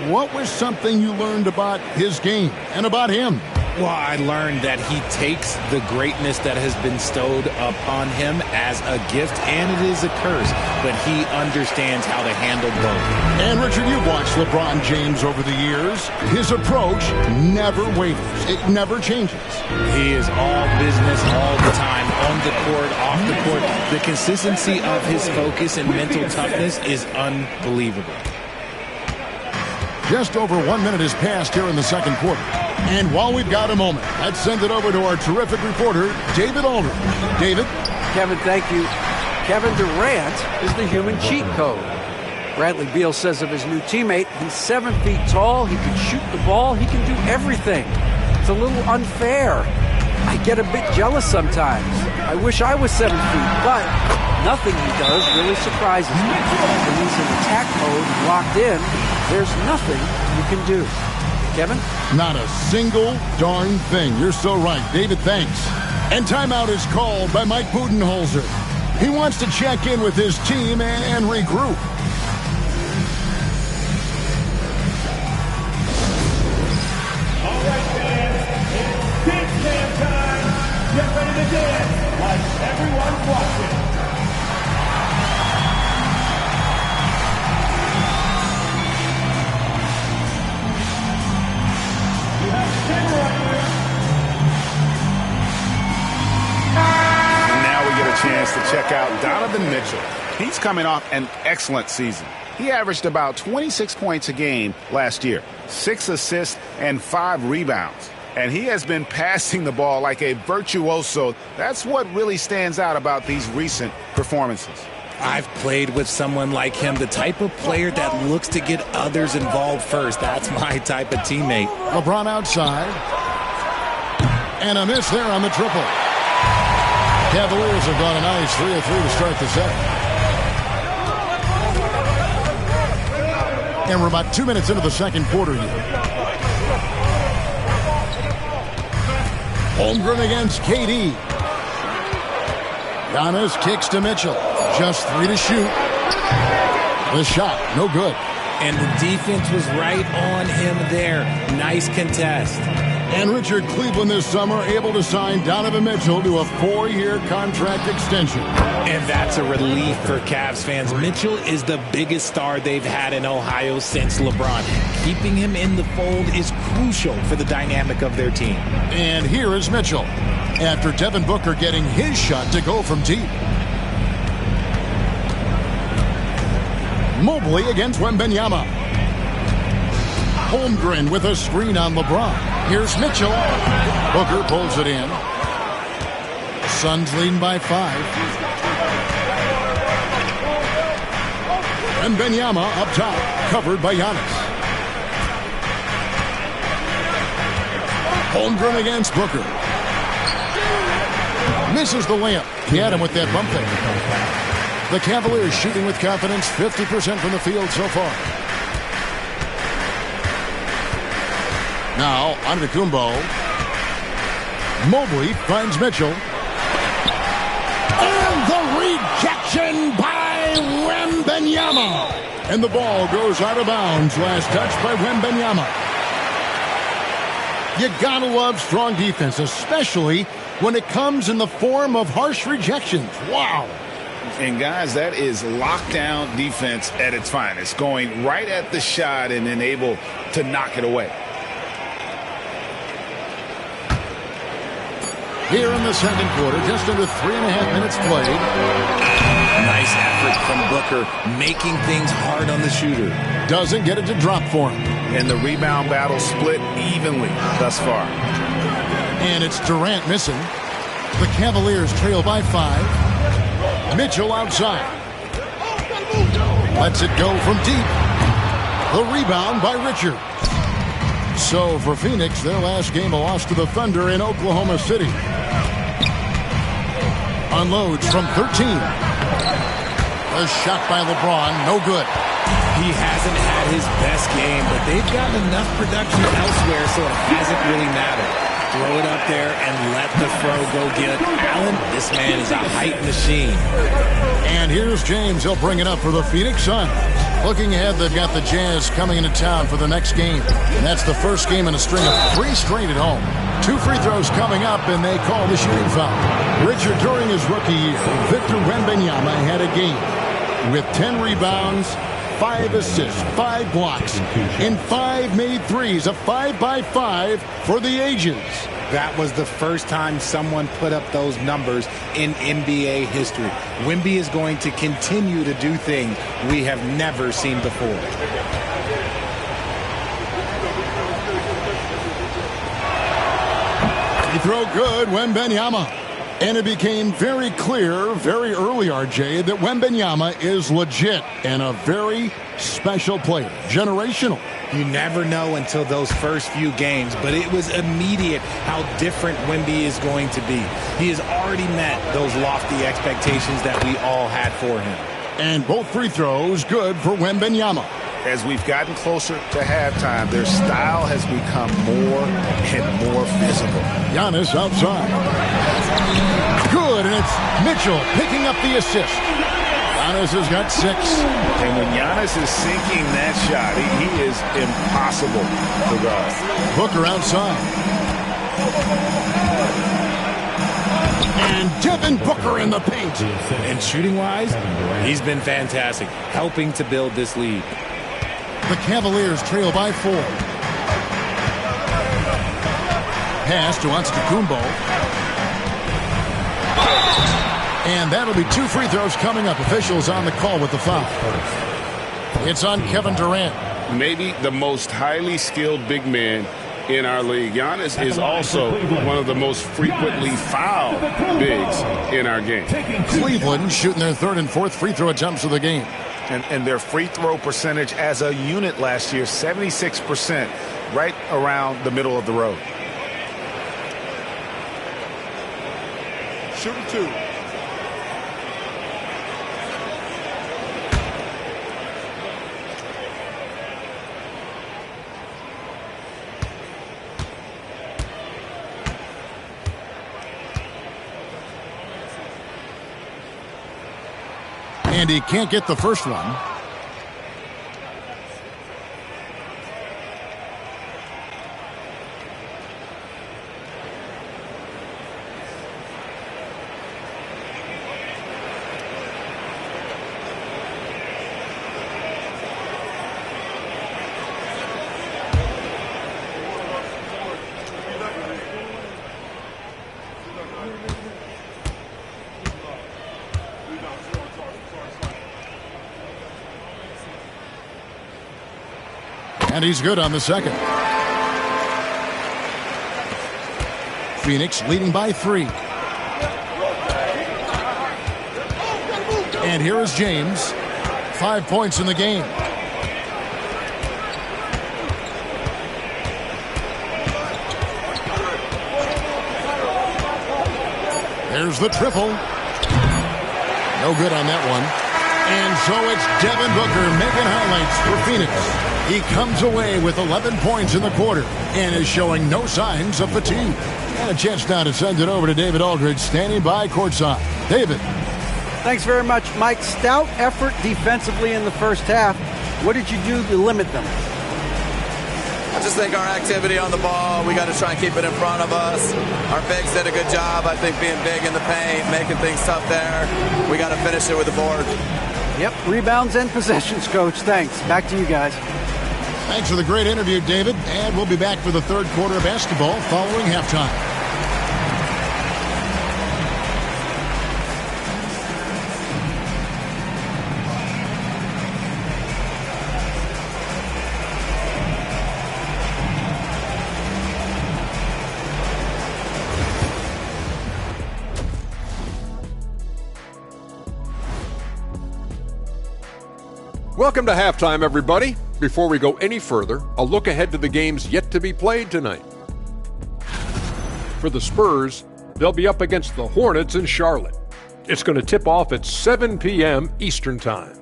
What was something you learned about his game and about him? Well, I learned that he takes the greatness that has been bestowed upon him as a gift, and it is a curse, but he understands how to handle both. And Richard, you've watched LeBron James over the years. His approach never wavers. It never changes. He is all business all the time, on the court, off the court. The consistency of his focus and mental toughness is unbelievable. Just over 1 minute has passed here in the second quarter. And while we've got a moment, let's send it over to our terrific reporter, David Aldridge. David? Kevin, thank you. Kevin Durant is the human cheat code. Bradley Beal says of his new teammate, he's 7 feet tall, he can shoot the ball, he can do everything. It's a little unfair. I get a bit jealous sometimes. I wish I was 7 feet, but nothing he does really surprises me. When he's in attack mode, locked in, there's nothing you can do. Kevin? Not a single darn thing. You're so right. David, thanks. And timeout is called by Mike Budenholzer. He wants to check in with his team and regroup. All right, fans. It's dance man time. Get ready to dance like everyone's watching. Chance to check out Donovan Mitchell. He's coming off an excellent season. He averaged about 26 points a game last year, 6 assists and 5 rebounds. And he has been passing the ball like a virtuoso. That's what really stands out about these recent performances. I've played with someone like him, the type of player that looks to get others involved first. That's my type of teammate. LeBron outside. And a miss there on the triple. Cavaliers have got a nice 3-3 to start the set. And we're about 2 minutes into the second quarter here. Holmgren against KD. Giannis kicks to Mitchell. Just 3 to shoot. The shot, no good. And the defense was right on him there. Nice contest. And Richard, Cleveland this summer able to sign Donovan Mitchell to a 4-year contract extension. And that's a relief for Cavs fans. Mitchell is the biggest star they've had in Ohio since LeBron. Keeping him in the fold is crucial for the dynamic of their team. And here is Mitchell, after Devin Booker getting his shot to go from deep. Mobley against Wembanyama. Holmgren with a screen on LeBron. Here's Mitchell. Booker pulls it in. Suns leading by 5. And Wembanyama up top, covered by Giannis. Holmgren against Booker. Misses the layup. He had him with that bump there. The Cavaliers shooting with confidence, 50% from the field so far. Now, Antetokounmpo. Mobley finds Mitchell. And the rejection by Wembanyama. And the ball goes out of bounds. Last touch by Wembanyama. You gotta love strong defense, especially when it comes in the form of harsh rejections. Wow. And guys, that is lockdown defense at its finest. Going right at the shot and then able to knock it away. Here in the second quarter, just under 3.5 minutes played. Nice effort from Booker, making things hard on the shooter. Doesn't get it to drop for him. And the rebound battle split evenly thus far. And it's Durant missing. The Cavaliers trail by 5. Mitchell outside. Lets it go from deep. The rebound by Richards. So for Phoenix, their last game a loss to the Thunder in Oklahoma City. Unloads from 13. A shot by LeBron, no good. He hasn't had his best game, but they've gotten enough production elsewhere, so it hasn't really mattered. Throw it up there and let the throw go get Allen. This man is a height machine. And here's James. He'll bring it up for the Phoenix Suns. Looking ahead, they've got the Jazz coming into town for the next game. And that's the first game in a string of 3 straight at home. 2 free throws coming up, and they call the shooting foul. Richard, during his rookie year, Victor Wembanyama had a game with 10 rebounds, 5 assists, 5 blocks, and 5 made threes. A 5-by-5 for the ages. That was the first time someone put up those numbers in NBA history. Wemby is going to continue to do things we have never seen before. He throw good, Wembanyama. And it became very clear very early, RJ, that Wembanyama is legit and a very special player. Generational. You never know until those first few games, but it was immediate how different Wemby is going to be. He has already met those lofty expectations that we all had for him. And both free throws good for Wembanyama. As we've gotten closer to halftime, their style has become more and more visible. Giannis outside. Good, and it's Mitchell picking up the assist. Giannis has got 6. And when Giannis is sinking that shot, he is impossible to guard. Booker outside. And Devin Booker in the paint. And shooting-wise, he's been fantastic, helping to build this lead. The Cavaliers trail by 4. Pass to Antetokounmpo. And that'll be 2 free throws coming up. Officials on the call with the foul. It's on Kevin Durant. Maybe the most highly skilled big man in our league. Giannis is also one of the most frequently fouled bigs in our game. Cleveland shooting their 3rd and 4th free throw attempts of the game. And their free throw percentage as a unit last year, 76%, right around the middle of the road. Shooting 2. And he can't get the first one. And he's good on the second. Phoenix leading by 3. And here is James. 5 points in the game. There's the triple. No good on that one. And so it's Devin Booker making highlights for Phoenix. He comes away with 11 points in the quarter and is showing no signs of fatigue. And a chance now to send it over to David Aldridge, standing by courtside. David. Thanks very much, Mike. Stout effort defensively in the first half. What did you do to limit them? I just think our activity on the ball, we got to try and keep it in front of us. Our bigs did a good job, I think, being big in the paint, making things tough there. We got to finish it with the board. Yep, rebounds and possessions, Coach. Thanks. Back to you guys. Thanks for the great interview, David. And we'll be back for the 3rd quarter of basketball following halftime. Welcome to halftime, everybody. Before we go any further, a look ahead to the games yet to be played tonight. For the Spurs, they'll be up against the Hornets in Charlotte. It's going to tip off at 7 p.m. Eastern Time.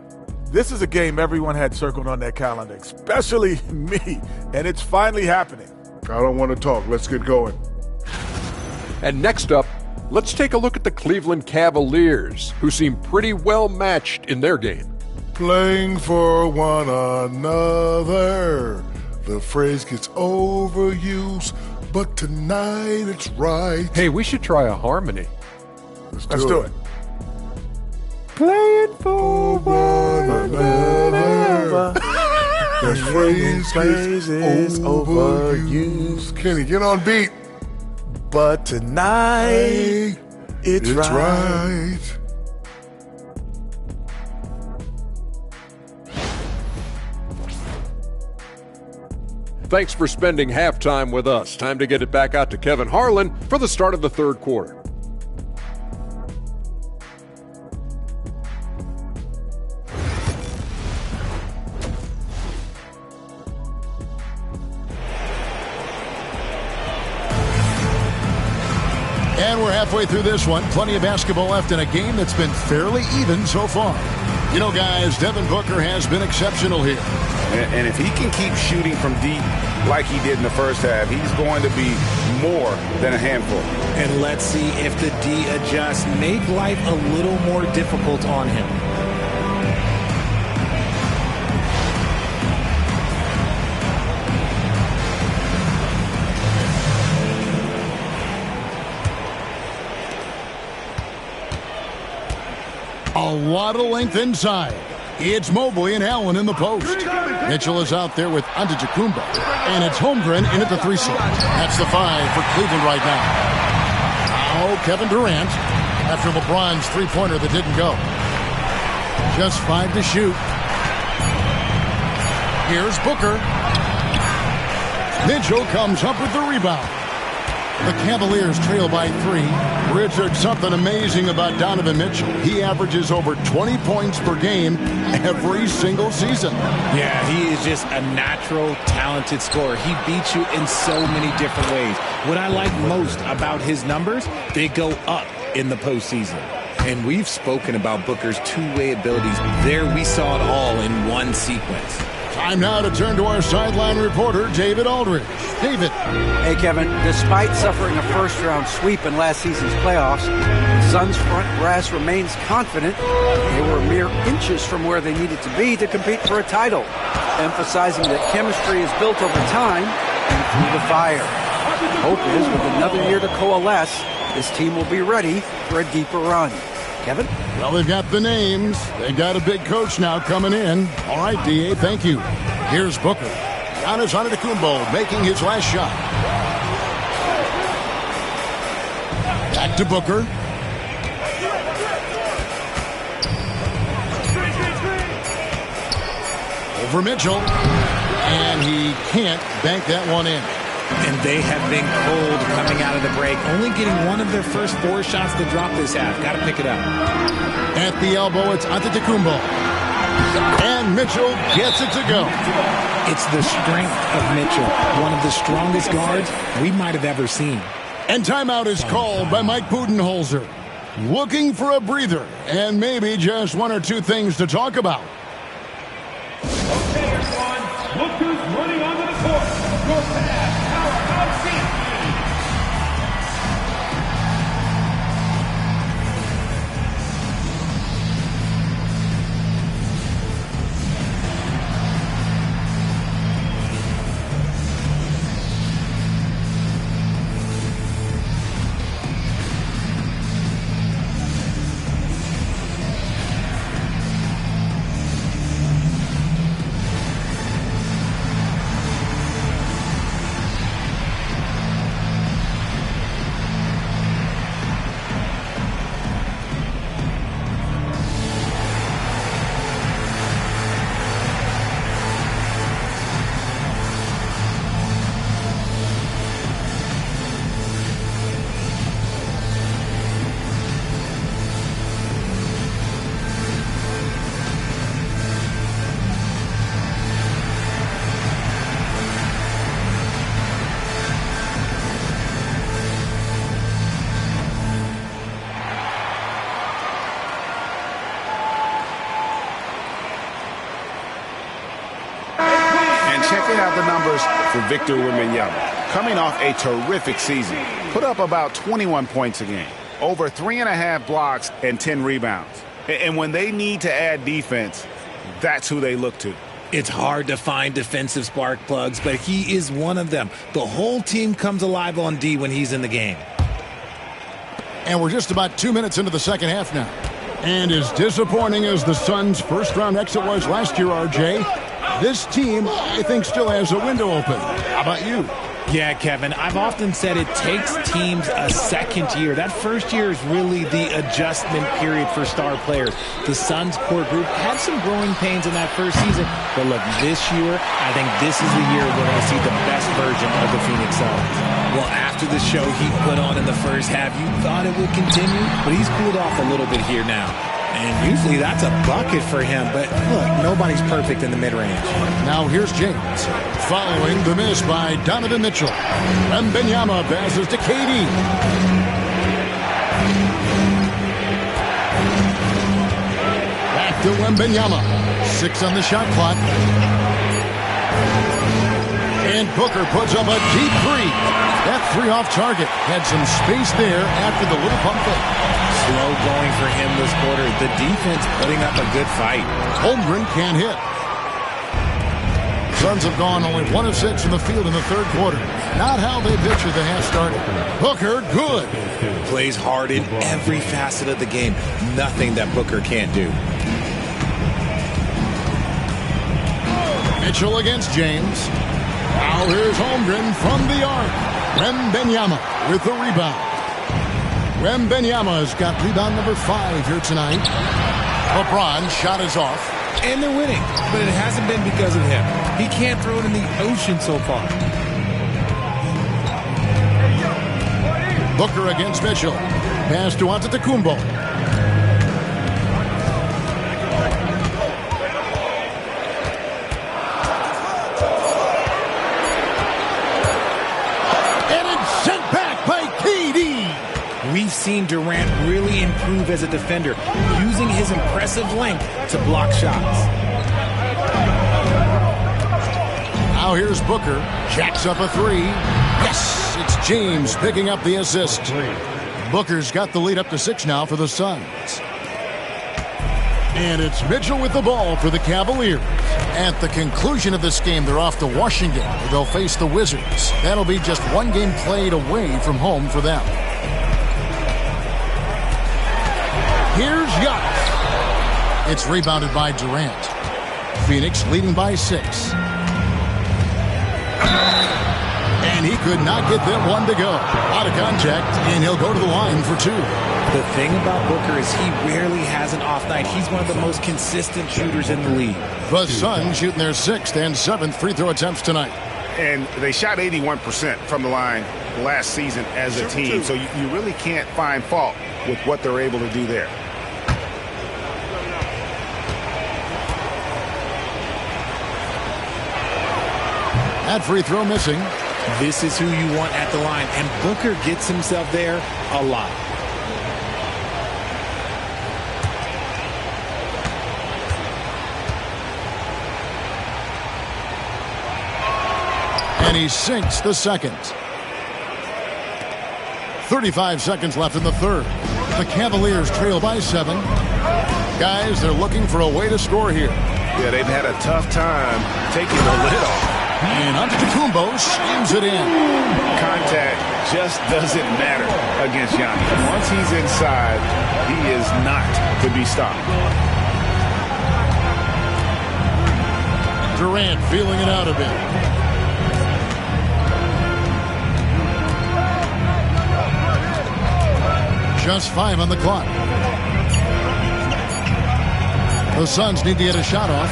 This is a game everyone had circled on their calendar, especially me, and it's finally happening. I don't want to talk. Let's get going. And next up, let's take a look at the Cleveland Cavaliers, who seem pretty well matched in their game. Playing for one another. The phrase gets overused, but tonight it's right. Hey, we should try a harmony. Let's do it. Playing for one another. The phrase gets overused. Kenny, get on beat. But tonight it's right. Thanks for spending halftime with us. Time to get it back out to Kevin Harlan for the start of the third quarter. And we're halfway through this one. Plenty of basketball left in a game that's been fairly even so far. You know, guys, Devin Booker has been exceptional here. And if he can keep shooting from deep like he did in the first half, he's going to be more than a handful. And let's see if the D adjusts, make life a little more difficult on him. A lot of length inside. It's Mobley and Allen in the post. Mitchell is out there with Antetokounmpo. And it's Holmgren in at the 3 slot. That's the 5 for Cleveland right now. Now Kevin Durant after LeBron's three-pointer that didn't go. Just 5 to shoot. Here's Booker. Mitchell comes up with the rebound. The Cavaliers trail by 3. Richard, something amazing about Donovan Mitchell. He averages over 20 points per game every single season. Yeah, he is just a natural, talented scorer. He beats you in so many different ways. What I like most about his numbers, they go up in the postseason. And we've spoken about Booker's two-way abilities. There we saw it all in one sequence. Time now to turn to our sideline reporter, David Aldridge. David. Hey, Kevin. Despite suffering a first-round sweep in last season's playoffs, the Suns' front brass remains confident they were mere inches from where they needed to be to compete for a title, emphasizing that chemistry is built over time and through the fire. Hope is, with another year to coalesce, this team will be ready for a deeper run. Kevin? Well, they've got the names. They've got a big coach now coming in. All right, D.A., thank you. Here's Booker. Giannis Antetokounmpo making his last shot. Back to Booker. Over Mitchell. And he can't bank that one in. And they have been cold coming out of the break. Only getting one of their first 4 shots to drop this half. Got to pick it up. At the elbow, it's Antetokounmpo. And Mitchell gets it to go. It's the strength of Mitchell. One of the strongest guards we might have ever seen. And timeout is called by Mike Budenholzer. Looking for a breather and maybe just 1 or 2 things to talk about. Okay, everyone. Look who's running onto the court. Your pass. checking out the numbers for Victor Wembanyama. Coming off a terrific season, put up about 21 points a game, over 3.5 blocks and 10 rebounds. And when they need to add defense, that's who they look to. It's hard to find defensive spark plugs, but he is one of them. The whole team comes alive on D when he's in the game. And we're just about 2 minutes into the second half now. And as disappointing as the Suns' first-round exit was last year, RJ, this team, I think, still has a window open. How about you? Yeah, Kevin, I've often said it takes teams a second year. That first year is really the adjustment period for star players. The Suns core group had some growing pains in that first season, but look, this year, I think this is the year we're going to see the best version of the Phoenix Suns. Well, after the show he put on in the first half, you thought it would continue, but he's cooled off a little bit here now. And usually that's a bucket for him, but look, nobody's perfect in the mid-range. Now here's James. Following the miss by Donovan Mitchell. Wembanyama passes to KD. Back to Wembanyama. 6 on the shot clock. And Booker puts up a deep three. That three off target. Had some space there after the little pump fake. Slow going for him this quarter. The defense putting up a good fight. Holmgren can't hit. Suns have gone only 1 of 6 from the field in the third quarter. Not how they pictured the half started. Booker, good. Plays hard in every facet of the game. Nothing that Booker can't do. Mitchell against James. Now here's Holmgren from the arc. Wembanyama with the rebound. Wembanyama's got rebound number 5 here tonight. LeBron shot is off. And they're winning, but it hasn't been because of him. He can't throw it in the ocean so far. Booker against Mitchell. Pass to Antetokounmpo. We've seen Durant really improve as a defender, using his impressive length to block shots. Now here's Booker. Jacks up a 3. Yes, it's James picking up the assist. Booker's got the lead up to 6 now for the Suns. And it's Mitchell with the ball for the Cavaliers. At the conclusion of this game, they're off to Washington, where they'll face the Wizards. That'll be just 1 game played away from home for them. Here's Giannis. It's rebounded by Durant. Phoenix leading by 6. And he could not get them 1 to go. Out of contact, and he'll go to the line for 2. The thing about Booker is he rarely has an off night. He's one of the most consistent shooters in the league. The Suns shooting their 6th and 7th free throw attempts tonight. And they shot 81% from the line last season as a team. So you really can't find fault with what they're able to do there. That free throw missing. This is who you want at the line, and Booker gets himself there a lot. And he sinks the second. 35 seconds left in the third. The Cavaliers trail by 7. Guys, they're looking for a way to score here. Yeah, they've had a tough time taking the lid off. And Antetokounmpo slams it in. Contact just doesn't matter against Giannis. Once he's inside, he is not to be stopped. Durant feeling it out a bit. Just 5 on the clock. The Suns need to get a shot off.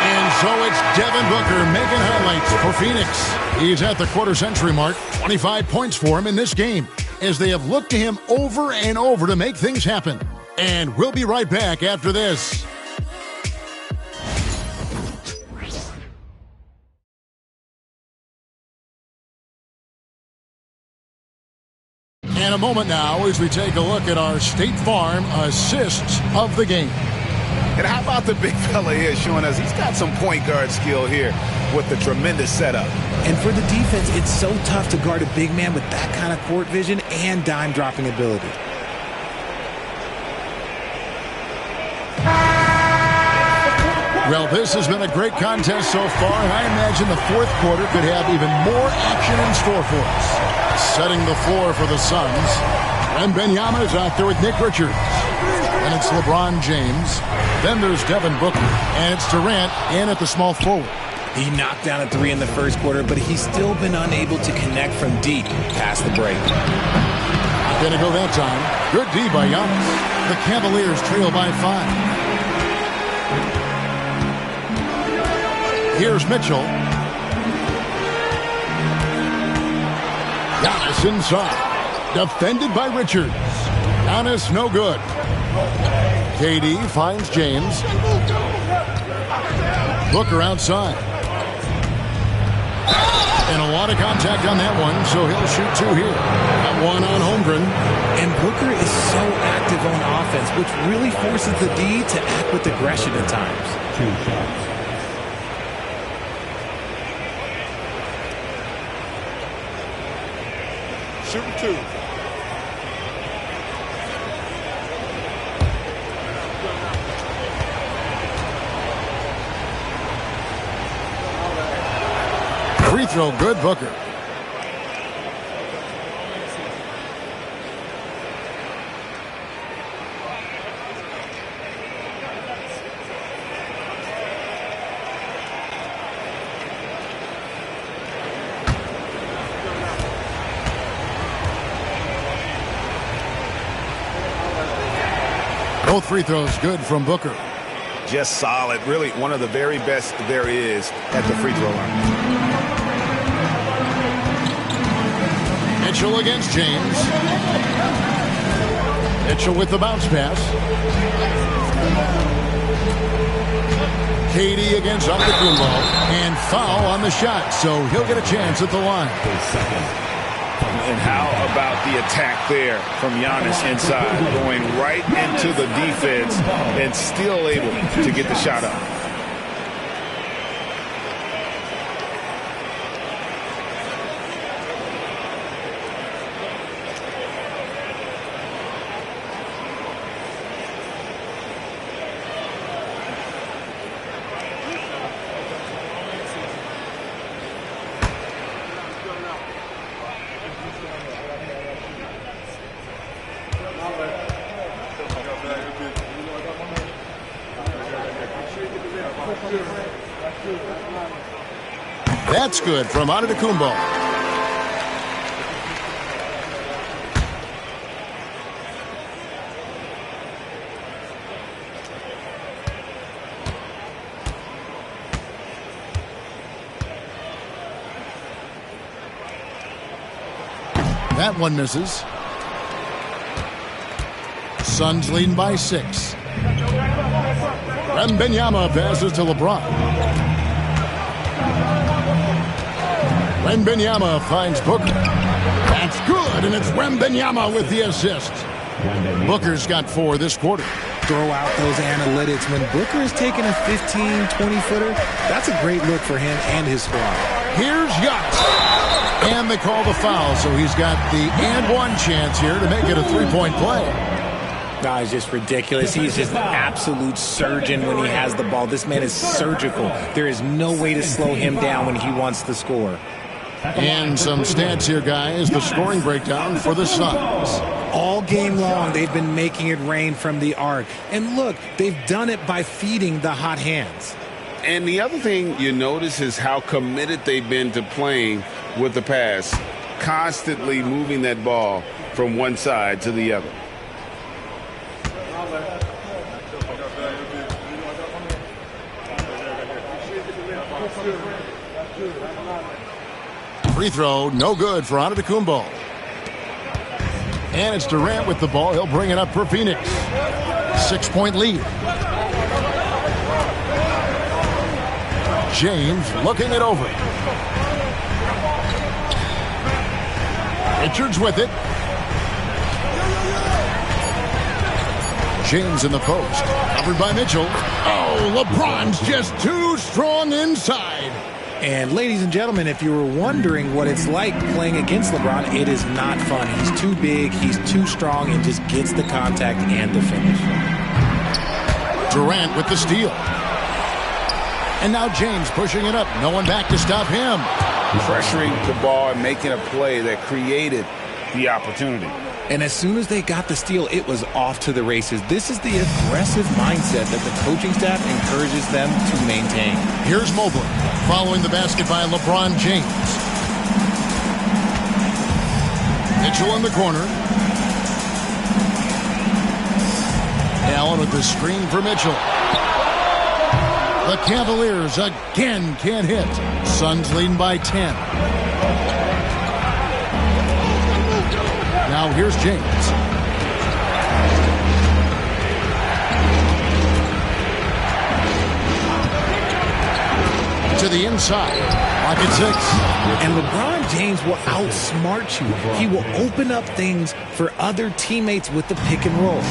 And so it's Devin Booker making highlights for Phoenix. He's at the quarter-century mark. 25 points for him in this game, as they have looked to him over and over to make things happen. And we'll be right back after this. And a moment now as we take a look at our State Farm assists of the game. And how about the big fella here showing us he's got some point guard skill here with the tremendous setup. And for the defense, it's so tough to guard a big man with that kind of court vision and dime dropping ability. Well, this has been a great contest so far, and I imagine the fourth quarter could have even more action in store for us. Setting the floor for the Suns. And Wembanyama is out there with Nick Richards. And it's LeBron James. Then there's Devin Booker. And it's Durant in at the small forward. He knocked down a three in the first quarter, but he's still been unable to connect from deep past the break. Gonna go that time. Good D by Giannis. The Cavaliers trail by 5. Here's Mitchell. Giannis inside. Defended by Richards. Giannis no good. KD finds James. Booker outside. And a lot of contact on that one, so he'll shoot 2 here. Got one on Holmgren. And Booker is so active on offense, which really forces the D to act with aggression at times. 2 shots. Shooting 2. Free throw, good, Booker. Both free throws good from Booker. Just solid. Really one of the very best there is at the free throw line. Mitchell against James. Mitchell with the bounce pass. KD against Antetokounmpo. And foul on the shot, so he'll get a chance at the line. And how about the attack there from Giannis inside, going right into the defense and still able to get the shot up. That's good from Antetokounmpo. That one misses. Suns leading by 6. Wembanyama passes to LeBron. Wembanyama finds Booker. That's good, and it's Wembanyama with the assist. Booker's got 4 this quarter. Throw out those analytics. When Booker is taking a 15, 20-footer, that's a great look for him and his squad. Here's Giannis. And they call the foul, so he's got the and one chance here to make it a 3-point play. No, it's just ridiculous. He's just an absolute surgeon when he has the ball. This man is surgical. There is no way to slow him down when he wants to score. And some stats here, guys. The scoring breakdown for the Suns. All game long, they've been making it rain from the arc. And look, they've done it by feeding the hot hands. And the other thing you notice is how committed they've been to playing with the pass, constantly moving that ball from one side to the other. Free throw, no good for Antetokounmpo. And it's Durant with the ball. He'll bring it up for Phoenix. 6-point lead. James looking it over. Richards with it. James in the post. Offered by Mitchell. Oh, LeBron's just too strong inside. And ladies and gentlemen, if you were wondering what it's like playing against LeBron, it is not fun. He's too big, he's too strong, and just gets the contact and the finish. Durant with the steal. And now James pushing it up. No one back to stop him. Pressuring the ball and making a play that created the opportunity. And as soon as they got the steal, it was off to the races. This is the aggressive mindset that the coaching staff encourages them to maintain. Here's Mobley following the basket by LeBron James. Mitchell in the corner. Allen with the screen for Mitchell. The Cavaliers again can't hit. Suns leading by 10. Now here's James. To the inside. Pocket 6. And LeBron James will outsmart you. He will open up things for other teammates with the pick and roll.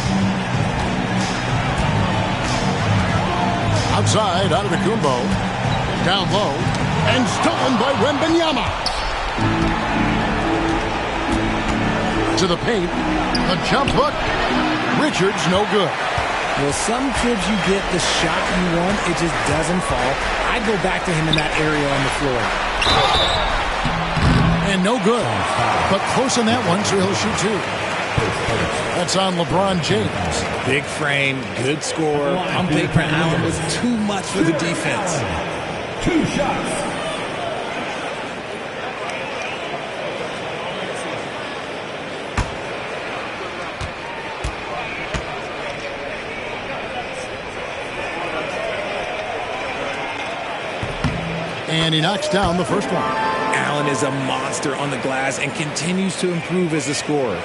Outside, out of the Kumbo. Down low. And stolen by Wembanyama. To the paint. The jump hook. Richards no good. Well, sometimes you get the shot you want. It just doesn't fall. I'd go back to him in that area on the floor. And no good. But close on that one, so he'll shoot two. That's on LeBron James. Big frame, good score. Pump fake for Allen was too much for the defense. 2 shots. And he knocks down the first one. Allen is a monster on the glass and continues to improve as a scorer.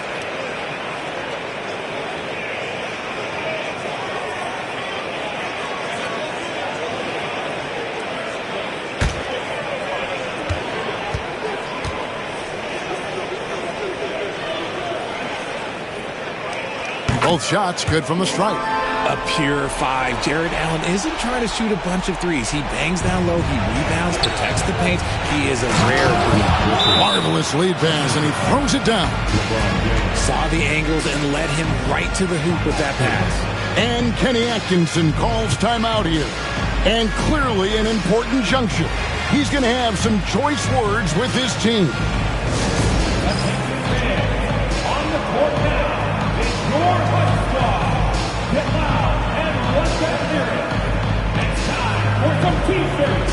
Both shots good from the stripe. A pure 5. Jared Allen isn't trying to shoot a bunch of threes. He bangs down low, he rebounds, protects the paint. He is a rare breed. Marvelous lead pass, and he throws it down. Saw the angles and led him right to the hoop with that pass. And Kenny Atkinson calls timeout here. And clearly an important junction. He's going to have some choice words with his team. On the court now is your White Squad. Get loud and let them hear it. It's time for some t-shirts.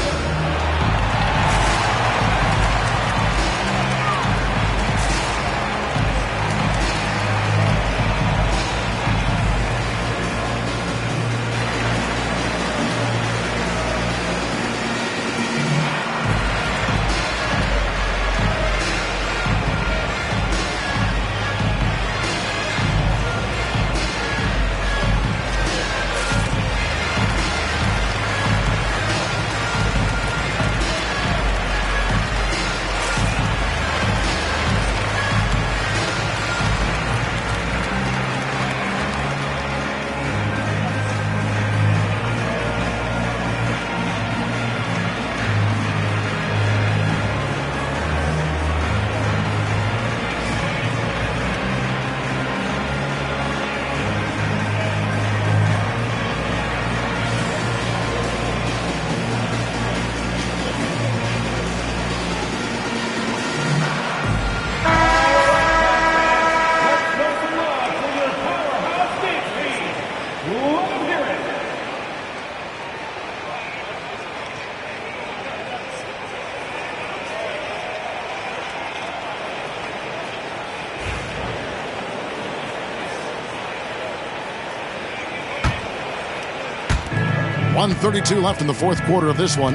.132 left in the fourth quarter of this one.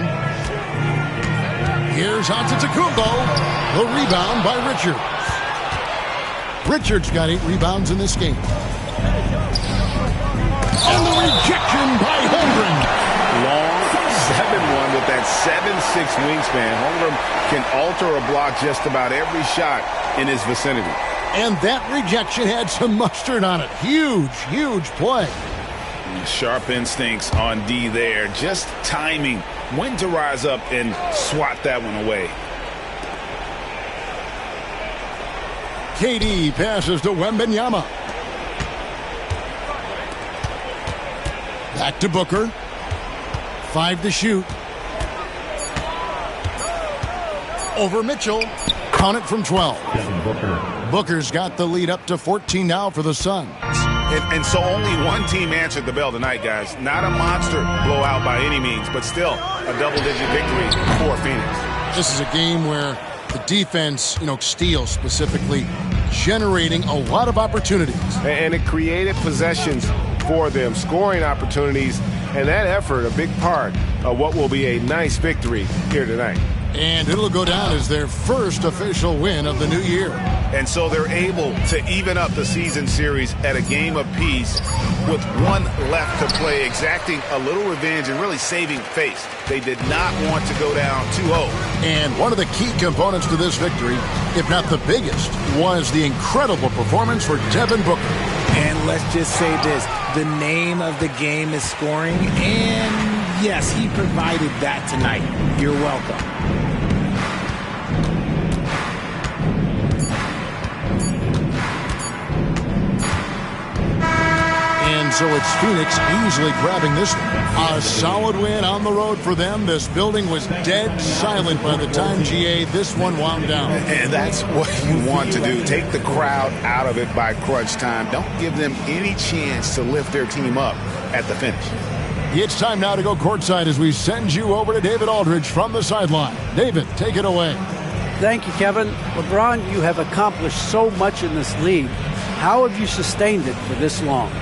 Here's Antetokounmpo. The rebound by Richards. Richards got 8 rebounds in this game. And the rejection by Holmgren. Long 7-1 with that 7'6" wingspan. Holmgren can alter a block just about every shot in his vicinity. And that rejection had some mustard on it. Huge, huge play. Sharp instincts on D there. Just timing when to rise up and swat that one away. KD passes to Wembanyama. Back to Booker. 5 to shoot. Over Mitchell. Count it from 12. Booker's got the lead up to 14 now for the Suns. And so only one team answered the bell tonight, guys. Not a monster blowout by any means, but still a double-digit victory for Phoenix. This is a game where the defense, steals specifically, generating a lot of opportunities. And it created possessions for them, scoring opportunities, and that effort, a big part of what will be a nice victory here tonight. And it'll go down as their first official win of the new year. And so they're able to even up the season series at a game apiece with one left to play, exacting a little revenge and really saving face. They did not want to go down 2-0. And one of the key components to this victory, if not the biggest, was the incredible performance for Devin Booker. And let's just say this, the name of the game is scoring, and yes, he provided that tonight. You're welcome. And so it's Phoenix easily grabbing this one. A solid win on the road for them. This building was dead silent by the time, GA, this one wound down. And that's what you want to do. Take the crowd out of it by crunch time. Don't give them any chance to lift their team up at the finish. It's time now to go courtside as we send you over to David Aldridge from the sideline. David, take it away. Thank you, Kevin. LeBron, you have accomplished so much in this league. How have you sustained it for this long?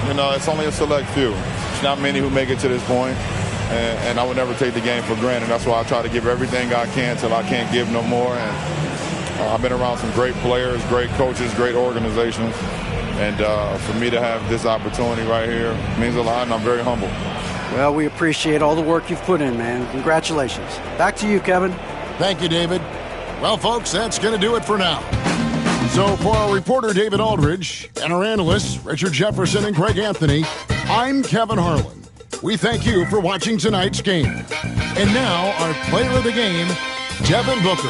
It's only a select few. It's not many who make it to this point, and I would never take the game for granted. That's why I try to give everything I can till I can't give no more. And I've been around some great players, great coaches, great organizations, and for me to have this opportunity right here means a lot, and I'm very humble. Well, we appreciate all the work you've put in, man. Congratulations. Back to you, Kevin. Thank you, David. Well, folks, that's going to do it for now. So for our reporter, David Aldridge, and our analysts, Richard Jefferson and Greg Anthony, I'm Kevin Harlan. We thank you for watching tonight's game. And now, our player of the game, Devin Booker.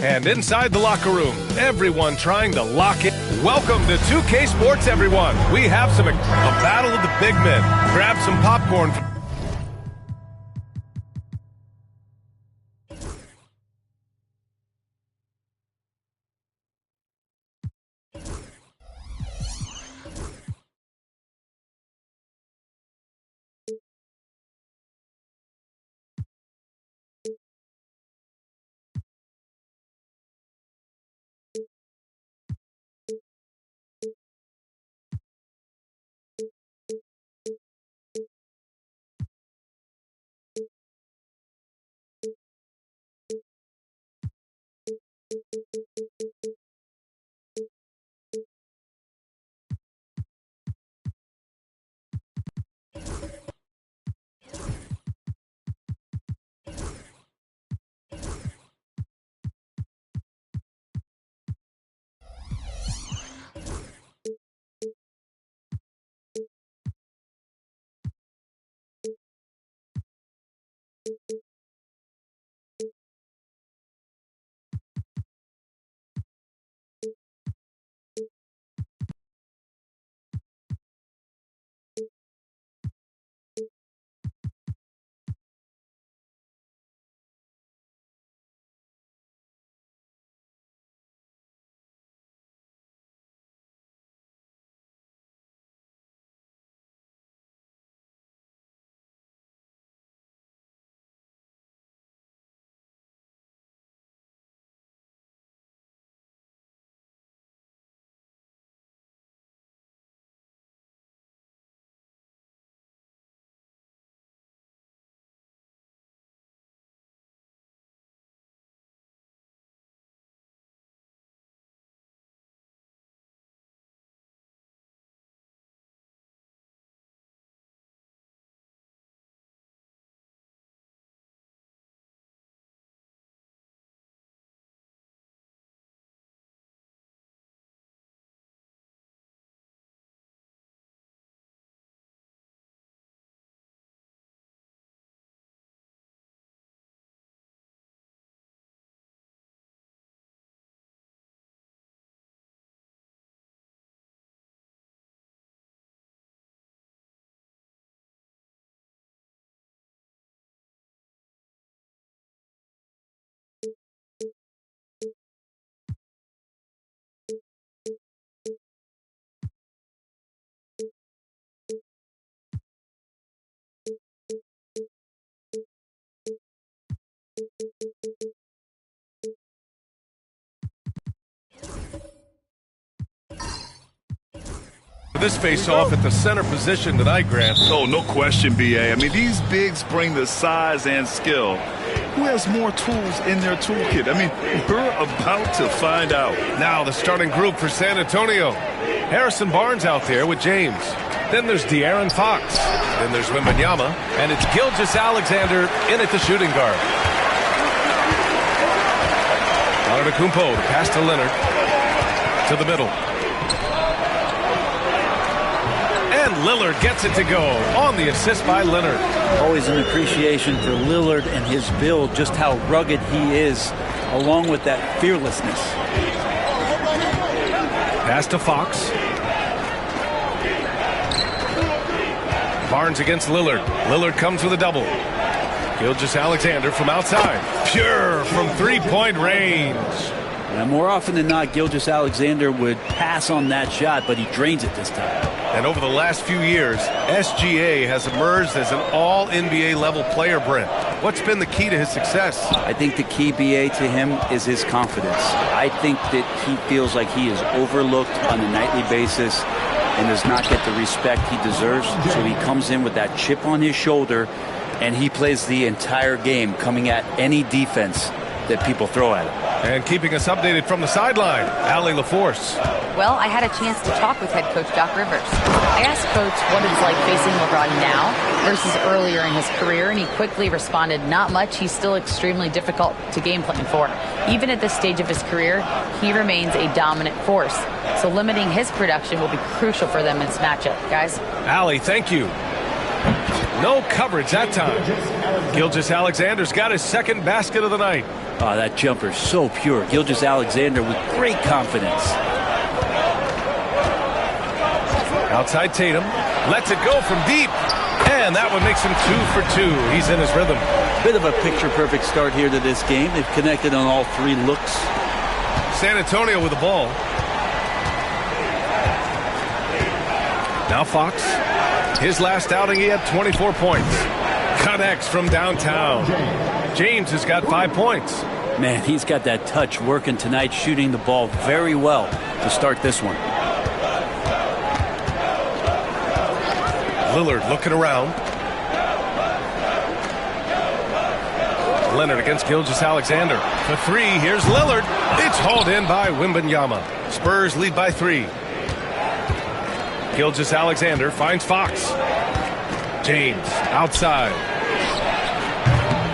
And inside the locker room, everyone trying to lock it. Welcome to 2K Sports, everyone. We have a battle of the big men. Grab some popcorn. this face-off at the center position tonight, Grant. Oh, no question, B.A. I mean, these bigs bring the size and skill. Who has more tools in their toolkit? I mean, we're about to find out. Now the starting group for San Antonio. Harrison Barnes out there with James. Then there's De'Aaron Fox. Then there's Wembanyama. And it's Gilgeous-Alexander in at the shooting guard. Antetokounmpo to pass to Leonard. To the middle. And Lillard gets it to go on the assist by Leonard. Always an appreciation for Lillard and his build, just how rugged he is, along with that fearlessness. Pass to Fox. Barnes against Lillard. Lillard comes with a double. Gilgeous-Alexander from outside. Pure from three-point range. Now, more often than not, Gilgeous-Alexander would pass on that shot, but he drains it this time. And over the last few years, SGA has emerged as an all-NBA level player, Brent. What's been the key to his success? I think the key, BA, to him is his confidence. I think that he feels like he is overlooked on a nightly basis and does not get the respect he deserves. So he comes in with that chip on his shoulder, and he plays the entire game, coming at any defense that people throw at him. And keeping us updated from the sideline, Allie LaForce. Well, I had a chance to talk with head coach Doc Rivers. I asked Coach what it's like facing LeBron now versus earlier in his career, and he quickly responded, not much. He's still extremely difficult to game plan for. Even at this stage of his career, he remains a dominant force. So limiting his production will be crucial for them in this matchup. Guys? Allie, thank you. No coverage that time. Gilgeous-Alexander's got his second basket of the night. Oh, that jumper's so pure. Gilgeous-Alexander with great confidence. Outside Tatum. Lets it go from deep. And that one makes him 2 for 2. He's in his rhythm. Bit of a picture-perfect start here to this game. They've connected on all three looks. San Antonio with the ball. Now Fox. His last outing, he had 24 points. Connects from downtown. James has got 5 points. Man, he's got that touch working tonight, shooting the ball very well to start this one. Lillard looking around. Leonard against Gilgeous-Alexander. For three, here's Lillard. It's hauled in by Wembanyama. Spurs lead by 3. Gilgeous-Alexander finds Fox. James outside.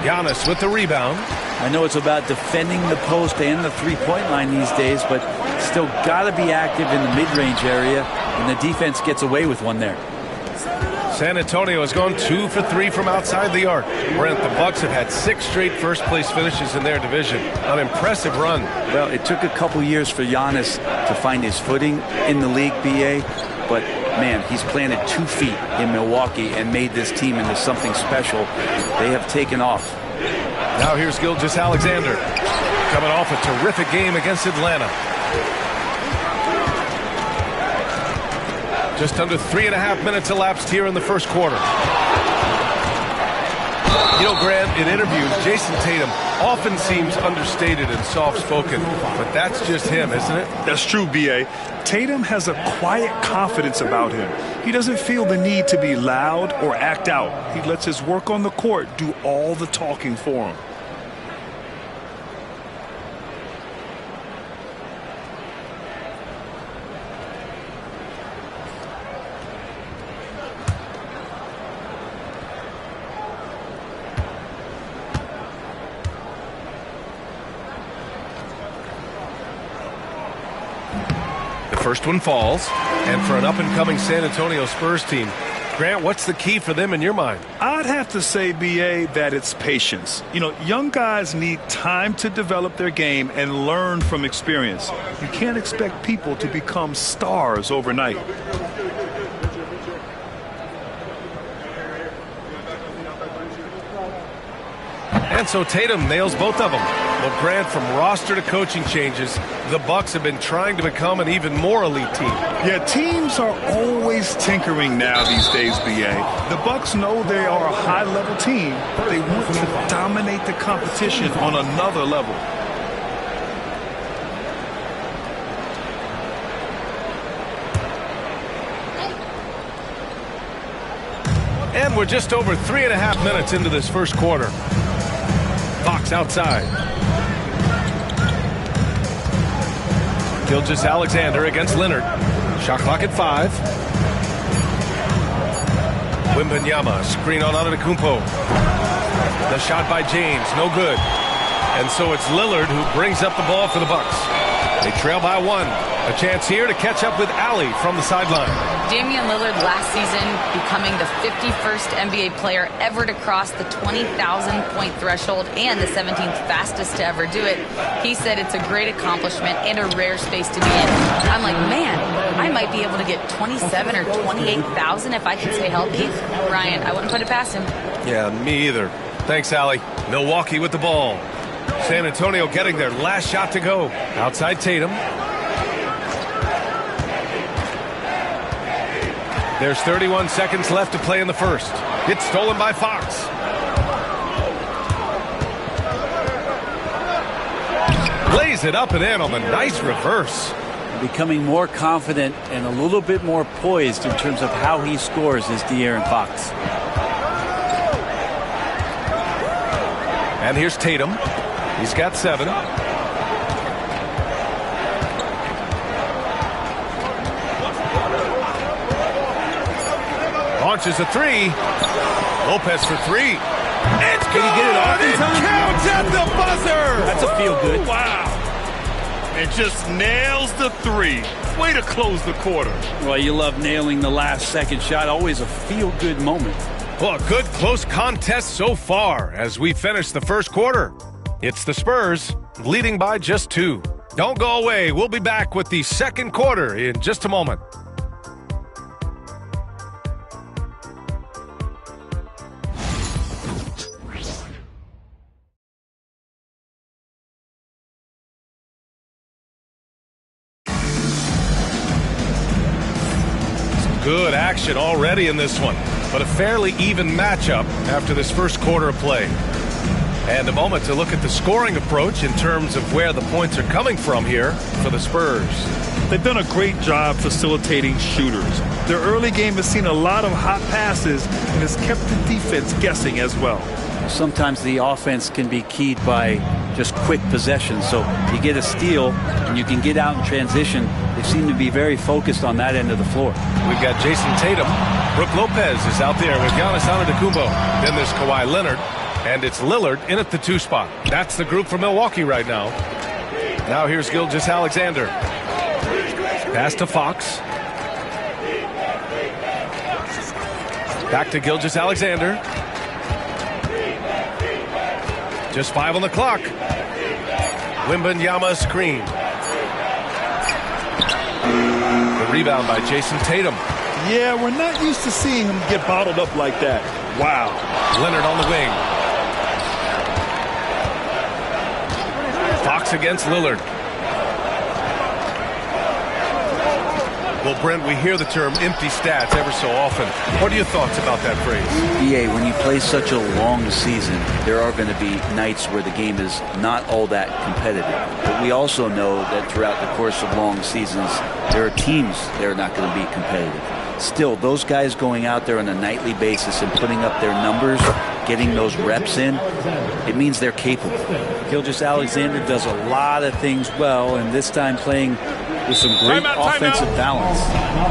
Giannis with the rebound. I know it's about defending the post and the three-point line these days, but still got to be active in the mid-range area, and the defense gets away with one there. San Antonio has gone 2 for 3 from outside the arc. Brent, the Bucks have had 6 straight first-place finishes in their division. An impressive run. Well, it took a couple years for Giannis to find his footing in the league, BA, but man, he's planted 2 feet in Milwaukee and made this team into something special. They have taken off. Now here's Gilgeous-Alexander coming off a terrific game against Atlanta. Just under 3.5 minutes elapsed here in the first quarter. You know, Grant, in interviews, Jason Tatum often seems understated and soft-spoken, but that's just him, isn't it? That's true, B.A. Tatum has a quiet confidence about him. He doesn't feel the need to be loud or act out. He lets his work on the court do all the talking for him. First one falls, and for an up-and-coming San Antonio Spurs team, Grant, what's the key for them in your mind? I'd have to say, B.A., that it's patience. You know, young guys need time to develop their game and learn from experience. You can't expect people to become stars overnight. And so Tatum nails both of them. Well, Grant, from roster to coaching changes, the Bucks have been trying to become an even more elite team. Yeah, teams are always tinkering now these days, B.A. The Bucks know they are a high-level team, but they want to dominate the competition on another level. And we're just over 3.5 minutes into this first quarter. Fox outside. Gilgeous-Alexander against Leonard. Shot clock at 5. Wembanyama, screen on Antetokounmpo. The shot by James, no good. And so it's Lillard who brings up the ball for the Bucks. They trail by 1. A chance here to catch up with Allie from the sideline. Damian Lillard last season becoming the 51st NBA player ever to cross the 20,000-point threshold and the 17th fastest to ever do it. He said it's a great accomplishment and a rare space to be in. I'm like, man, I might be able to get 27 or 28,000 if I can stay healthy. Ryan, I wouldn't put it past him. Yeah, me either. Thanks, Allie. Milwaukee with the ball. San Antonio getting their last shot to go. Outside Tatum. There's 31 seconds left to play in the first. It's stolen by Fox. Lays it up and in on the nice reverse. Becoming more confident and a little bit more poised in terms of how he scores is De'Aaron Fox. And here's Tatum. He's got 7. Launches a 3. Lopez for 3. It's good. Can he get it off in time? Counts at the buzzer. That's a feel good. Wow. And just nails the 3. Way to close the quarter. Well, you love nailing the last second shot. Always a feel good moment. Well, a good close contest so far as we finish the first quarter. It's the Spurs leading by just 2. Don't go away. We'll be back with the second quarter in just a moment. Good action already in this one, but a fairly even matchup after this first quarter of play. And a moment to look at the scoring approach in terms of where the points are coming from here for the Spurs. They've done a great job facilitating shooters. Their early game has seen a lot of hot passes and has kept the defense guessing as well. Sometimes the offense can be keyed by just quick possession. So you get a steal and you can get out in transition. They seem to be very focused on that end of the floor. We've got Jason Tatum. Brook Lopez is out there with Giannis Antetokounmpo. Then there's Kawhi Leonard. And it's Lillard in at the 2 spot. That's the group for Milwaukee right now. Now here's Gilgeous-Alexander. Pass to Fox. Back to Gilgeous-Alexander. Just 5 on the clock. Wembanyama screen. The rebound by Jason Tatum. Yeah, we're not used to seeing him get bottled up like that. Wow. Leonard on the wing. Fox against Lillard. Well, Brent, we hear the term empty stats ever so often. What are your thoughts about that phrase? BA, when you play such a long season, there are going to be nights where the game is not all that competitive. But we also know that throughout the course of long seasons, there are teams that are not going to be competitive. Still, those guys going out there on a nightly basis and putting up their numbers, getting those reps in, it means they're capable. Gilgeous-Alexander does a lot of things well, and this time playing with some great offensive balance.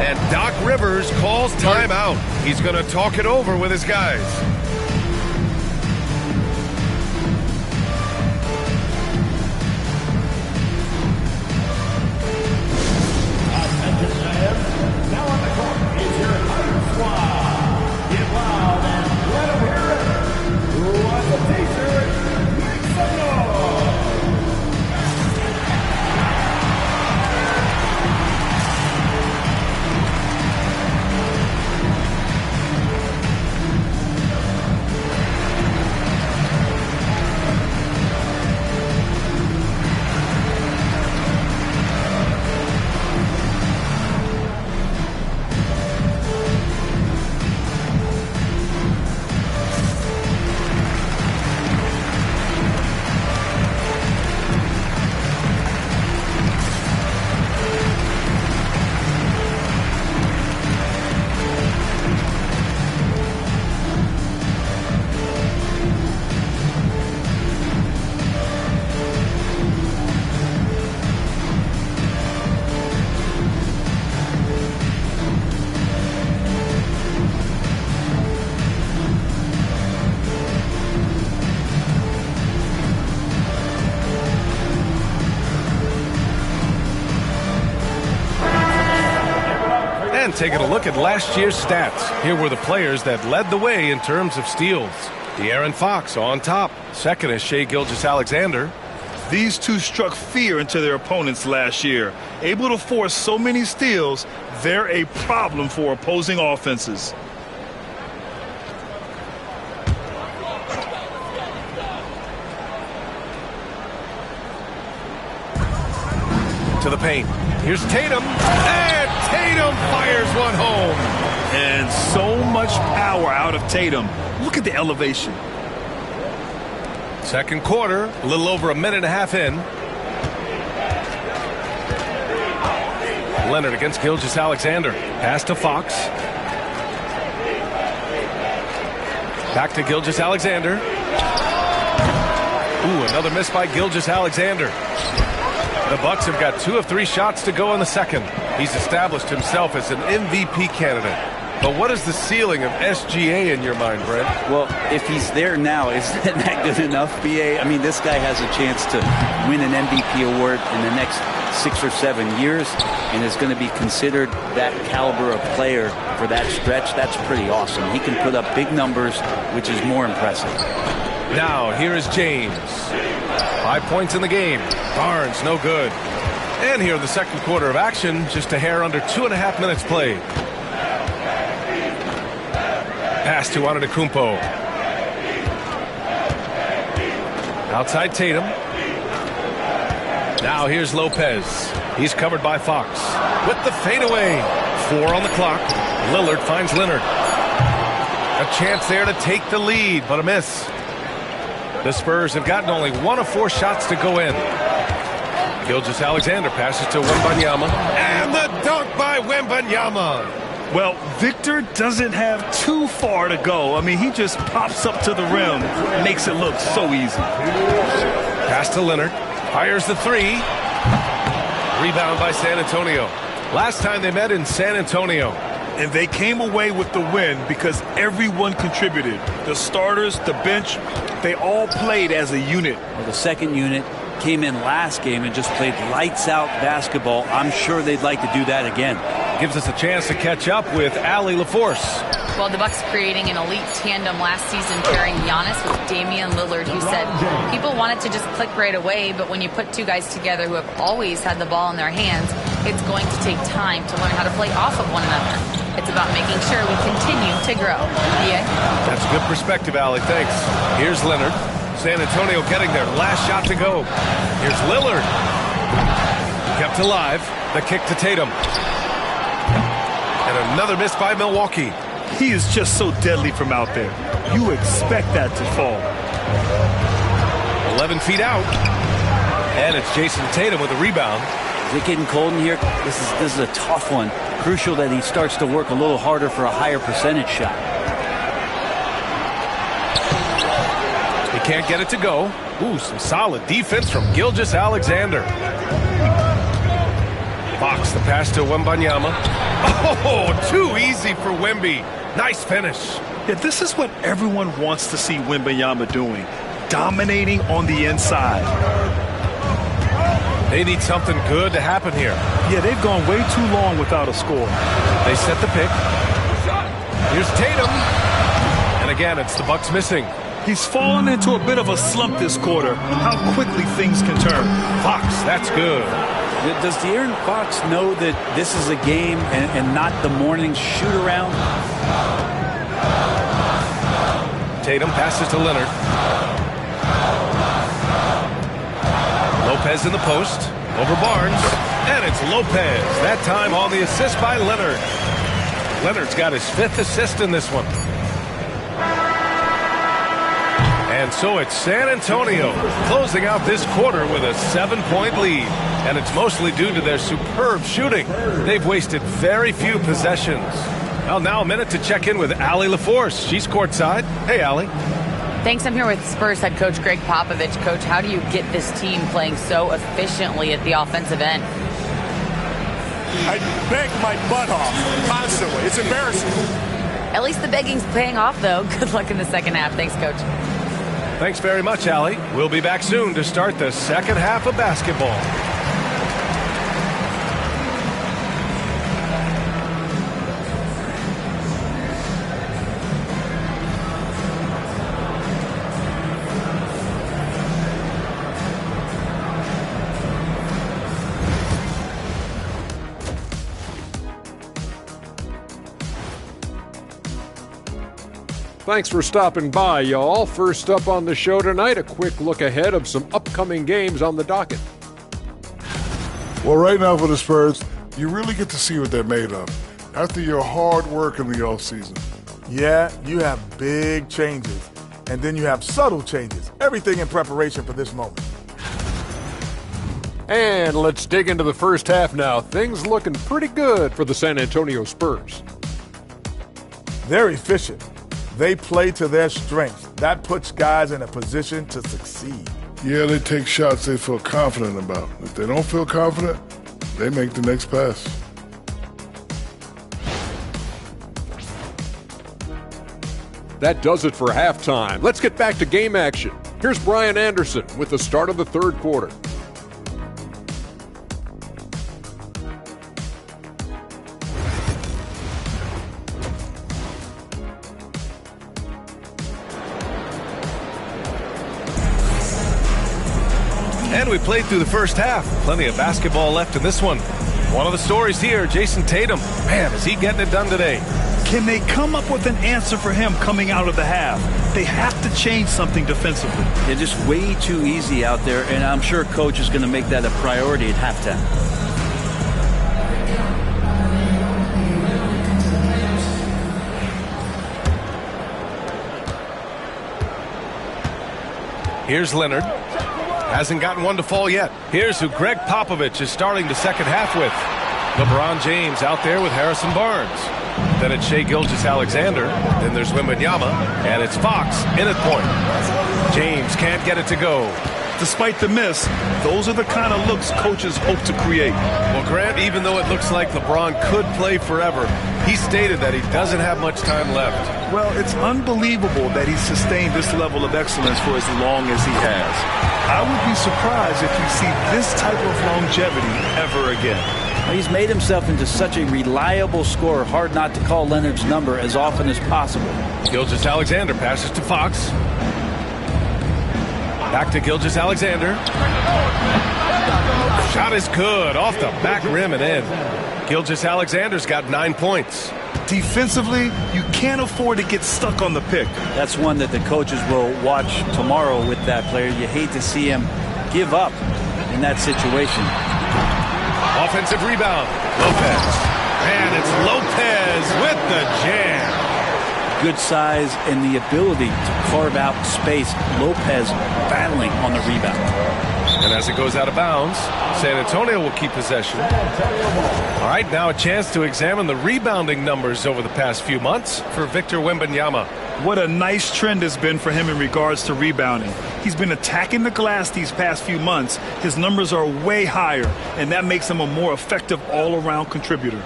And Doc Rivers calls timeout. He's going to talk it over with his guys. Now on the court is your Hunter squad. Get loud and let them hear it. Who wants a t-shirt? Make some noise. taking a look at last year's stats. Here were the players that led the way in terms of steals. De'Aaron Fox on top. Second is Shai Gilgeous-Alexander. These two struck fear into their opponents last year. Able to force so many steals, they're a problem for opposing offenses. To the paint. Here's Tatum. And Tatum fires one home. And so much power out of Tatum. Look at the elevation. Second quarter, a little over a minute and a half in. Leonard against Gilgeous-Alexander. Pass to Fox. Back to Gilgeous-Alexander. Ooh, another miss by Gilgeous-Alexander. The Bucks have got 2 of 3 shots to go in the second. He's established himself as an MVP candidate. But what is the ceiling of SGA in your mind, Brent? Well, if he's there now, isn't that good enough, BA? I mean, this guy has a chance to win an MVP award in the next 6 or 7 years and is going to be considered that caliber of player for that stretch. That's pretty awesome. He can put up big numbers, which is more impressive. Now, here is James. 5 points in the game. Barnes, no good. And here in the second quarter of action, just a hair under 2.5 minutes played. Pass to Antetokounmpo. Outside Tatum. Now here's Lopez. He's covered by Fox. With the fadeaway. 4 on the clock. Lillard finds Leonard. A chance there to take the lead, but a miss. The Spurs have gotten only 1 of 4 shots to go in. Gilgeous-Alexander passes to Wembanyama. And the dunk by Wembanyama. Well, Victor doesn't have too far to go. I mean, he just pops up to the rim. Makes it look so easy. Pass to Leonard. Fires the 3. Rebound by San Antonio. Last time they met in San Antonio. And they came away with the win because everyone contributed. The starters, the bench, they all played as a unit. Well, the second unit came in last game and just played lights-out basketball. I'm sure they'd like to do that again. Gives us a chance to catch up with Allie LaForce. Well, the Bucks creating an elite tandem last season pairing Giannis with Damian Lillard, who said people wanted to just click right away, but when you put 2 guys together who have always had the ball in their hands, it's going to take time to learn how to play off of one another. It's about making sure we continue to grow. Yeah. That's a good perspective, Allie. Thanks. Here's Leonard. San Antonio getting their last shot to go. Here's Lillard. Kept alive. The kick to Tatum. And another miss by Milwaukee. He is just so deadly from out there. You expect that to fall. 11 feet out. And it's Jason Tatum with a rebound. Is it getting cold in here? This is a tough one. Crucial that he starts to work a little harder for a higher percentage shot. He can't get it to go. Ooh, some solid defense from Gilgeous-Alexander. Fox, the pass to Wembanyama. Oh, too easy for Wemby. Nice finish. Yeah, this is what everyone wants to see Wembanyama doing. Dominating on the inside. They need something good to happen here. Yeah, they've gone way too long without a score. They set the pick. Here's Tatum. And again, it's the Bucks missing. He's fallen into a bit of a slump this quarter. How quickly things can turn. Fox, that's good. Does De'Aaron Fox know that this is a game and not the morning shoot-around? Tatum passes to Leonard. Lopez in the post. Over Barnes. And it's Lopez. That time on the assist by Leonard. Leonard's got his 5th assist in this one. And so it's San Antonio closing out this quarter with a 7-point lead. And it's mostly due to their superb shooting. They've wasted very few possessions. Well, now a minute to check in with Allie LaForce. She's courtside. Hey, Allie. Thanks. I'm here with Spurs head coach Greg Popovich. Coach, how do you get this team playing so efficiently at the offensive end? I beg my butt off constantly. It's embarrassing. At least the begging's paying off, though. Good luck in the second half. Thanks, Coach. Thanks very much, Allie. We'll be back soon to start the second half of basketball. Thanks for stopping by, y'all. First up on the show tonight, a quick look ahead of some upcoming games on the docket. Well, right now for the Spurs, you really get to see what they're made of after your hard work in the offseason. Yeah, you have big changes, and then you have subtle changes. Everything in preparation for this moment. And let's dig into the first half now. Things looking pretty good for the San Antonio Spurs. They're efficient. They play to their strengths. That puts guys in a position to succeed. Yeah, they take shots they feel confident about. If they don't feel confident, they make the next pass. That does it for halftime. Let's get back to game action. Here's Brian Anderson with the start of the third quarter. And we played through the first half. Plenty of basketball left in this one. One of the stories here, Jason Tatum. Man, is he getting it done today. Can they come up with an answer for him coming out of the half? They have to change something defensively. They're just way too easy out there, and I'm sure coach is going to make that a priority at halftime. Here's Leonard. Hasn't gotten one to fall yet. Here's who Greg Popovich is starting the second half with. LeBron James out there with Harrison Barnes. Then it's Shai Gilgeous-Alexander. Then there's Wembanyama. And it's Fox in at point. James can't get it to go. Despite the miss, those are the kind of looks coaches hope to create. Well, Grant, even though it looks like LeBron could play forever, he stated that he doesn't have much time left. Well, it's unbelievable that he's sustained this level of excellence for as long as he has. I would be surprised if we see this type of longevity ever again. He's made himself into such a reliable scorer, hard not to call Leonard's number as often as possible. Gilgeous-Alexander passes to Fox. Back to Gilgeous-Alexander. Shot is good, off the back rim and in. Gilgeous-Alexander's got 9 points. Defensively, you can't afford to get stuck on the pick. That's one that the coaches will watch tomorrow with that player. You hate to see him give up in that situation. Offensive rebound, Lopez. And it's Lopez with the jam. Good size and the ability to carve out space. Lopez battling on the rebound. And as it goes out of bounds, San Antonio will keep possession. All right, now a chance to examine the rebounding numbers over the past few months for Victor Wembanyama. What a nice trend has been for him in regards to rebounding. He's been attacking the glass these past few months. His numbers are way higher, and that makes him a more effective all-around contributor.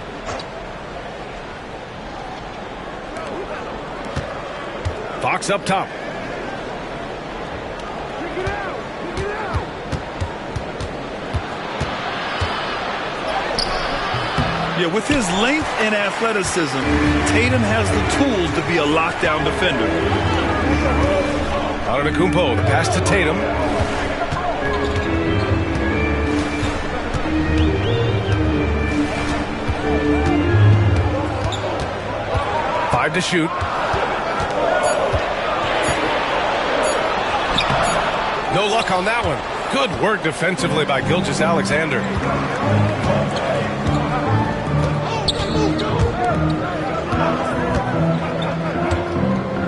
Fox up top. Yeah, with his length and athleticism, Tatum has the tools to be a lockdown defender. Antetokounmpo, the pass to Tatum. Five to shoot. No luck on that one. Good work defensively by Gilgeous-Alexander.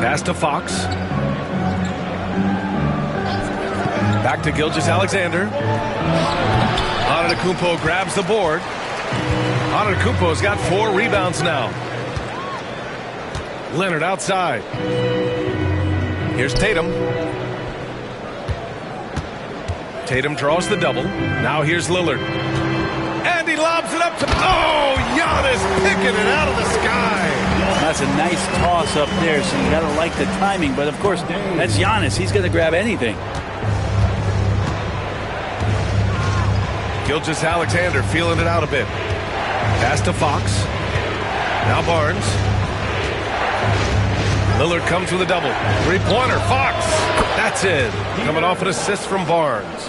Pass to Fox. Back to Gilgeous-Alexander. Antetokounmpo grabs the board. Antetokounmpo's got 4 rebounds now. Leonard outside. Here's Tatum. Tatum draws the double. Now here's Lillard. And he lobs it up to... Oh, Giannis picking it out of the sky. That's a nice toss up there, so you got to like the timing. But, of course, that's Giannis. He's going to grab anything. Gilgeous-Alexander feeling it out a bit. Pass to Fox. Now Barnes. Lillard comes with a double. Three-pointer. Fox. That's it. Coming off an assist from Barnes.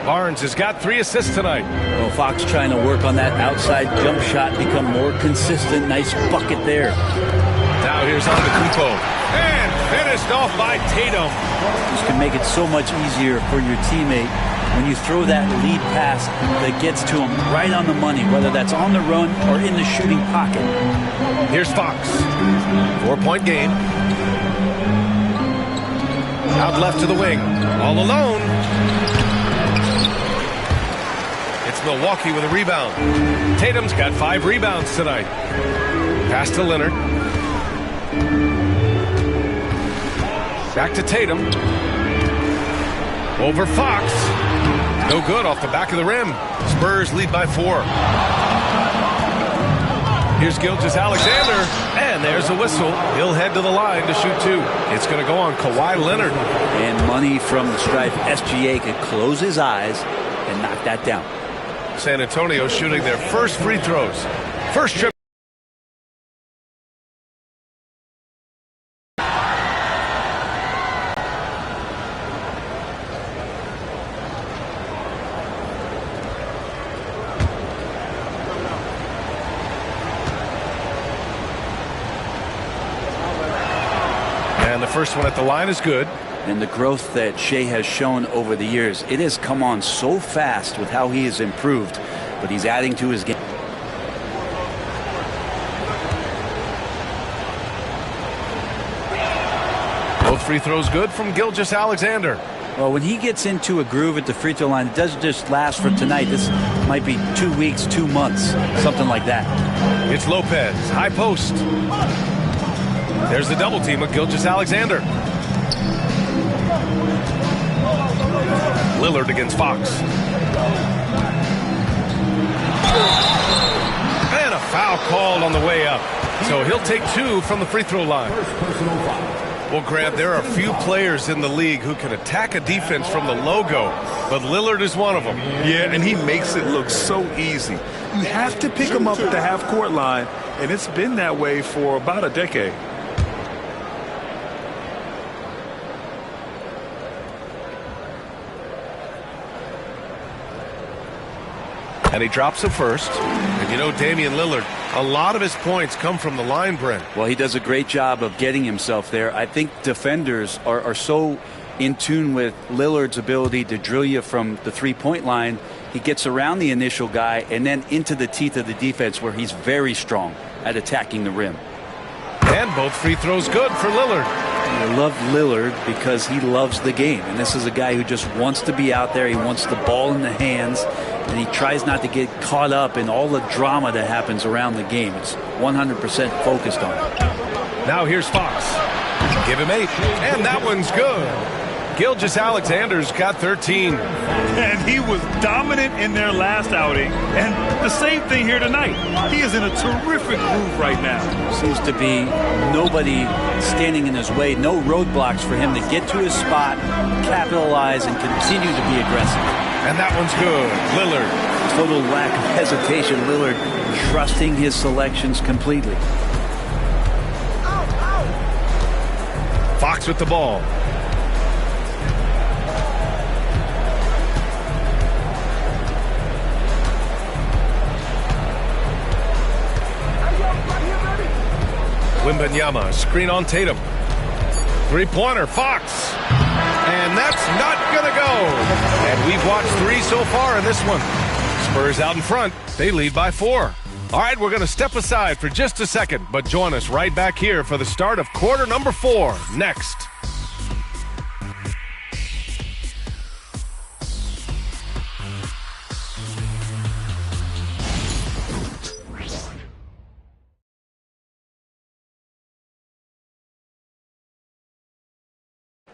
Barnes has got 3 assists tonight. Well, Fox trying to work on that outside jump shot, become more consistent. Nice bucket there. Now here's Antetokounmpo. And finished off by Tatum. This can make it so much easier for your teammate when you throw that lead pass that gets to him right on the money, whether that's on the run or in the shooting pocket. Here's Fox. 4-point game. Out left to the wing. All alone. It's Milwaukee with a rebound. Tatum's got 5 rebounds tonight. Pass to Leonard. Back to Tatum. Over Fox. No good off the back of the rim. Spurs lead by 4. Here's Gilgeous-Alexander, and there's a whistle. He'll head to the line to shoot 2. It's going to go on Kawhi Leonard. And money from the stripe. SGA could close his eyes and knock that down. San Antonio shooting their first free throws. First trip. And the first one at the line is good. And the growth that Shea has shown over the years, it has come on so fast with how he has improved, but he's adding to his game. Both free throws good from Gilgeous-Alexander. Well, when he gets into a groove at the free throw line, it doesn't just last for tonight. This might be 2 weeks, 2 months, something like that. It's Lopez, high post. There's the double team of Gilgeous-Alexander. Lillard against Fox. And a foul called on the way up. So he'll take 2 from the free throw line. Well, Grant, there are few players in the league who can attack a defense from the logo, but Lillard is one of them. Yeah, and he makes it look so easy. You have to pick him up at the half-court line, and it's been that way for about a decade. And he drops a first. And you know, Damian Lillard, a lot of his points come from the line, Brent. Well, he does a great job of getting himself there. I think defenders are so in tune with Lillard's ability to drill you from the three-point line. He gets around the initial guy and then into the teeth of the defense where he's very strong at attacking the rim. And both free throws good for Lillard. I love Lillard because he loves the game. And this is a guy who just wants to be out there. He wants the ball in the hands. And he tries not to get caught up in all the drama that happens around the game. It's 100% focused on it. Now here's Fox. Give him 8. And that one's good. Gilgeous-Alexander's got 13. And he was dominant in their last outing. And the same thing here tonight. He is in a terrific groove right now. Seems to be nobody standing in his way. No roadblocks for him to get to his spot, capitalize, and continue to be aggressive. And that one's good. Lillard. Total lack of hesitation. Lillard trusting his selections completely. Fox with the ball. Wembanyama, screen on Tatum. Three-pointer, Fox. And that's not going to go. And we've watched 3 so far in this one. Spurs out in front. They lead by 4. All right, we're going to step aside for just a second, but join us right back here for the start of quarter number 4 next.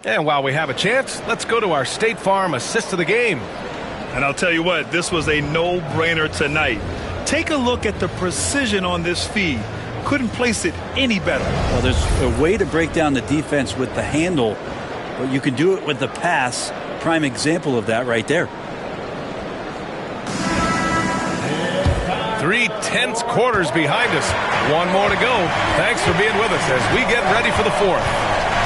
And while we have a chance, let's go to our State Farm assist of the game. And I'll tell you what, this was a no-brainer tonight. Take a look at the precision on this feed. Couldn't place it any better. Well, there's a way to break down the defense with the handle, but you can do it with the pass. Prime example of that right there. 3 tense quarters behind us. 1 more to go. Thanks for being with us as we get ready for the 4th.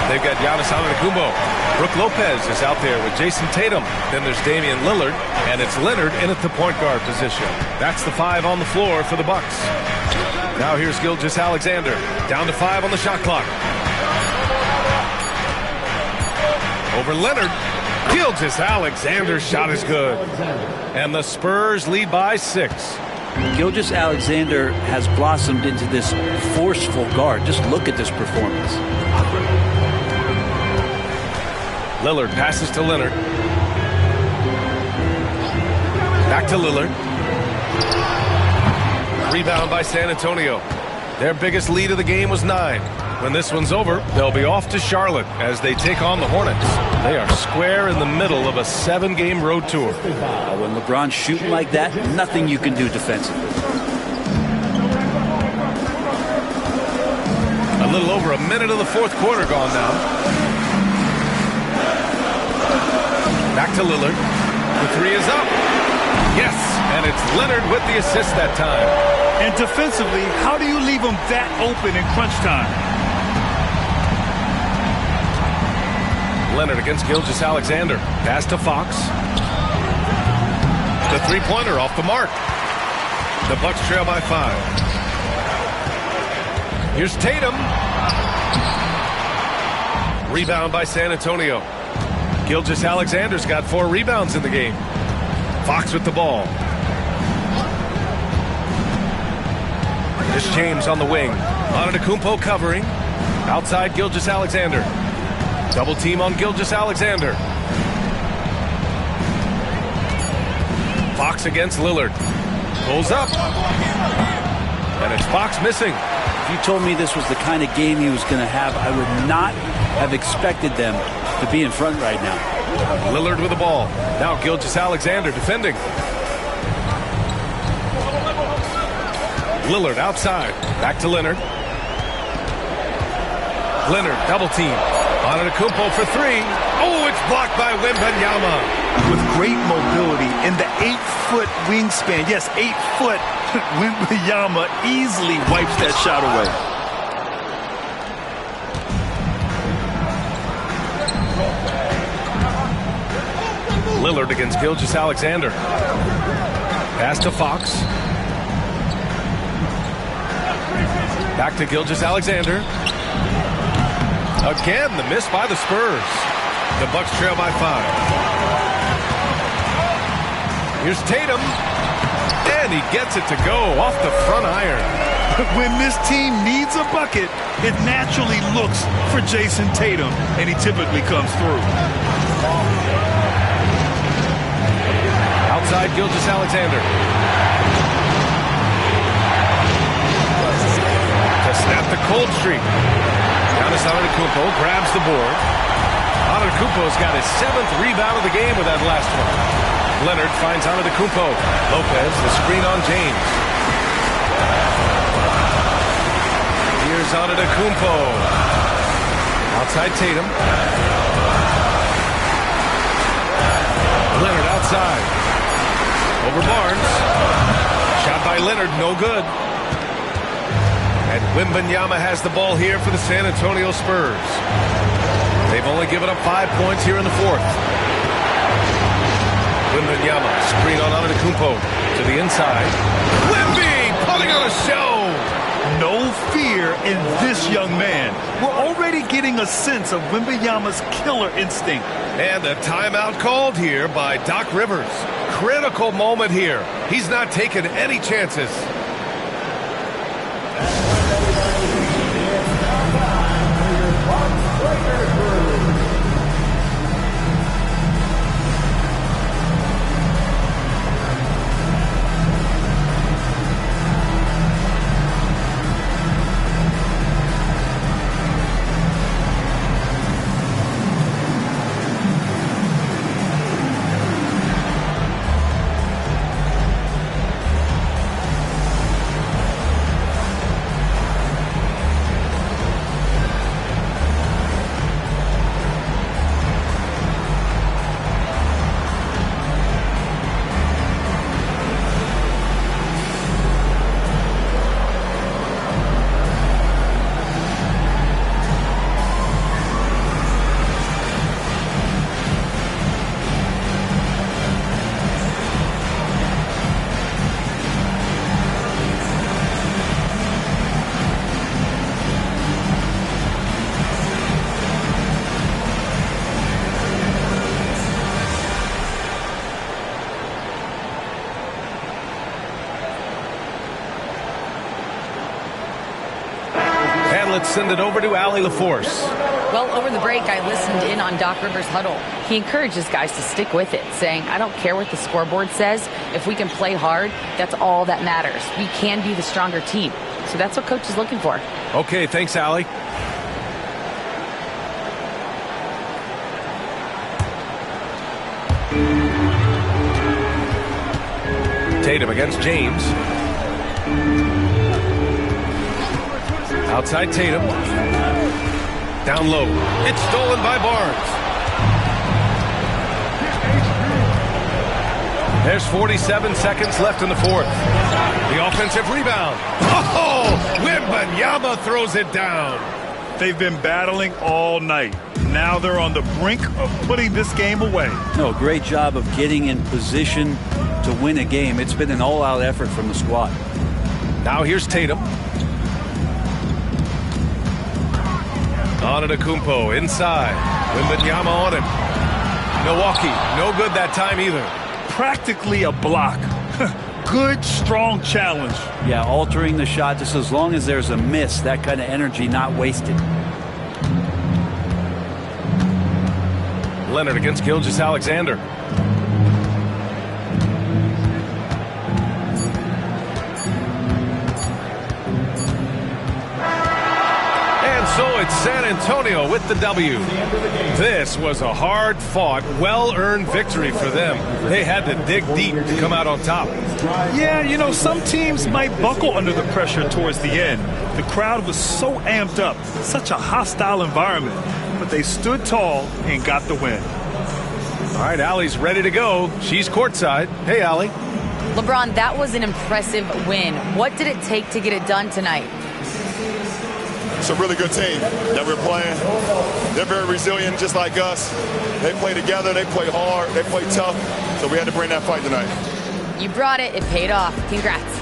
They've got Giannis Antetokounmpo. Brooke Lopez is out there with Jason Tatum. Then there's Damian Lillard, and it's Leonard in at the point guard position. That's the 5 on the floor for the Bucks. Now here's Gilgeous-Alexander. Down to 5 on the shot clock. Over Leonard. Gilgeous-Alexander's shot is good. And the Spurs lead by 6. Gilgeous-Alexander has blossomed into this forceful guard. Just look at this performance. Lillard passes to Leonard. Back to Lillard. Rebound by San Antonio. Their biggest lead of the game was 9. When this one's over, they'll be off to Charlotte as they take on the Hornets. They are square in the middle of a 7-game road tour. When LeBron's shooting like that, nothing you can do defensively. A little over a minute of the fourth quarter gone now. Back to Lillard. The 3 is up. Yes, and it's Leonard with the assist that time. And defensively, how do you leave them that open in crunch time? Leonard against Gilgeous-Alexander. Pass to Fox. The three-pointer off the mark. The Bucks trail by 5. Here's Tatum. Rebound by San Antonio. Gilgeous-Alexander's got 4 rebounds in the game. Fox with the ball. This James on the wing. Antetokounmpo covering. Outside Gilgeous-Alexander. Double team on Gilgeous-Alexander. Fox against Lillard. Pulls up. And it's Fox missing. If you told me this was the kind of game he was going to have, I would not have expected them to be in front right now. Lillard with the ball. Now Gilgeous-Alexander defending. Lillard outside. Back to Leonard. Leonard double team. Antetokounmpo for 3. Oh, it's blocked by Wembanyama. With great mobility in the 8-foot wingspan. Yes, 8 foot. Wembanyama easily wipes that shot away. Lillard against Gilgeous-Alexander. Pass to Fox. Back to Gilgeous-Alexander. Again, the miss by the Spurs. The Bucks trail by 5. Here's Tatum. And he gets it to go off the front iron. When this team needs a bucket, it naturally looks for Jason Tatum, and he typically comes through. Outside Gilgeous-Alexander. To snap the cold streak. Giannis Antetokounmpo grabs the board. Antetokounmpo's got his 7th rebound of the game with that last one. Leonard finds Antetokounmpo. Lopez, the screen on James. Here's Antetokounmpo. Outside Tatum. Leonard outside. Over Barnes. Shot by Leonard, no good. And Wembanyama has the ball here for the San Antonio Spurs. They've only given up 5 points here in the 4th. Wembanyama, screen on Antetokounmpo to the inside. Wemby putting on a show. No fear in this young man. We're already getting a sense of Wembanyama's killer instinct. And a timeout called here by Doc Rivers. Critical moment here. He's not taking any chances. send it over to Allie LaForce. Well, over the break, I listened in on Doc Rivers' huddle. He encourages guys to stick with it, saying, I don't care what the scoreboard says. If we can play hard, that's all that matters. We can be the stronger team. So that's what Coach is looking for. Okay, thanks, Allie. Tatum against James. Outside Tatum. Down low. It's stolen by Barnes. There's 47 seconds left in the fourth. The offensive rebound. Oh! Wembanyama throws it down. They've been battling all night. Now they're on the brink of putting this game away. No, great job of getting in position to win a game. It's been an all-out effort from the squad. Now here's Tatum. Antetokounmpo inside. Wembanyama on it. Milwaukee, no good that time either. Practically a block. Good, strong challenge. Yeah, altering the shot just as long as there's a miss, that kind of energy not wasted. Leonard against Gilgeous-Alexander. So it's San Antonio with the W. This was a hard-fought, well-earned victory for them. They had to dig deep to come out on top. Yeah, you know, some teams might buckle under the pressure towards the end. The crowd was so amped up, such a hostile environment. But they stood tall and got the win. All right, Allie's ready to go. She's courtside. Hey, Allie. LeBron, that was an impressive win. What did it take to get it done tonight? It's a really good team that we're playing. They're very resilient, just like us. They play together, they play hard, they play tough. So we had to bring that fight tonight. You brought it. It paid off. Congrats.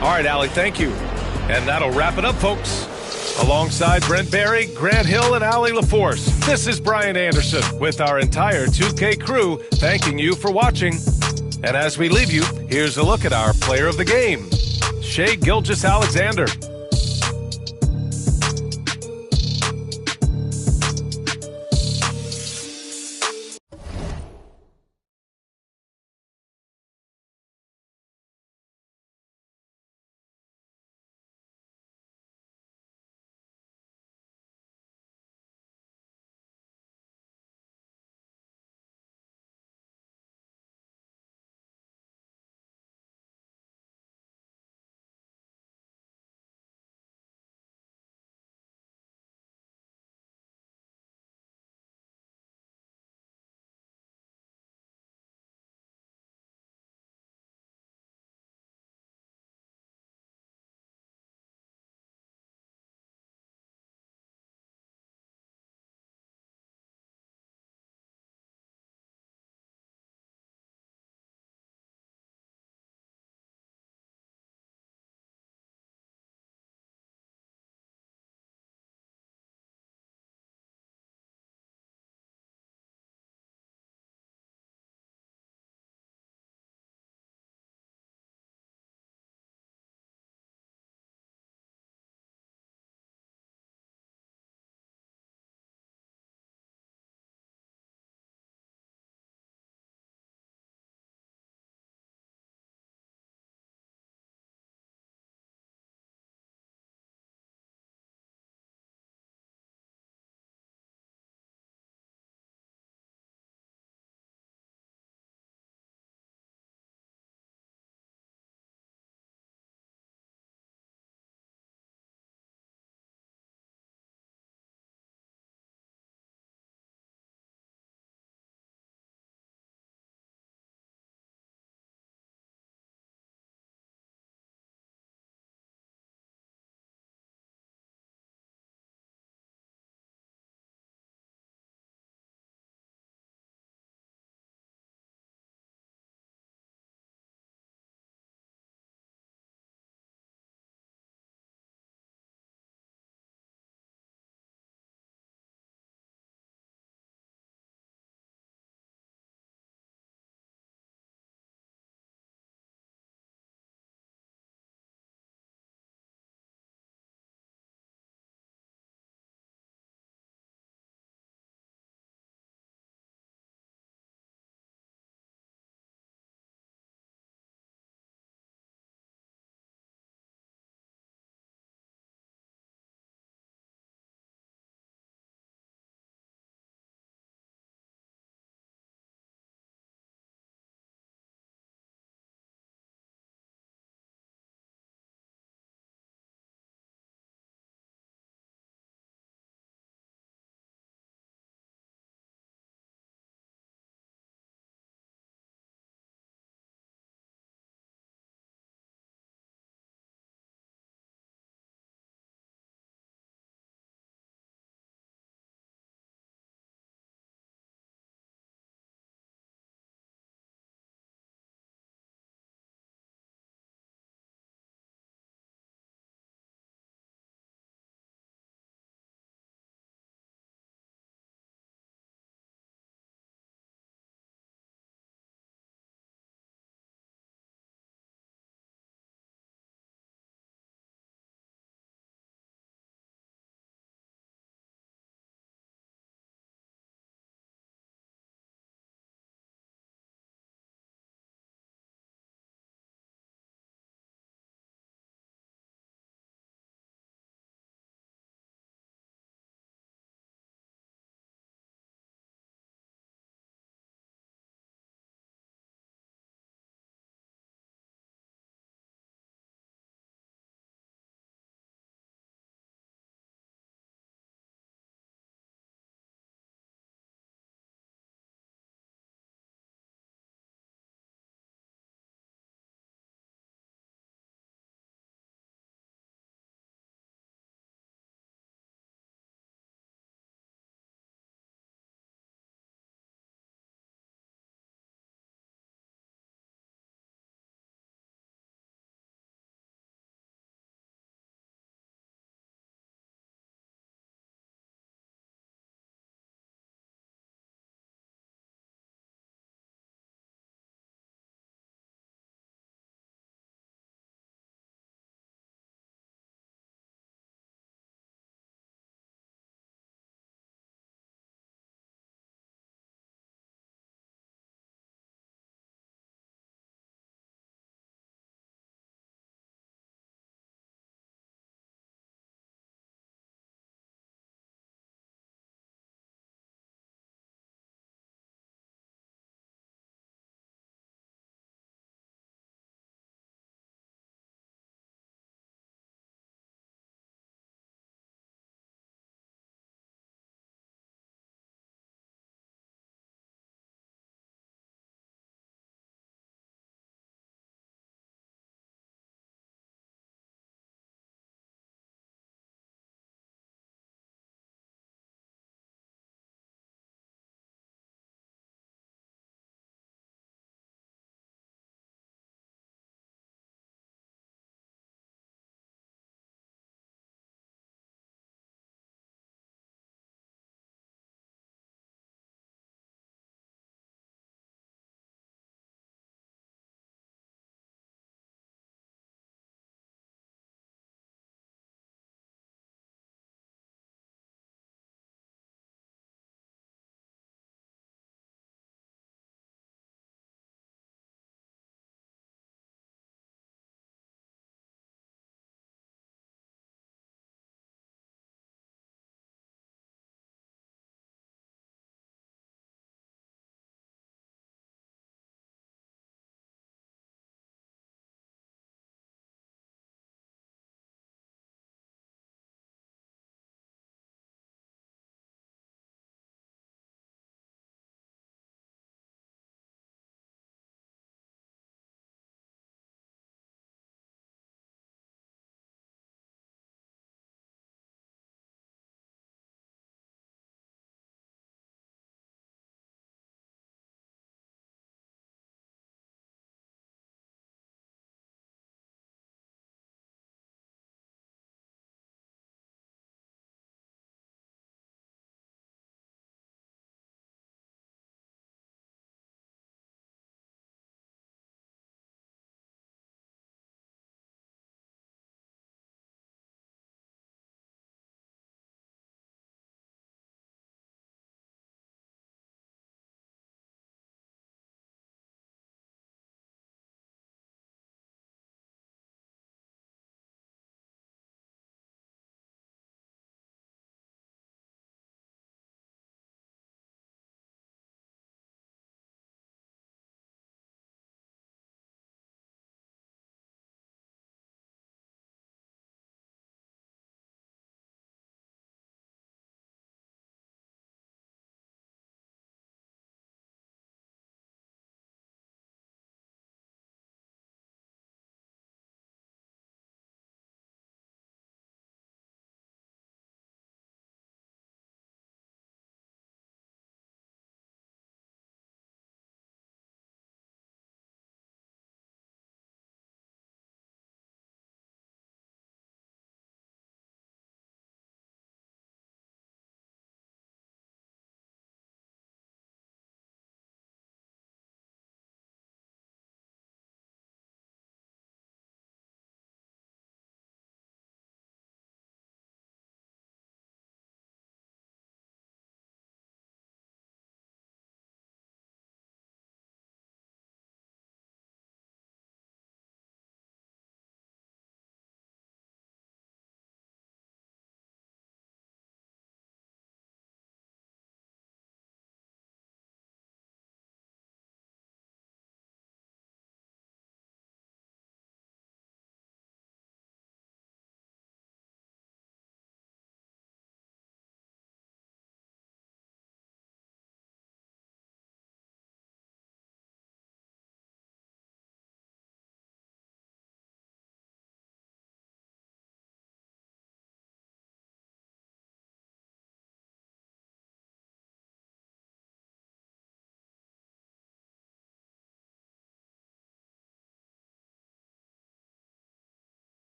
All right, Allie, thank you. And that'll wrap it up, folks. Alongside Brent Barry, Grant Hill, and Allie LaForce, this is Brian Anderson with our entire 2K crew thanking you for watching. And as we leave you, here's a look at our player of the game, Shai Gilgeous-Alexander.